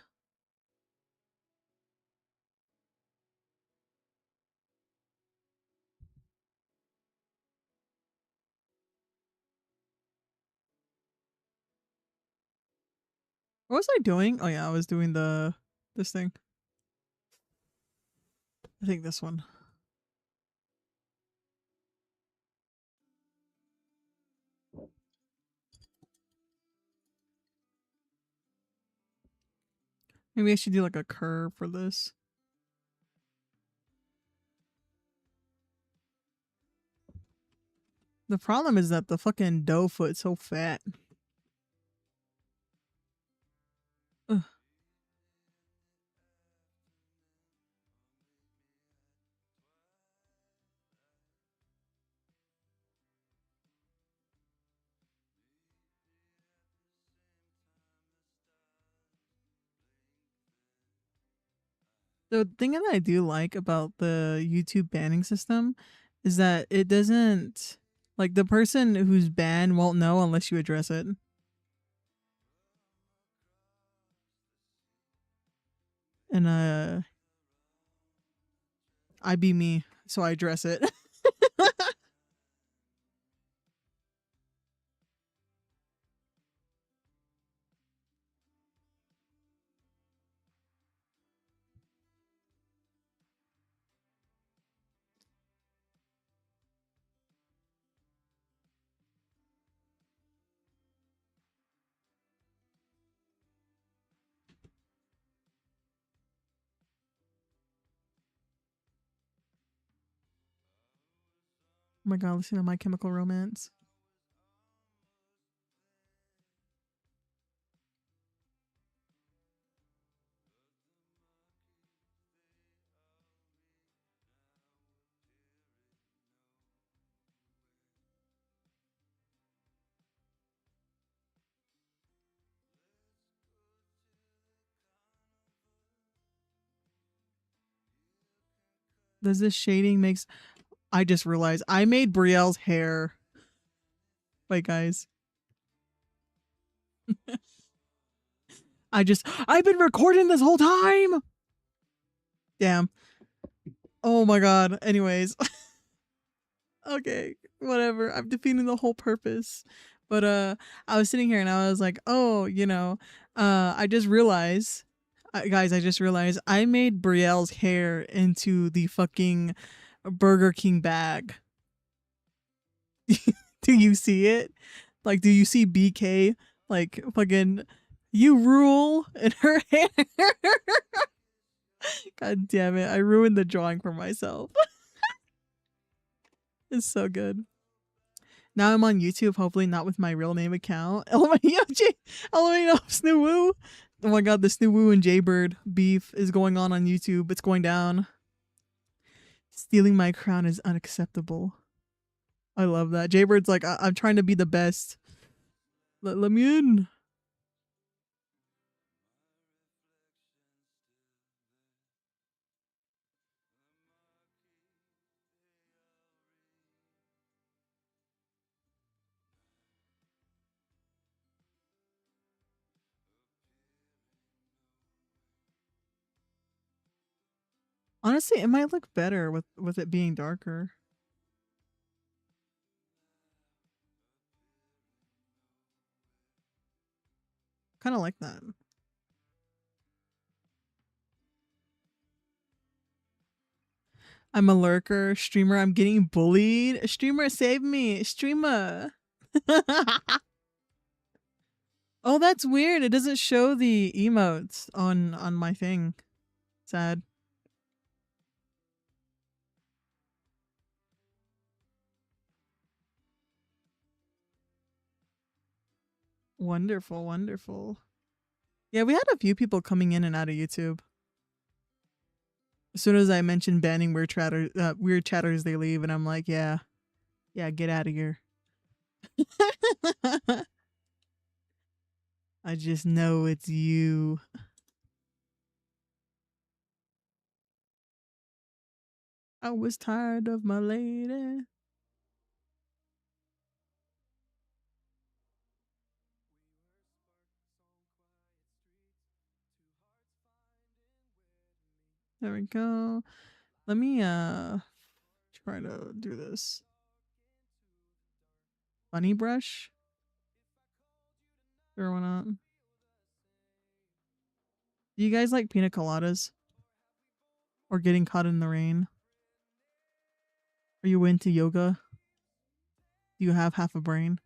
What was I doing? Oh yeah, I was doing this thing. I think this one. Maybe I should do like a curve for this. The problem is that the fucking dough foot's so fat. Ugh. The thing that I do like about the YouTube banning system is that it doesn't like the person who's banned won't know unless you address it. And I be me, so I address it. Oh my god, listen to My Chemical Romance. Does this shading makes I just realized I made Brielle's hair. Wait, guys. I've been recording this whole time. Damn. Oh my god. Anyways. Okay, whatever. I'm defeating the whole purpose. But I was sitting here and I was like, "Oh, I just realized guys, I just realized I made Brielle's hair into the fucking Burger King bag." Do you see it? Like, do you see BK like fucking you rule in her hair? God damn it. I ruined the drawing for myself. It's so good. Now I'm on YouTube, hopefully not with my real name account. Oh my god, Snoo. Oh my god, the Snoo and Jaybird beef is going on YouTube. It's going down. Stealing my crown is unacceptable. I love that. Jaybird's like, I'm trying to be the best. Let me in. Honestly, it might look better with it being darker. Kind of like that. I'm a lurker. Streamer, I'm getting bullied. Streamer, save me. Streamer. Oh, that's weird. It doesn't show the emotes on my thing. Sad. Wonderful, wonderful. Yeah, we had a few people coming in and out of YouTube. As soon as I mentioned banning weird chatters, they leave, and I'm like, yeah, get out of here. I just know it's you. I was tired of my lady. There we go. Let me try to do this. Bunny brush. Sure, why not? Do you guys like pina coladas? Or getting caught in the rain? Are you into yoga? Do you have half a brain?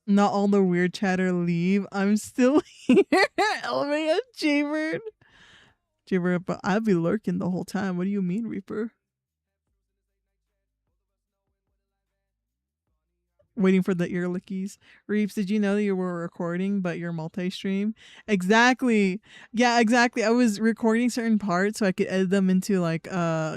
Not all the weird chatter leave. I'm still here. Oh my god, Jaybird. Jaybird, but I'll be lurking the whole time. What do you mean, Reaper? Waiting for the ear lickies. Reeves, did you know that you were recording but you're multi-stream? Exactly. Yeah, exactly. I was recording certain parts so I could edit them into like a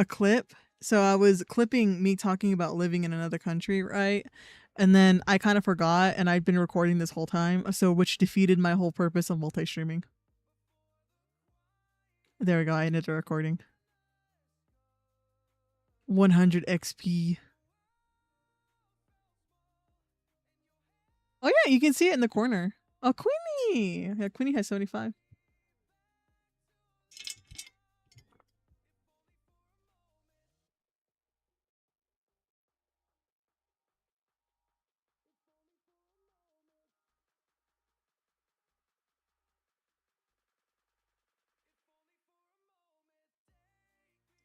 clip. So I was clipping me talking about living in another country, right? And then I kind of forgot and I'd been recording this whole time, so which defeated my whole purpose of multi-streaming. There we go. I ended the recording. 100 XP. Oh yeah, you can see it in the corner. Oh, Queenie. Yeah, Queenie has 75.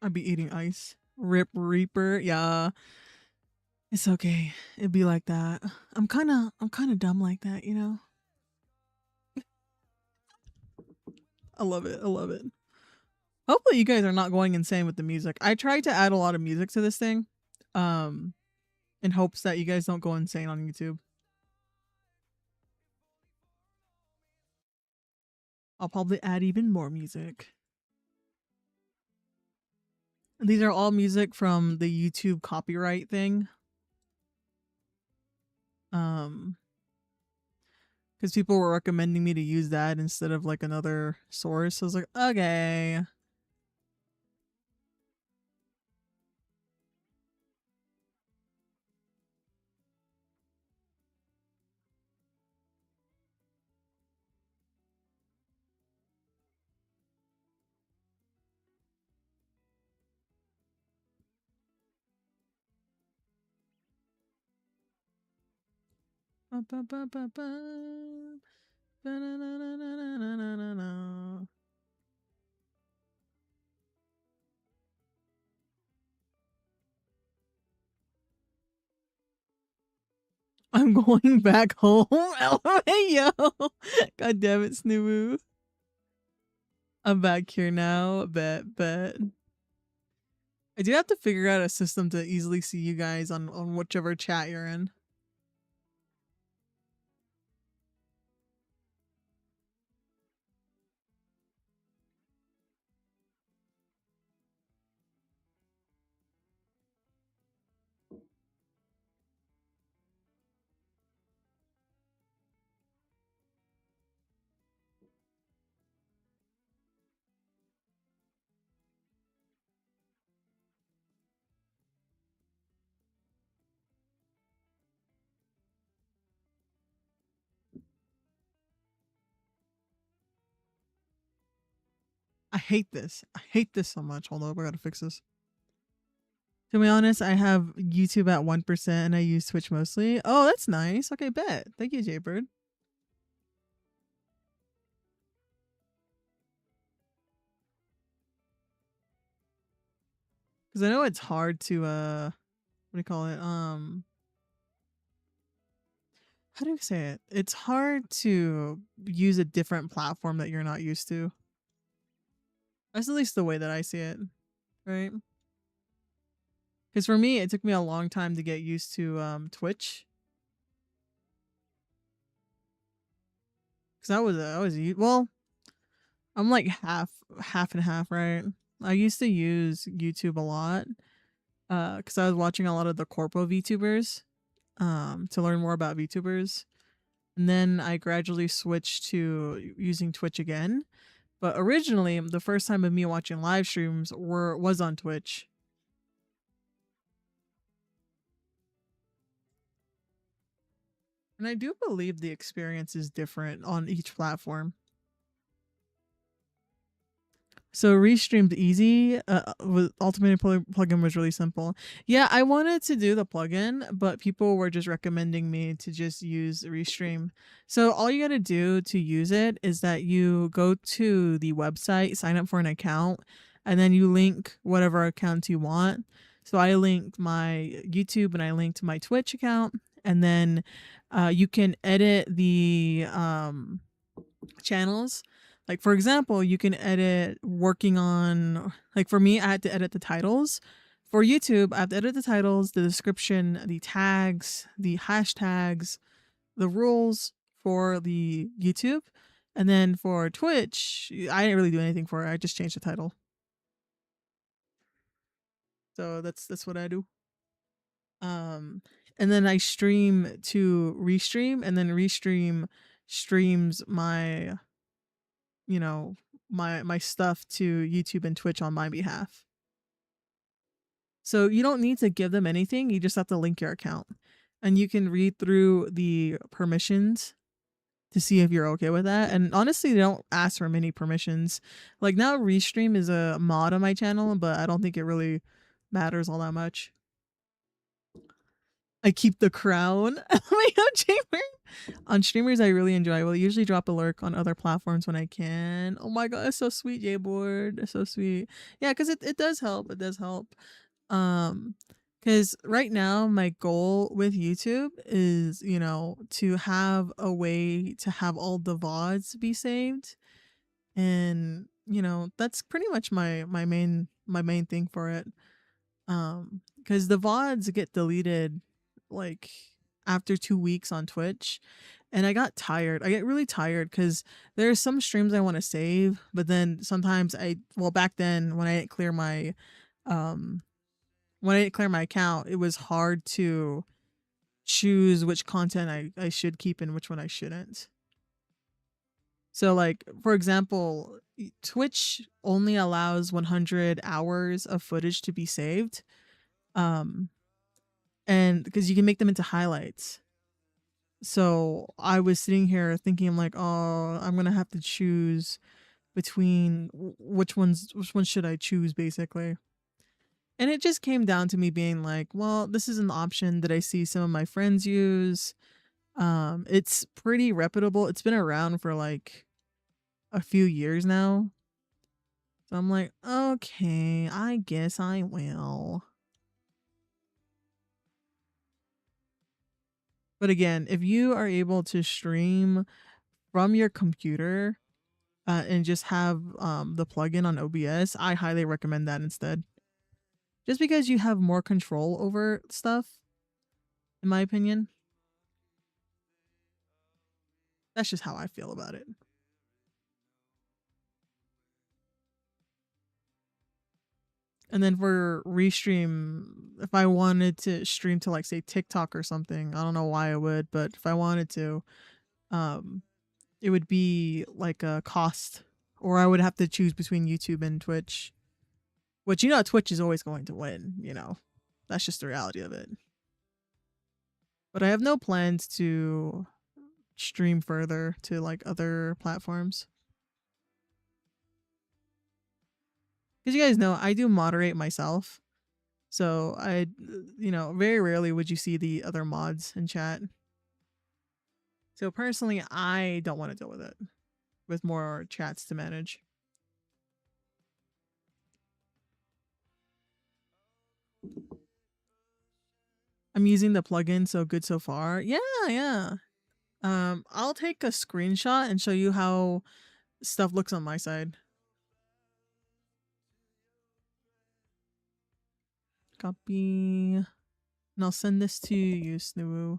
I'd be eating ice. Rip Reaper. Yeah. It's okay. It'd be like that. I'm kinda dumb like that, you know? I love it. I love it. Hopefully you guys are not going insane with the music. I tried to add a lot of music to this thing. Um in hopes that you guys don't go insane on YouTube. I'll probably add even more music. These are all music from the YouTube copyright thing. Because people were recommending me to use that instead of like another source. I was like, okay. I'm going back home. LMAO. God damn it, Snoo. I'm back here now. Bet. I do have to figure out a system to easily see you guys on whichever chat you're in. I hate this. I hate this so much. Hold on, I gotta fix this. To be honest, I have YouTube at 1% and I use Twitch mostly. Oh, that's nice. Okay, bet. Thank you, Jaybird. Because I know it's hard to what do you call it? How do you say it? It's hard to use a different platform that you're not used to. That's at least the way that I see it, right? Because for me, it took me a long time to get used to Twitch. Because well, I'm like half and half, right? I used to use YouTube a lot, because I was watching a lot of the corpo VTubers, to learn more about VTubers, and then I gradually switched to using Twitch again. But originally, the first time of me watching live streams was on Twitch. And I do believe the experience is different on each platform. So Restreamed Easy with Ultimate plugin was really simple. Yeah, I wanted to do the plugin, but people were just recommending me to just use Restream. So all you got to do to use it is that you go to the website, sign up for an account, and then you link whatever account you want. So I linked my YouTube and I linked my Twitch account, and then you can edit the channels. Like, for example, you can edit working on, like, for me, I had to edit the titles. For YouTube, I have to edit the titles, the description, the tags, the hashtags, the rules for the YouTube. And then for Twitch, I didn't really do anything for it. I just changed the title. So that's what I do. And then I stream to Restream, and then Restream streams my my stuff to YouTube and Twitch on my behalf. So you don't need to give them anything. You just have to link your account, and you can read through the permissions to see if you're okay with that. And honestly, they don't ask for many permissions. Like, now Restream is a mod on my channel, but I don't think it really matters all that much. I keep the crown. Oh my god, Chamber. On streamers, I really enjoy. I will usually drop a lurk on other platforms when I can. Oh my god, it's so sweet, Jboard. It's so sweet. Yeah, because it does help. It does help. Because right now my goal with YouTube is, to have a way to have all the VODs be saved. And, that's pretty much my main thing for it. Because the VODs get deleted like after 2 weeks on Twitch, and I got tired. I get really tired because there are some streams I want to save, but then sometimes back then when I didn't clear my account, it was hard to choose which content I should keep and which one I shouldn't. So, like, for example, Twitch only allows 100 hours of footage to be saved. And because you can make them into highlights. So I was sitting here thinking, I'm like, oh, I'm gonna have to choose between which ones should I choose, basically. And it just came down to me being like, well, this is an option that I see some of my friends use. It's pretty reputable. It's been around for like a few years now. So I'm like, okay, I guess I will. But again, if you are able to stream from your computer and just have the plugin on OBS, I highly recommend that instead. Just because you have more control over stuff, in my opinion. That's just how I feel about it. And then for restream, if I wanted to stream to like say TikTok or something, I don't know why I would, but if I wanted to, um, it would be like a cost, or I would have to choose between YouTube and Twitch. Which Twitch is always going to win. That's just the reality of it. But I have no plans to stream further to like other platforms. Because you guys know I do moderate myself. So very rarely would you see the other mods in chat. So personally, I don't want to deal with it with more chats to manage. I'm using the plugin, so good so far. Yeah, yeah. I'll take a screenshot and show you how stuff looks on my side. Copy. And I'll send this to you, Snoo.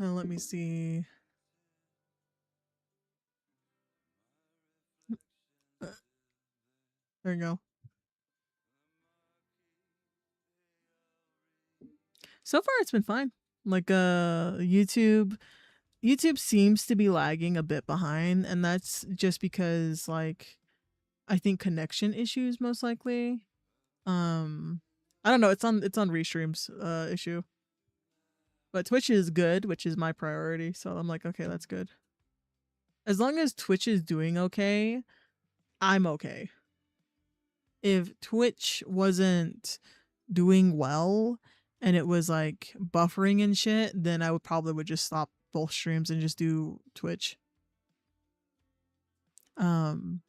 And let me see. There you go. So far, it's been fine. Like, YouTube seems to be lagging a bit behind, and that's just because, like, I think connection issues most likely. I don't know. It's on Restream's issue, but Twitch is good, which is my priority. So I'm like, okay, that's good. As long as Twitch is doing okay, I'm okay. If Twitch wasn't doing well and it was like buffering and shit, then I would just stop both streams and just do Twitch. Um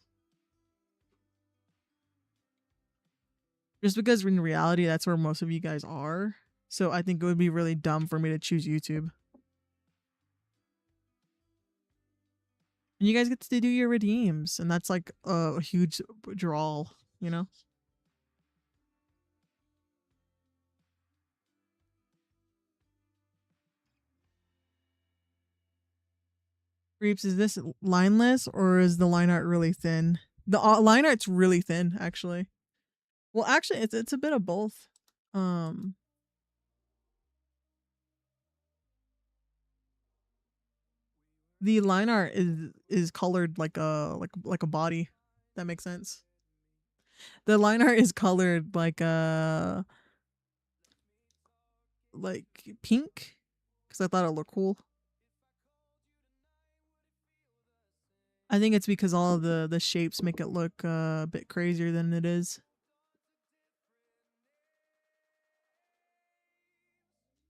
just because in reality that's where most of you guys are. So I think it would be really dumb for me to choose YouTube. And you guys get to do your redeems, and that's like a huge draw, you know? Reeps, is this lineless or is the line art really thin? The line art's really thin, actually. Well, actually, it's a bit of both. Um, the line art is colored like a body. That makes sense. The line art is colored like pink because I thought it looked cool. I think it's because all of the shapes make it look a bit crazier than it is.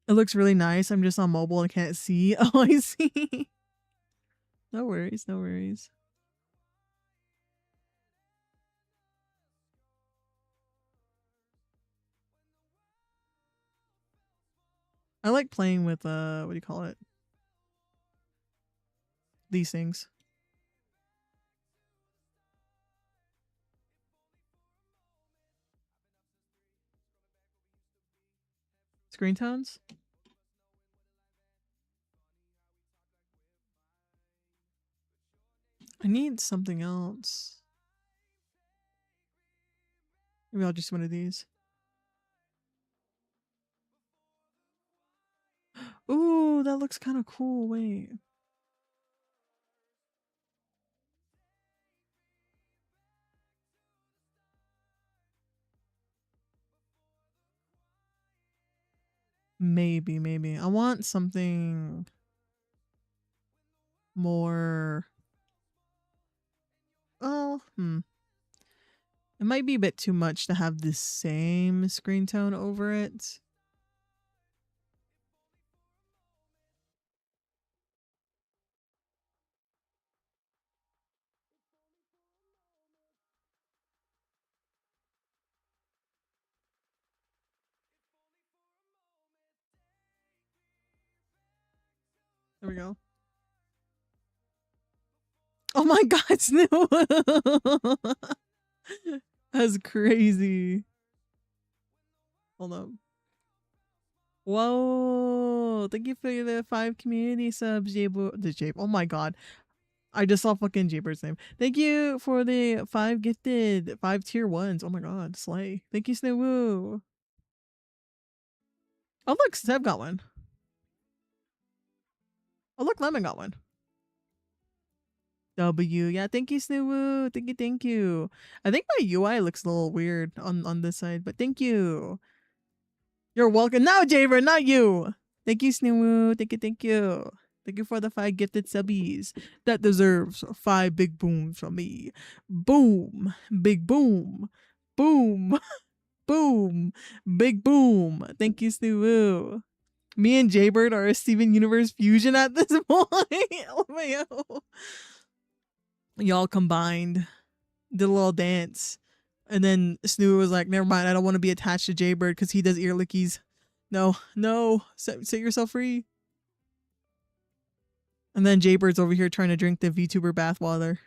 It looks really nice. I'm just on mobile and can't see. Oh, I see. No worries, no worries. I like playing with what do you call it? These things. Screen tones? I need something else. Maybe I'll just one of these. Ooh, that looks kind of cool. Wait. Maybe. I want something more. Oh, It might be a bit too much to have the same screen tone over it. There we go. Oh my god, Snoop! That's crazy. Hold up. Whoa! Thank you for the 5 community subs, Jabe. Oh my god. I just saw fucking Jaber's name. Thank you for the 5 gifted, 5 tier 1s. Oh my god, slay. Thank you, Snowoo. Oh look, Seb got one. Oh look, Lemon got one. W. Yeah, thank you, Snowoo. Thank you, thank you. I think my UI looks a little weird on this side, but thank you. You're welcome. No, Jaber, not you. Thank you, Snowoo. Thank you, thank you. Thank you for the 5 gifted subbies. That deserves 5 big booms from me. Boom. Big boom. Boom. Boom. Big boom. Thank you, Snowoo. Me and Jaybird are a Steven Universe fusion at this point. LMAO. Y'all combined. Did a little dance. And then Snoo was like, never mind, I don't want to be attached to Jaybird because he does ear lickies. No, no, set yourself free. And then Jaybird's over here trying to drink the VTuber bathwater.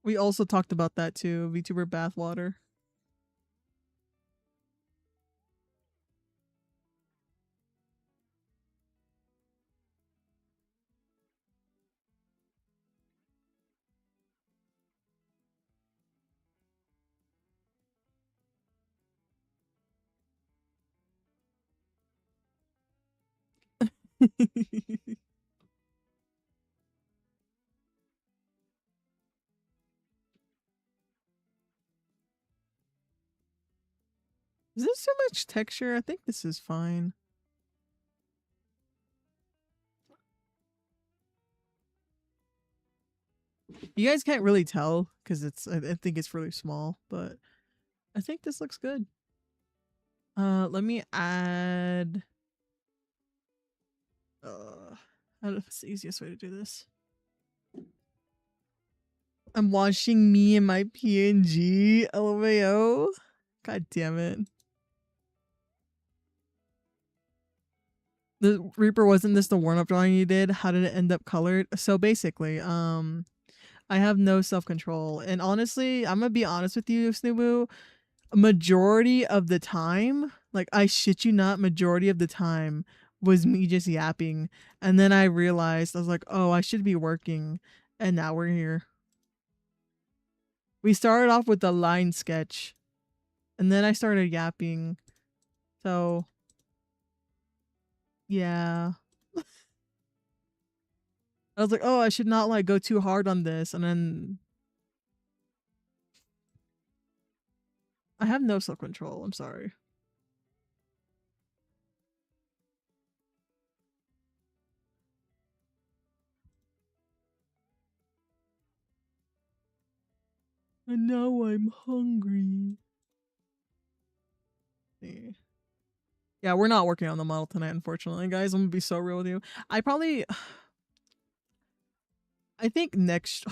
We also talked about that too, VTuber bathwater. Is this too much texture? I think this is fine. You guys can't really tell because I think it's really small, but I think this looks good. Let me add. I don't know if it's the easiest way to do this. I'm watching me and my PNG. LMAO. God damn it. The Reaper, wasn't this the warm-up drawing you did? How did it end up colored? So basically, I have no self-control. And honestly, I'm gonna be honest with you, Snoobu. Majority of the time, like I shit you not, majority of the time was me just yapping. And then I realized, I was like, oh, I should be working. And now we're here. We started off with the line sketch. And then I started yapping. So yeah. I was like, oh, I should not like go too hard on this. And then I have no self-control. I'm sorry. And now I'm hungry. Yeah, we're not working on the model tonight, unfortunately, guys. I'm gonna be so real with you. I think next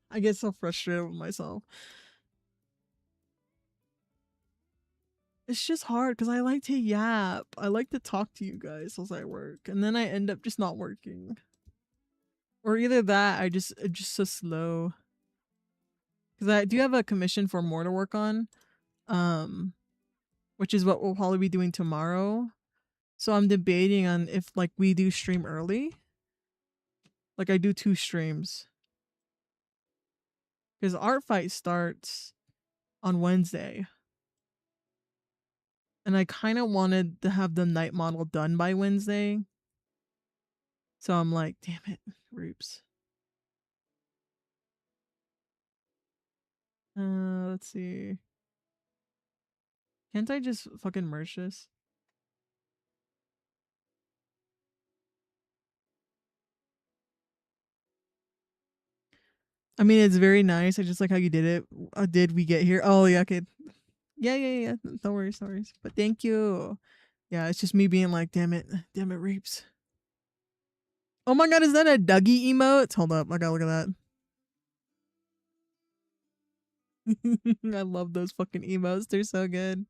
I get so frustrated with myself. It's just hard because I like to yap. I like to talk to you guys as I work. And then I end up just not working. Or either that, I'm just so slow. Because I do have a commission for more to work on. Which is what we'll probably be doing tomorrow. So I'm debating on if like we do stream early. Like I do 2 streams. Because art fight starts on Wednesday. And I kind of wanted to have the night model done by Wednesday. So I'm like, damn it, Roops. Let's see. Can't I just fucking merge this? I mean, it's very nice. I just like how you did it. Did we get here? Oh, yeah, okay. Yeah. No worries, no worries. But thank you. Yeah, it's just me being like, damn it, Reeps. Oh my god, is that a Dougie emote? Hold up, I gotta look at that. I love those fucking emotes. They're so good.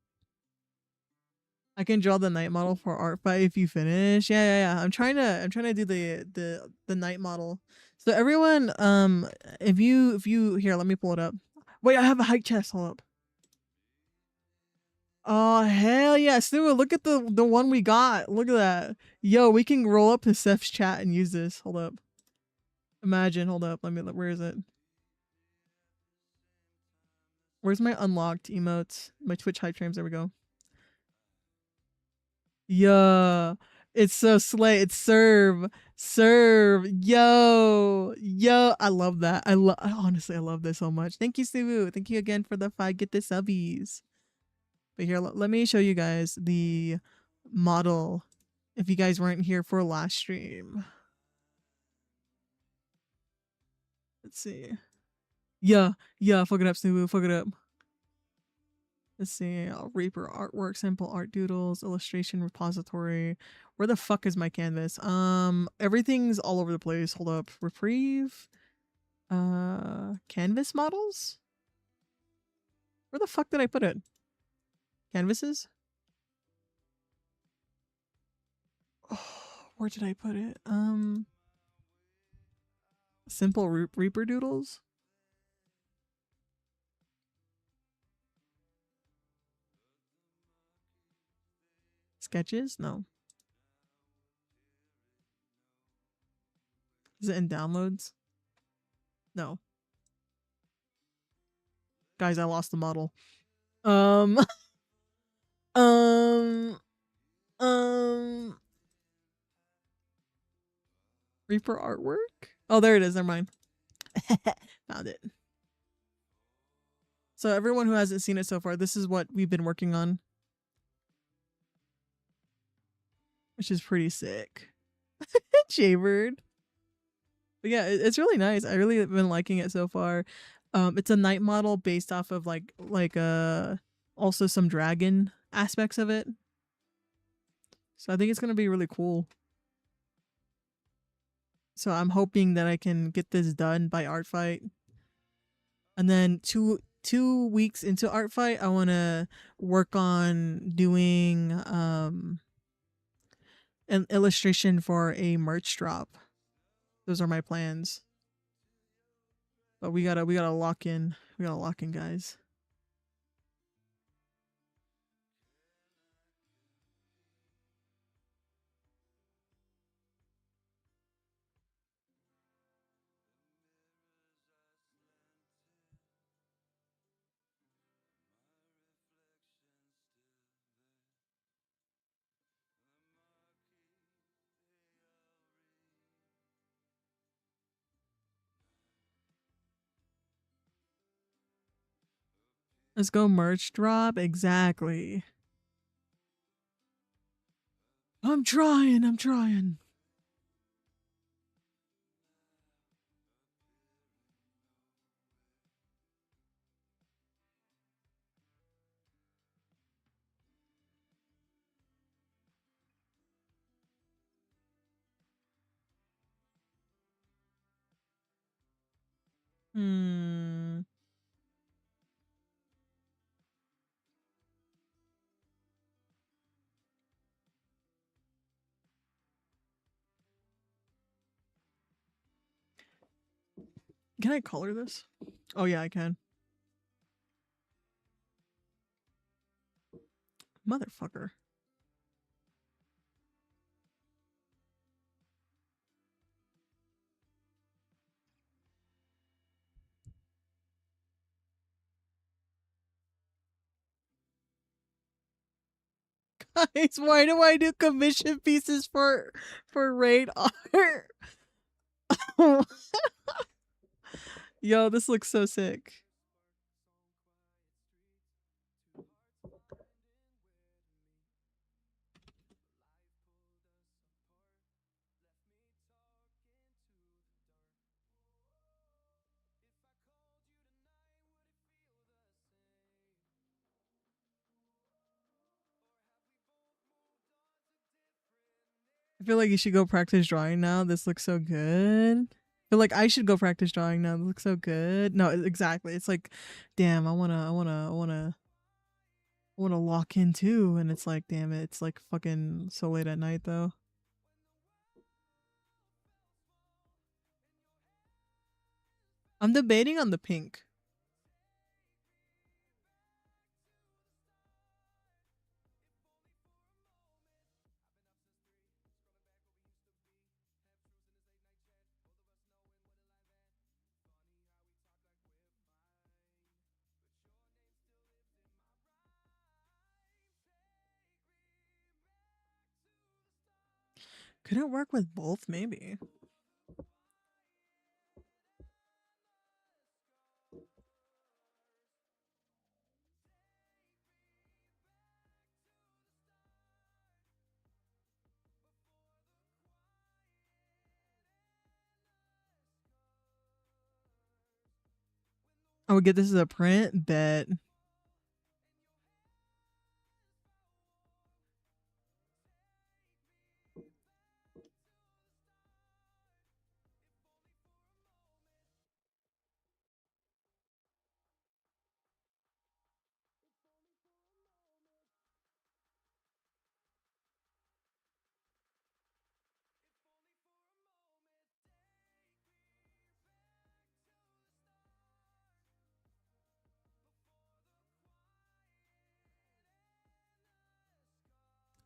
I can draw the night model for art fight if you finish. Yeah. I'm trying to do the night model. So everyone, if you here, let me pull it up. Wait, I have a height chest. Hold up. Oh hell yeah, Stu! Look at the one we got. Look at that. Yo, we can roll up to Seth's chat and use this. Hold up. Imagine. Hold up. Let me look. Where is it? Where's my unlocked emotes? My Twitch hype trains. There we go. Yeah. It's so slay. It's serve. Yo. I love that. Honestly, I love this so much. Thank you, Sivu. Thank you again for the 5 get the subbies. But here, let me show you guys the model. If you guys weren't here for last stream, let's see. Yeah. Fuck it up, Sivu. Fuck it up. Let's see. Reaper artwork, sample art doodles, illustration repository. Where the fuck is my canvas? Everything's all over the place. Hold up. Reprieve. Canvas models? Where the fuck did I put it? Canvases? Oh, where did I put it? Simple Reaper doodles? Sketches? No. Is it in downloads? No. Guys, I lost the model. Um um Reaper artwork? Oh, there it is. Never mind. Found it. So everyone who hasn't seen it so far, this is what we've been working on, which is pretty sick. Jaybird. But yeah, it's really nice. I really have been liking it so far. It's a night model based off of also some dragon aspects of it. So I think it's gonna be really cool. So I'm hoping that I can get this done by art fight. And then two weeks into art fight, I wanna work on doing an illustration for a merch drop. Those are my plans. But we gotta lock in. We gotta lock in, guys. Let's go merch drop. Exactly. I'm trying. Hmm. Can I color this? Oh yeah, I can. Motherfucker. Guys, why do I do commission pieces for raid art? Yo, this looks so sick. I feel like you should go practice drawing now. This looks so good. But like I should go practice drawing now. It looks so good. No, exactly. It's like, damn, I wanna lock in too. And it's like, damn it, it's like fucking so late at night though. I'm debating on the pink. Could it work with both? Maybe. I would get this as a print. Bet.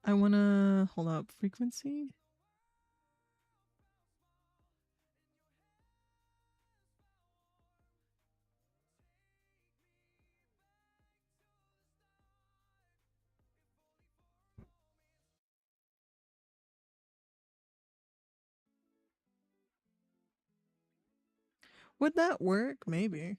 I wanna hold up frequency. Would that work? Maybe.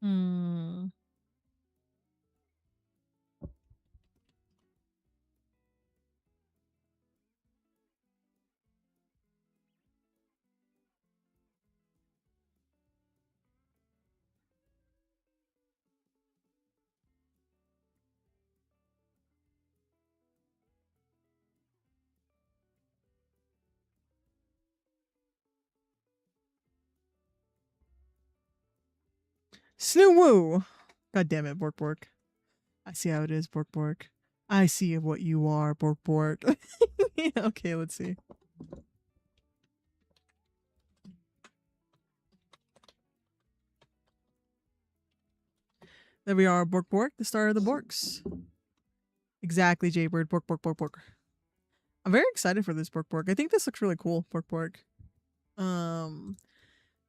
Hmm. Snoo. God damn it, Bork Bork. I see how it is, Bork Bork. I see what you are, Bork Bork. Okay, let's see. There we are, Bork Bork, the star of the Borks. Exactly, Jaybird. Bork Bork Bork Bork. I'm very excited for this Bork Bork. I think this looks really cool, Bork Bork. Um,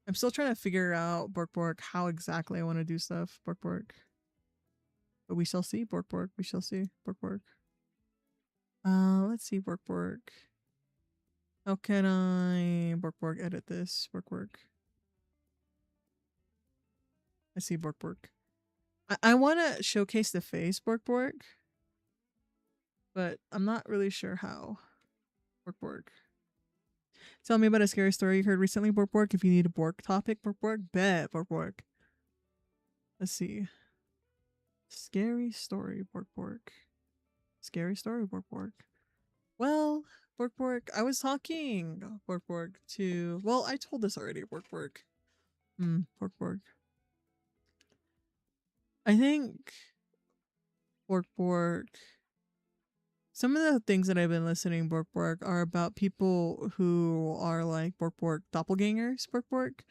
I'm still trying to figure out Bork Bork how exactly I want to do stuff, Bork Bork. But we shall see, Bork Bork. We shall see, Bork Bork. Let's see, Bork Bork. How can I Bork Bork edit this? Bork Bork. I see Bork Bork. I want to showcase the face, Bork Bork, but I'm not really sure how. Bork Bork. Tell me about a scary story you heard recently, Bork Bork. If you need a Bork topic, Bork Bork, bet, Bork Bork. Let's see. Scary story, Bork Bork. Scary story, Bork Bork. Well, Bork Bork, I was talking, Bork Bork, to. Well, I told this already, Bork Bork. Bork Bork. I think Bork Bork. Some of the things that I've been listening Bork Bork are about people who are like Bork Bork doppelgangers, Bork Bork.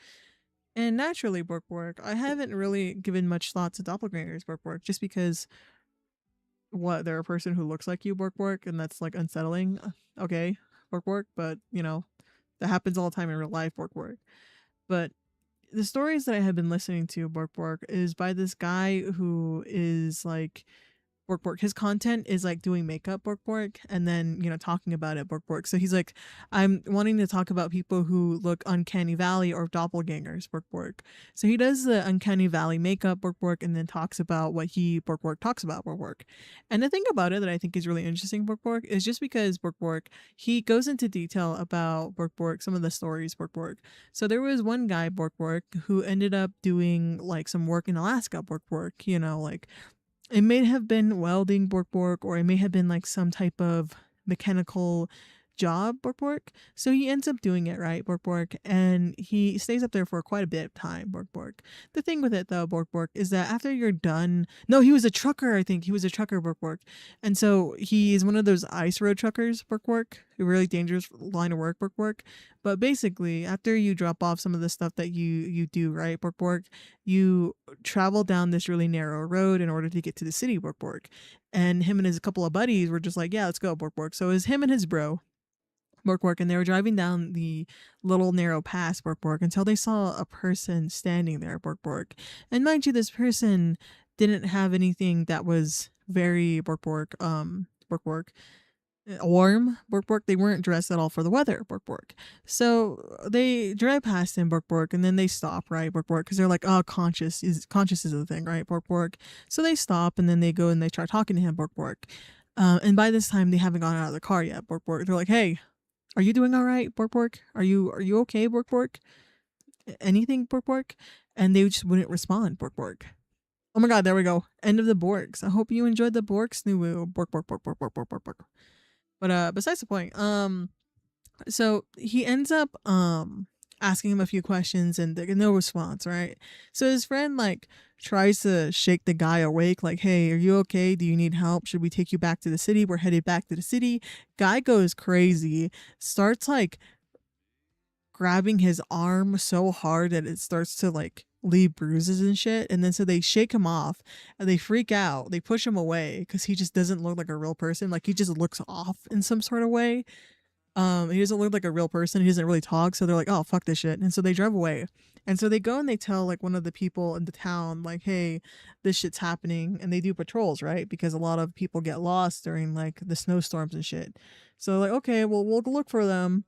And naturally, Bork Bork, I haven't really given much thought to doppelgangers, Bork Bork, just because what they're a person who looks like you, Bork Bork, and that's like unsettling. Okay, Bork Bork, but you know, that happens all the time in real life, Bork Bork. But the stories that I have been listening to, Bork Bork, is by this guy who is like work. His content is like doing makeup work, and then talking about it work. So he's like, I'm wanting to talk about people who look uncanny valley or doppelgangers work. So he does the uncanny valley makeup work, and then talks about what he work talks about work. And the thing about it that I think is really interesting work is just because work he goes into detail about work some of the stories work. So there was one guy work who ended up doing like some work in Alaska work, like it may have been welding work, or it may have been like some type of mechanical job work. So he ends up doing it, right, work, and he stays up there for quite a bit of time work. The thing with it though, work, is that after you're done, no, he was a trucker. I think he was a trucker work, and so he is one of those ice road truckers work, a really dangerous line of work. But basically, after you drop off some of the stuff that you do, right, work, you travel down this really narrow road in order to get to the city work. And him and his couple of buddies were just like, yeah, let's go work. So it was him and his bro work, and they were driving down the little narrow pass work until they saw a person standing there work. And mind you, this person didn't have anything that was very work warm work. They weren't dressed at all for the weather work. So they drive past him work, and then they stop, right, work, because they're like, oh, conscious is the thing, right, work. So they stop, and then they go and they try talking to him work. And by this time they haven't gone out of the car yet work. They're like, hey, are you doing all right work? Are you okay work? Anything work? And they just wouldn't respond work. Oh my god, there we go, end of the Borks. I hope you enjoyed the Borks new work. But besides the point, so he ends up asking him a few questions, and there's no response, right? So his friend like tries to shake the guy awake, like, hey, are you okay? Do you need help? Should we take you back to the city? We're headed back to the city. Guy goes crazy, starts like grabbing his arm so hard that it starts to like leave bruises and shit. And then so they shake him off and they freak out. They push him away because he just doesn't look like a real person. Like he just looks off in some sort of way. He doesn't look like a real person. He doesn't really talk. So they're like, oh, fuck this shit. And so they drive away. And so they go and they tell like one of the people in the town, like, hey, this shit's happening. And they do patrols, right? Because a lot of people get lost during like the snowstorms and shit. So like, okay, well, we'll look for them.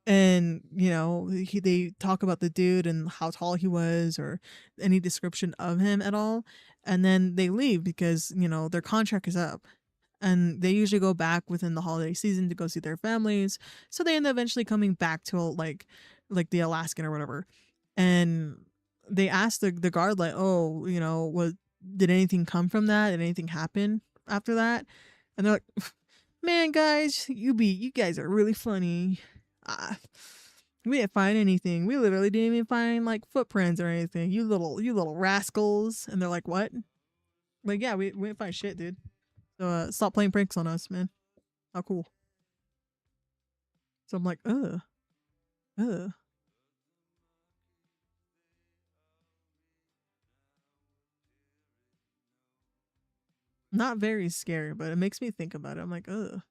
And they talk about the dude and how tall he was or any description of him at all. And then they leave because their contract is up, and they usually go back within the holiday season to go see their families. So they end up eventually coming back to like the Alaskan or whatever. And they ask the guard, like, oh, what did anything come from that? Did anything happen after that? And they're like, man, guys, you guys are really funny. We didn't find anything. We literally didn't even find like footprints or anything. You little rascals. And they're like, what? Like, yeah, we didn't find shit, dude. So stop playing pranks on us, man. How cool. So I'm like, ugh. Not very scary, but it makes me think about it. I'm like, ugh.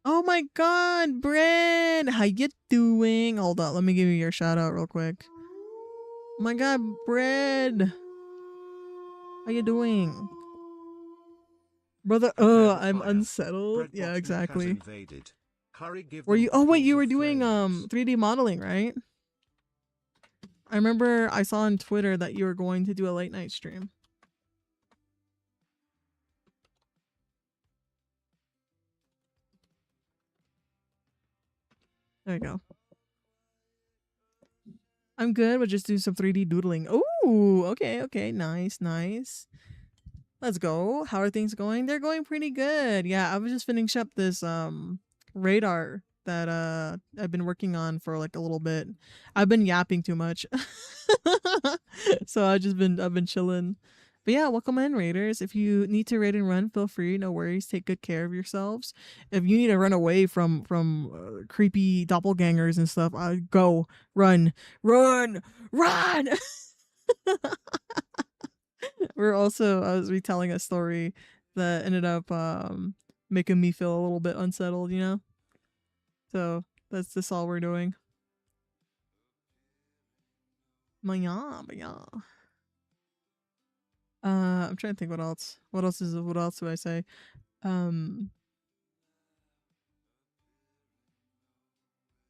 Oh my god, Brad! How you doing? Hold on, let me give you your shout out real quick. Oh my god, Brad! How you doing? Brother, I'm unsettled. Yeah, exactly. Were you, oh wait, you were doing 3D modeling, right? I remember I saw on Twitter that you were going to do a late night stream. There you go. I'm good, but just do some 3D doodling. Oh, okay, nice. Let's go. How are things going? They're going pretty good. Yeah, I was just finishing up this radar that I've been working on for like a little bit. I've been yapping too much. So I've been chilling. But yeah, welcome in, raiders. If you need to raid and run, feel free. No worries. Take good care of yourselves. If you need to run away from creepy doppelgangers and stuff, go run. We're also, I was retelling a story that ended up making me feel a little bit unsettled, you know? So that's all we're doing. But yeah. I'm trying to think what else. What else do I say? Um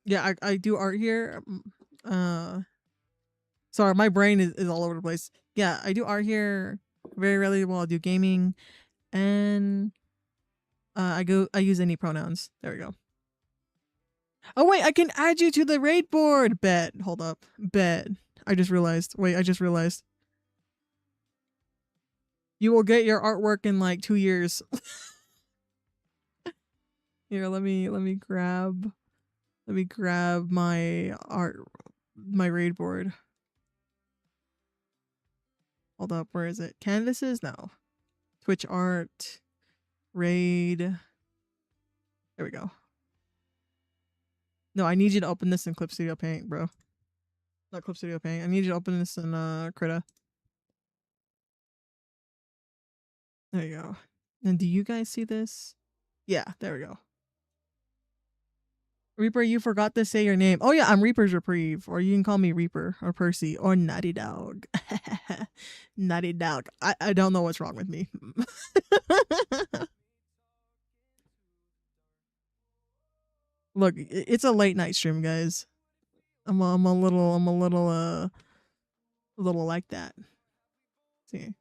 yeah, I do art here. Sorry, my brain is all over the place. Yeah, I do art here very rarely while I do gaming, and I use any pronouns. There we go. Oh wait, I can add you to the raid board. Bet. Hold up. Bet. I just realized. Wait, I just realized. You will get your artwork in like 2 years. Here, let me grab my raid board. Hold up, where is it? Canvases? No. Twitch art. Raid. There we go. No, I need you to open this in Clip Studio Paint, bro. Not Clip Studio Paint. I need you to open this in Krita. There you go. And do you guys see this? Yeah, there we go. Reaper, you forgot to say your name. Oh yeah, I'm Reaper's Reprieve, or you can call me Reaper or Percy or Naughty Dog. Naughty Dog. I don't know what's wrong with me. Look, it's a late night stream, guys. I'm a little like that. See.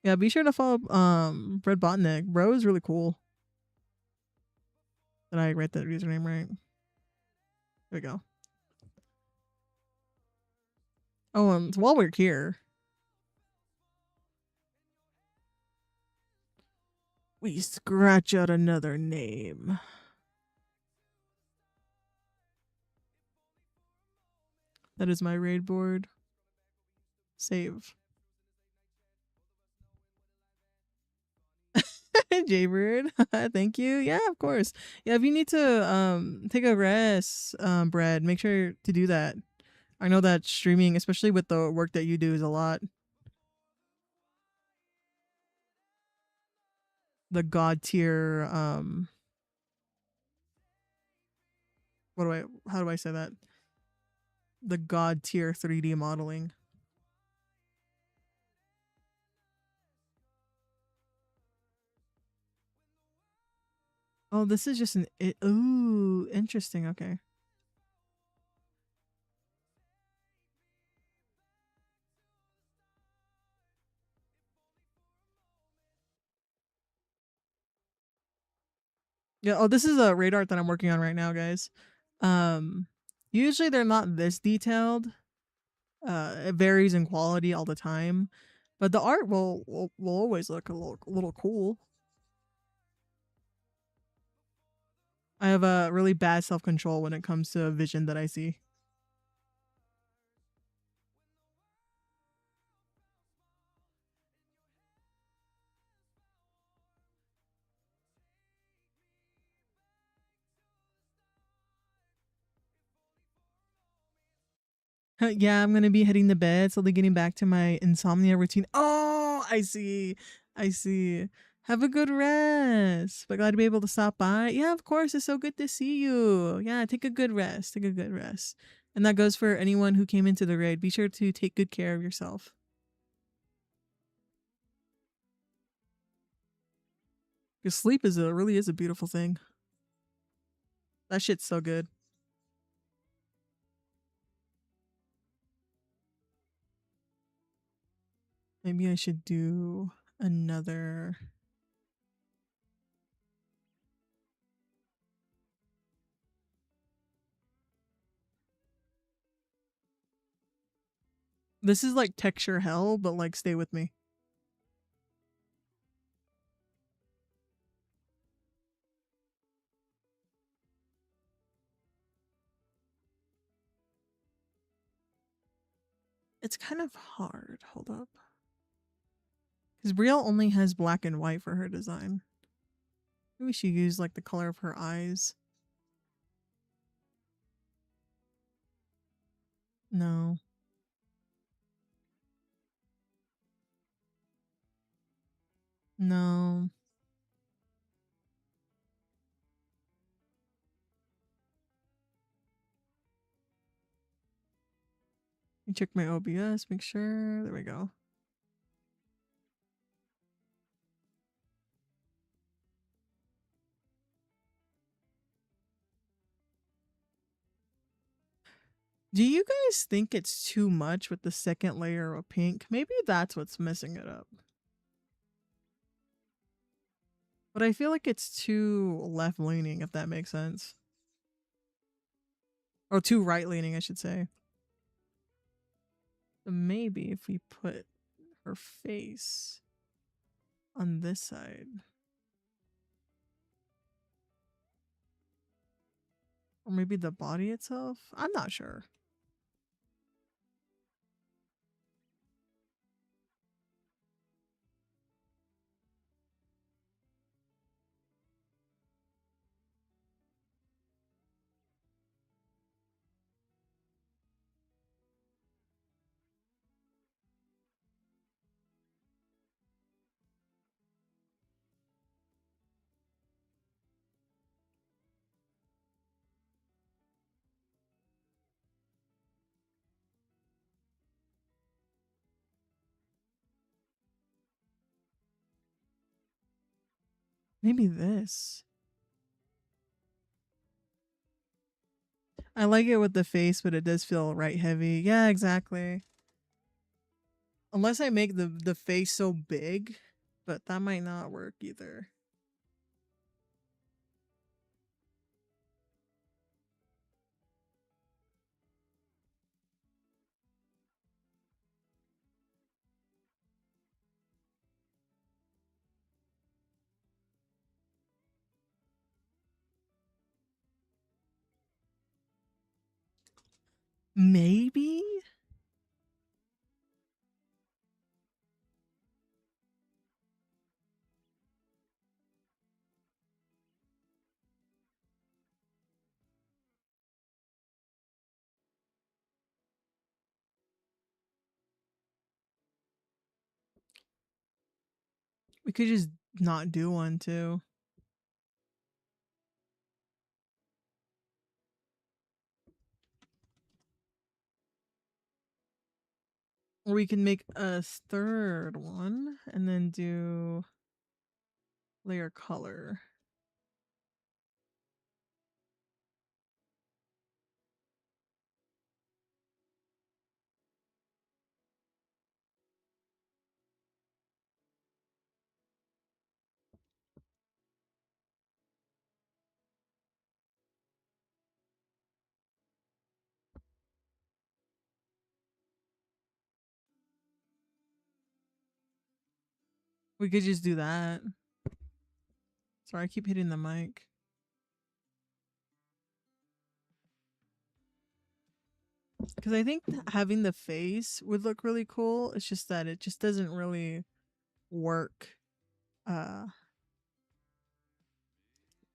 Yeah, be sure to follow Red Botnik. Bro is really cool. Did I write that username right? There we go. Oh, and while we're here, we scratch out another name. That is my raid board. Save. Jaybird, thank you. Yeah, of course. Yeah, if you need to take a rest, Brad, make sure to do that. I know that streaming, especially with the work that you do, is a lot. The god tier how do I say that? The god tier 3D modeling. Oh, this is just ooh, interesting. Okay. Yeah, oh, this is a raid art that I'm working on right now, guys. Um Usually they're not this detailed. It varies in quality all the time, but the art will always look a little cool. I have a really bad self control when it comes to a vision that I see. Yeah, I'm gonna be heading to bed, slowly getting back to my insomnia routine. Oh, I see. I see. Have a good rest. But glad to be able to stop by. Yeah, of course. It's so good to see you. Yeah, take a good rest. Take a good rest. And that goes for anyone who came into the raid. Be sure to take good care of yourself. Because sleep really is a beautiful thing. That shit's so good. Maybe I should do another. This is like texture hell, but like stay with me. It's kind of hard. Hold up. Because Brielle only has black and white for her design. Maybe she used like the color of her eyes. No. No. Let me check my OBS, make sure. There we go. Do you guys think it's too much with the second layer of pink? Maybe that's what's messing it up. But I feel like it's too left leaning, if that makes sense. Or too right leaning, I should say. So maybe if we put her face on this side. Or maybe the body itself? I'm not sure. Maybe this. I like it with the face, but it does feel right heavy. Yeah, exactly. Unless I make the face so big, but that might not work either. Maybe? We could just not do one too. Or we can make a third one and then do layer color. We could just do that. Sorry, I keep hitting the mic. Because I think having the face would look really cool. It's just that it just doesn't really work uh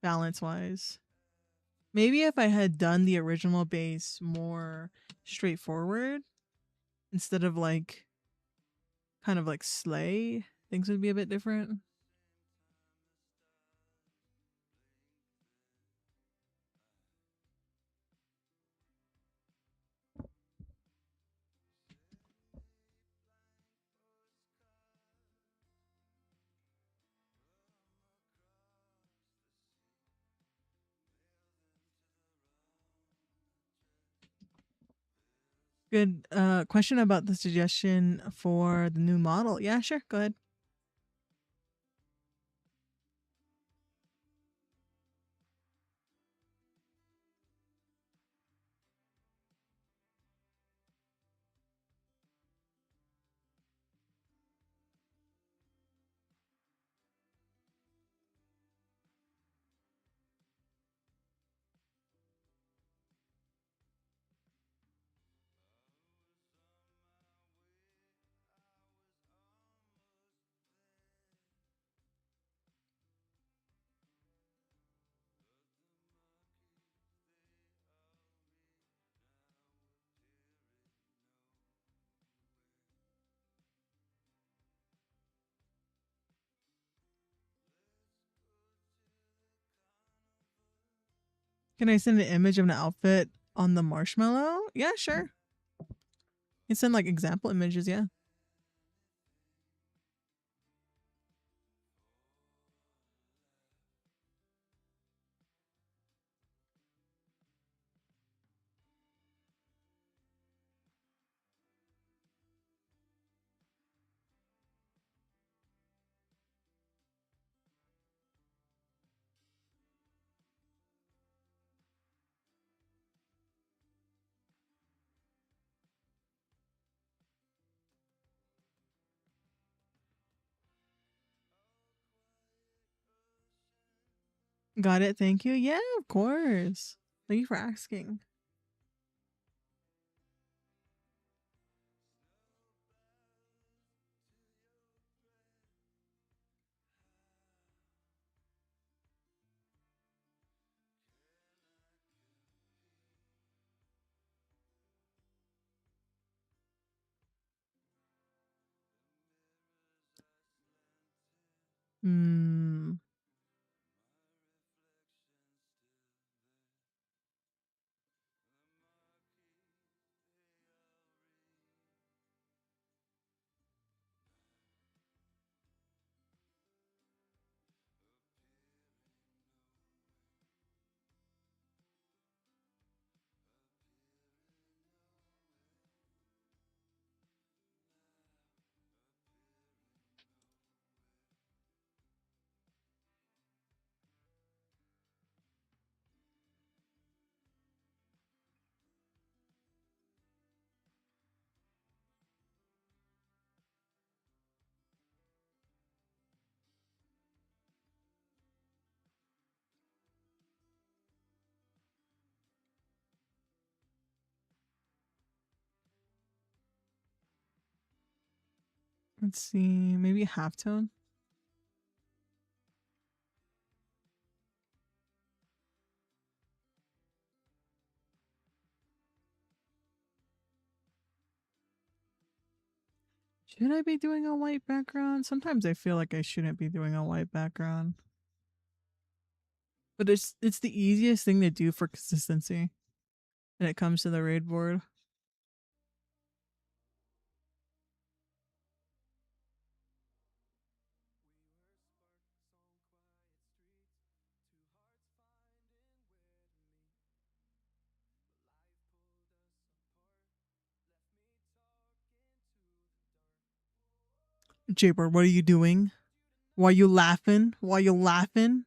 balance wise. Maybe if I had done the original base more straightforward instead of like kind of like slay, things would be a bit different. Good question about the suggestion for the new model. Yeah, sure, go ahead. Can I send an image of an outfit on the marshmallow? Yeah, sure. You send like example images, yeah. Got it. Thank you. Yeah, of course. Thank you for asking. Hmm. Let's see. Maybe halftone. Should I be doing a white background? Sometimes I feel like I shouldn't be doing a white background. But it's the easiest thing to do for consistency when it comes to the raid board. Jaybird, what are you doing? Why you laughing? Why you laughing?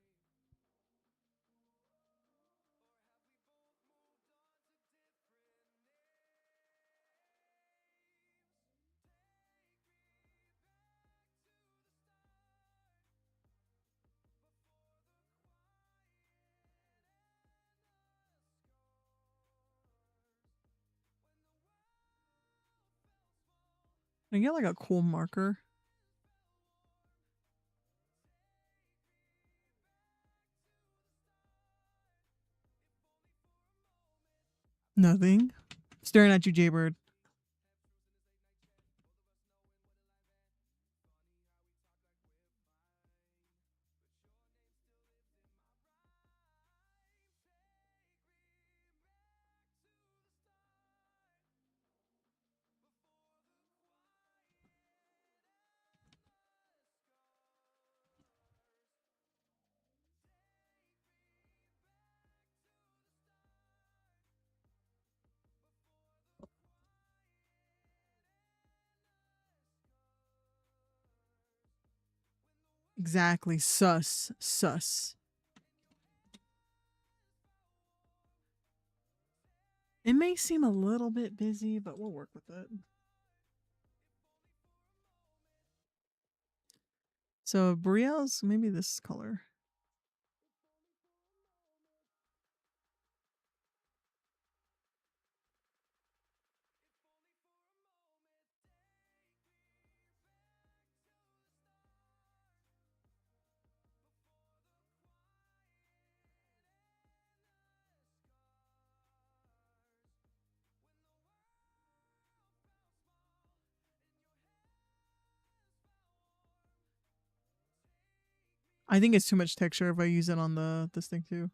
Can I get like a cool marker? Nothing. Staring at you, Jaybird. Exactly. Sus. Sus. It may seem a little bit busy, but we'll work with it. So Brielle's maybe this color. I think it's too much texture if I use it on the this thing too.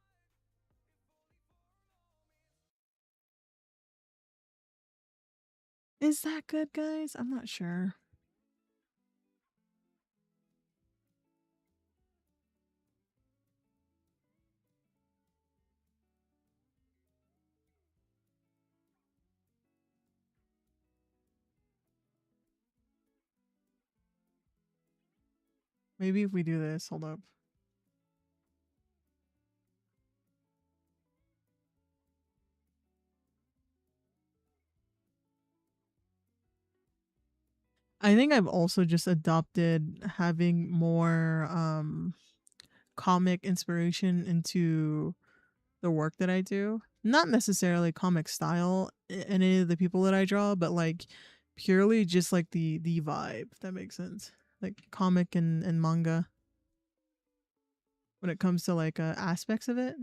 Is that good, guys? I'm not sure. Maybe if we do this, hold up. I think I've also just adopted having more comic inspiration into the work that I do. Not necessarily comic style in any of the people that I draw, but like purely just like the vibe, if that makes sense. Like comic and manga when it comes to like aspects of it.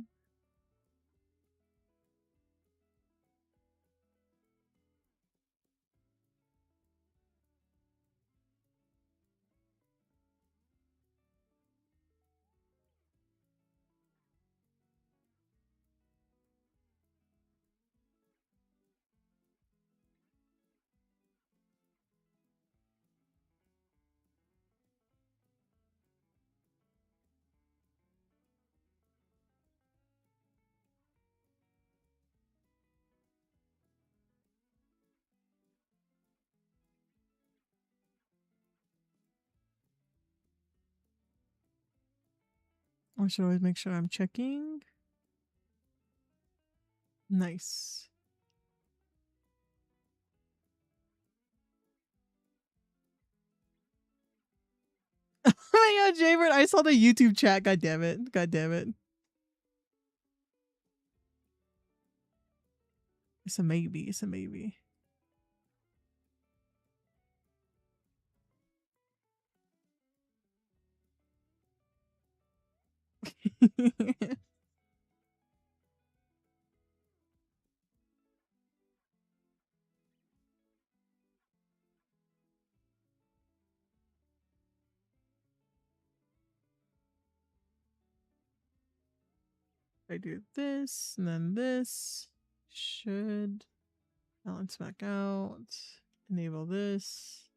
I should always make sure I'm checking. Nice. Oh my god, Jaybird, I saw the YouTube chat. God damn it. God damn it. It's a maybe. It's a maybe. I do this and then this. Should balance back out. Enable this.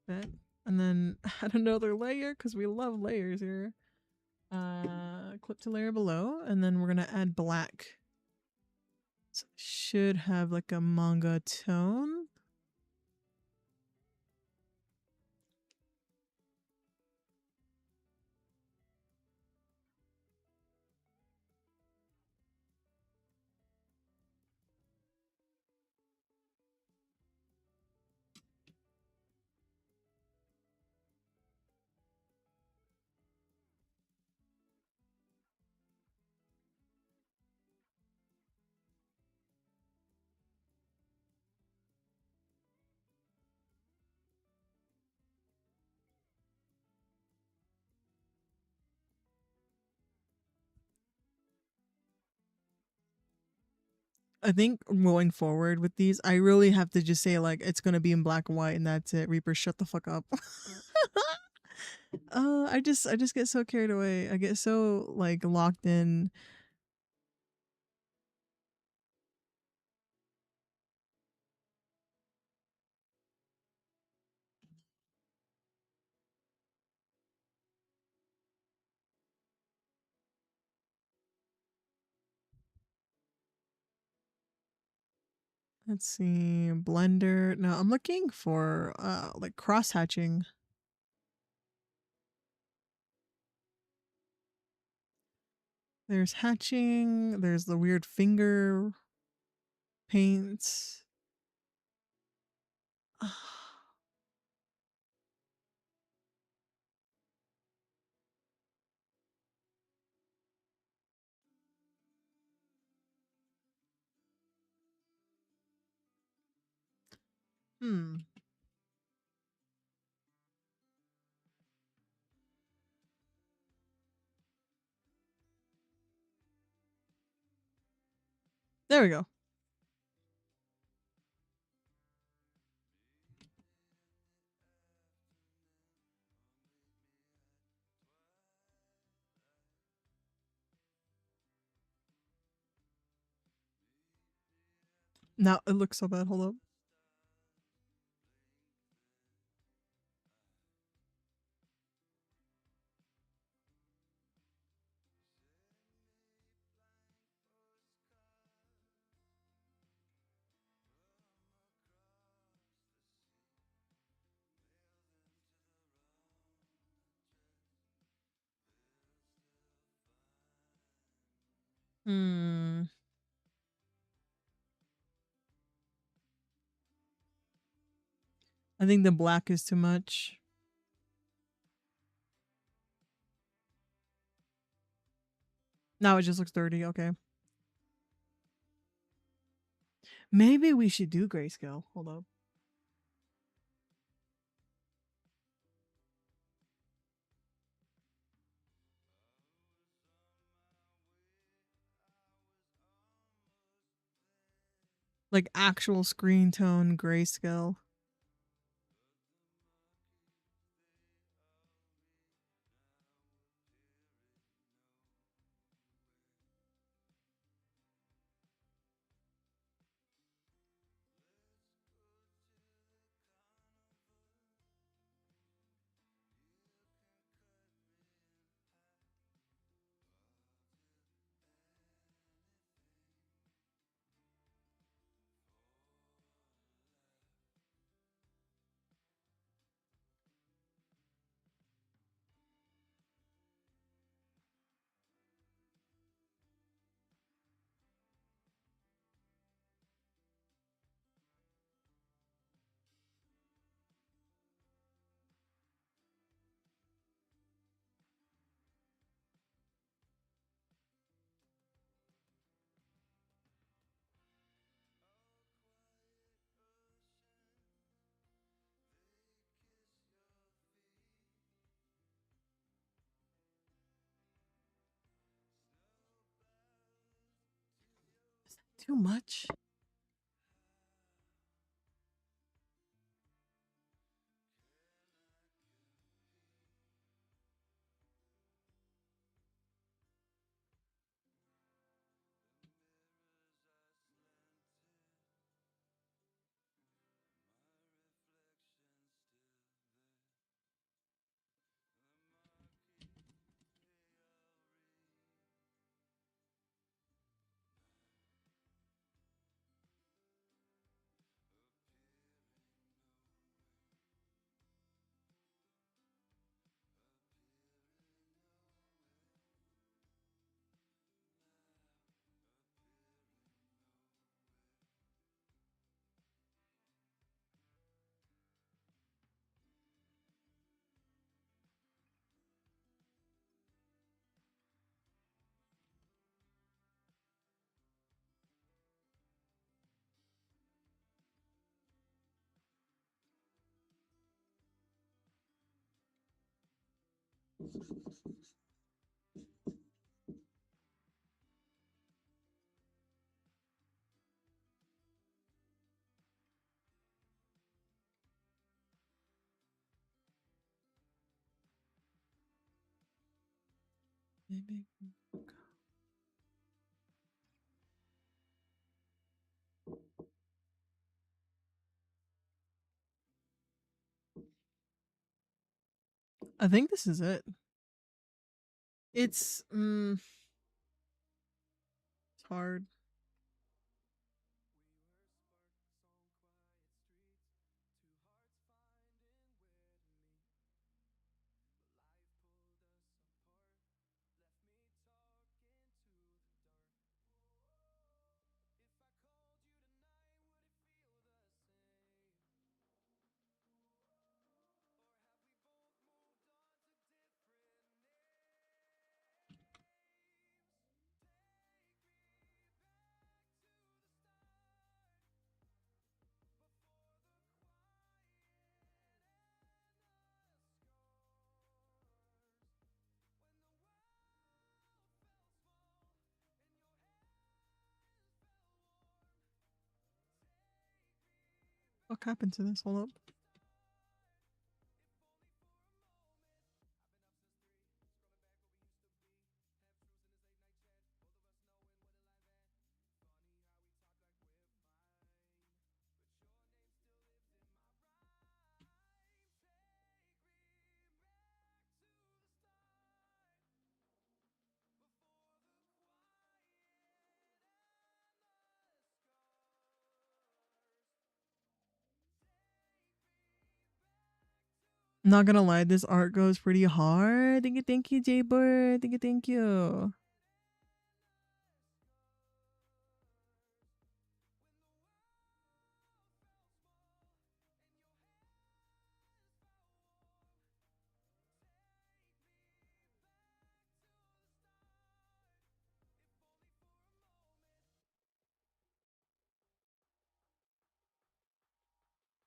That. And then add another layer because we love layers here. Clip to layer below, and then we're gonna add black. So should have like a manga tone. I think going forward with these, I really have to just say like it's gonna be in black and white, and that's it. Reaper, shut the fuck up. I just get so carried away. I get so like locked in. Let's see, blender. No, I'm looking for like cross hatching. There's hatching. There's the weird finger paints. Hmm. There we go. Now it looks so bad. Hold up. Hmm. I think the black is too much. Now it just looks dirty. Okay. Maybe we should do grayscale. Hold up. Like actual screen tone grayscale. Is that too much? Maybe. I think this is it. It's hard. What happened to this? Hold up. Not gonna lie, this art goes pretty hard. Thank you, Jaybird. Thank you.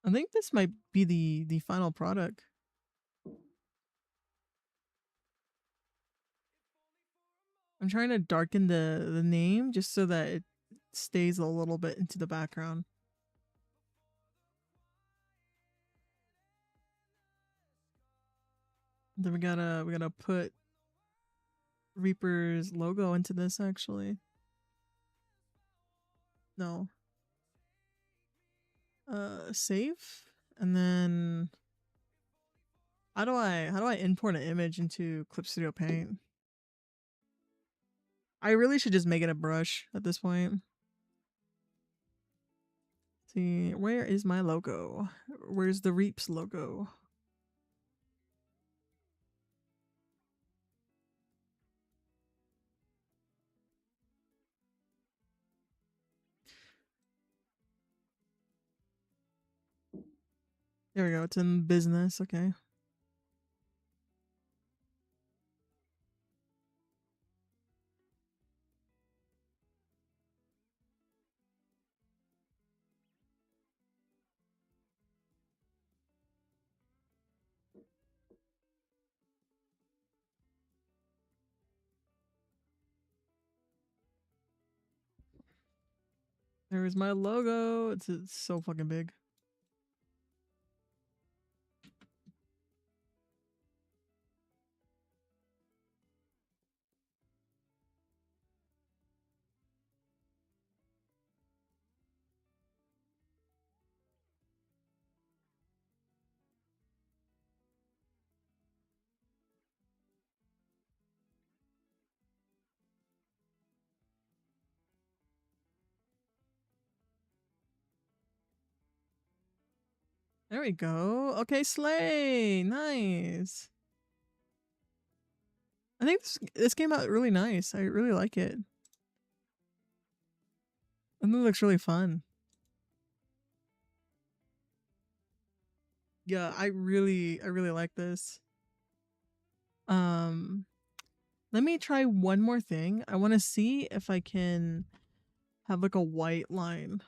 I think this might be the final product. I'm trying to darken the name just so that it stays a little bit into the background. Then we gotta put Reaper's logo into this actually. No. Save, and then how do I import an image into Clip Studio Paint? I really should just make it a brush at this point. See, where is my logo? Where's the Reaps logo? There we go. It's in business. Okay. There's my logo. It's so fucking big. There we go. Okay, slay. Nice. I think this came out really nice. I really like it. And it looks really fun. Yeah, I really like this. Let me try one more thing. I want to see if I can have like a white line.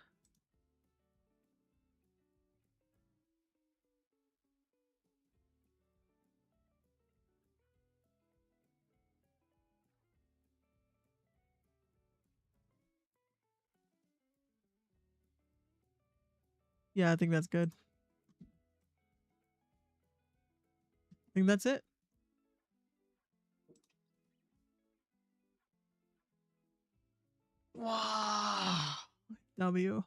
Yeah, I think that's good. I think that's it. Wow. W.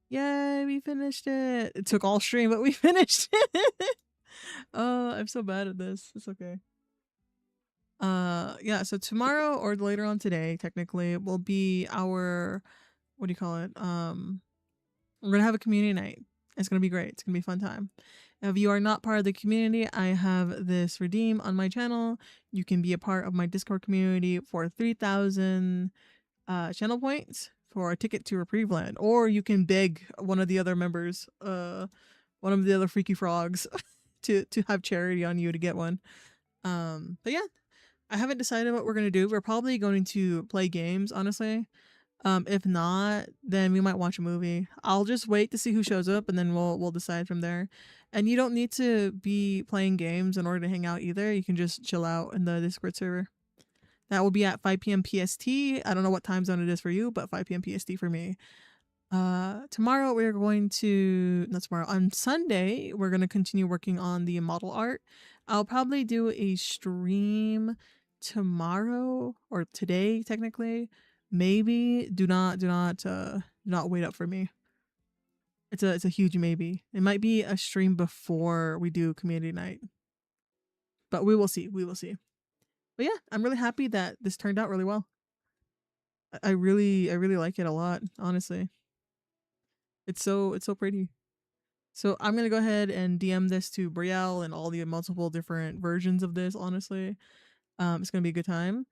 Yay, we finished it. It took all stream, but we finished it. Oh, I'm so bad at this. It's okay. Yeah, so tomorrow or later on today, technically, will be our, what do you call it? We're gonna have a community night. It's gonna be great. It's gonna be a fun time. If you are not part of the community, I have this redeem on my channel. You can be a part of my Discord community for 3,000 channel points for a ticket to Reprieve Land, or you can beg one of the other members, one of the other freaky frogs, to have charity on you to get one. But yeah, I haven't decided what we're gonna do. We're probably going to play games, honestly. If not, then we might watch a movie. I'll just wait to see who shows up, and then we'll decide from there. And you don't need to be playing games in order to hang out either. You can just chill out in the Discord server. That will be at 5 p.m. PST. I don't know what time zone it is for you, but 5 p.m. PST for me. Tomorrow we're going to, not tomorrow, on Sunday, we're going to continue working on the model art. I'll probably do a stream tomorrow or today, technically. Maybe do not wait up for me. It's a huge maybe. It might be a stream before we do community night, but we will see. We will see. But yeah, I'm really happy that this turned out really well. I really like it a lot, honestly. It's so pretty. So I'm gonna go ahead and DM this to Brielle and all the multiple different versions of this. Honestly, it's gonna be a good time.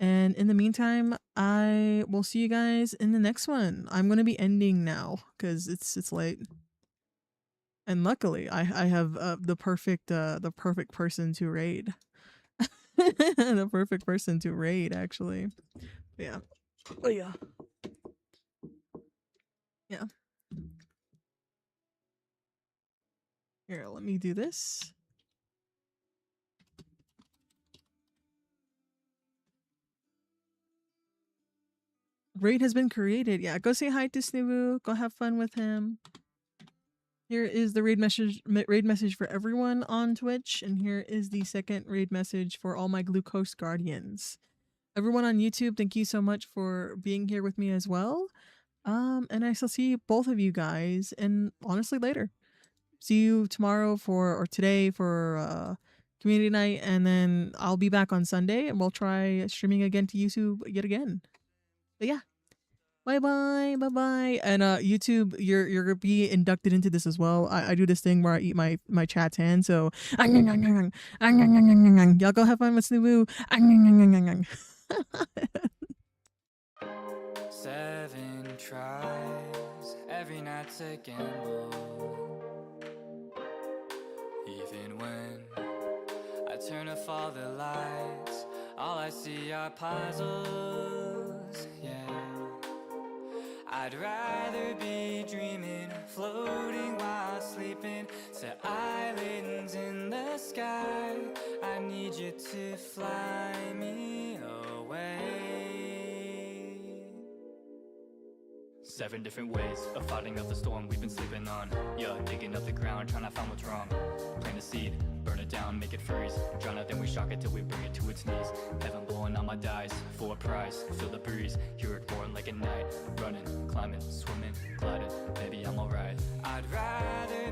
And in the meantime, I will see you guys in the next one. I'm gonna be ending now because it's late. And luckily, I have the perfect person to raid. The perfect person to raid, actually. Yeah. Oh yeah. Yeah. Here, let me do this. Raid has been created. Yeah, go say hi to Snivu. Go have fun with him. Here is the raid message for everyone on Twitch, and here is the second raid message for all my glucose guardians. Everyone on YouTube, thank you so much for being here with me as well. And I shall see both of you guys, and honestly later. See you tomorrow or today for community night, and then I'll be back on Sunday, and we'll try streaming again to YouTube yet again. But yeah. Bye bye, bye bye, and YouTube, you're gonna be inducted into this as well. I do this thing where I eat my chat's hand, so y'all go have fun with Snubu. 7 tries every night to gamble. Even when I turn off all the lights, all I see are puzzles. Yeah. I'd rather be dreaming, floating while sleeping, to islands in the sky. I need you to fly me away. 7 different ways of fighting up the storm we've been sleeping on. Yeah, digging up the ground, trying to find what's wrong. Plant the seed, burn it down, make it freeze. Drown it, then we shock it till we bring it to its knees. Heaven blowing on my dice, for a prize. Feel the breeze, hear it roaring like a night. Running, climbing, swimming, gliding, maybe I'm alright. I'd rather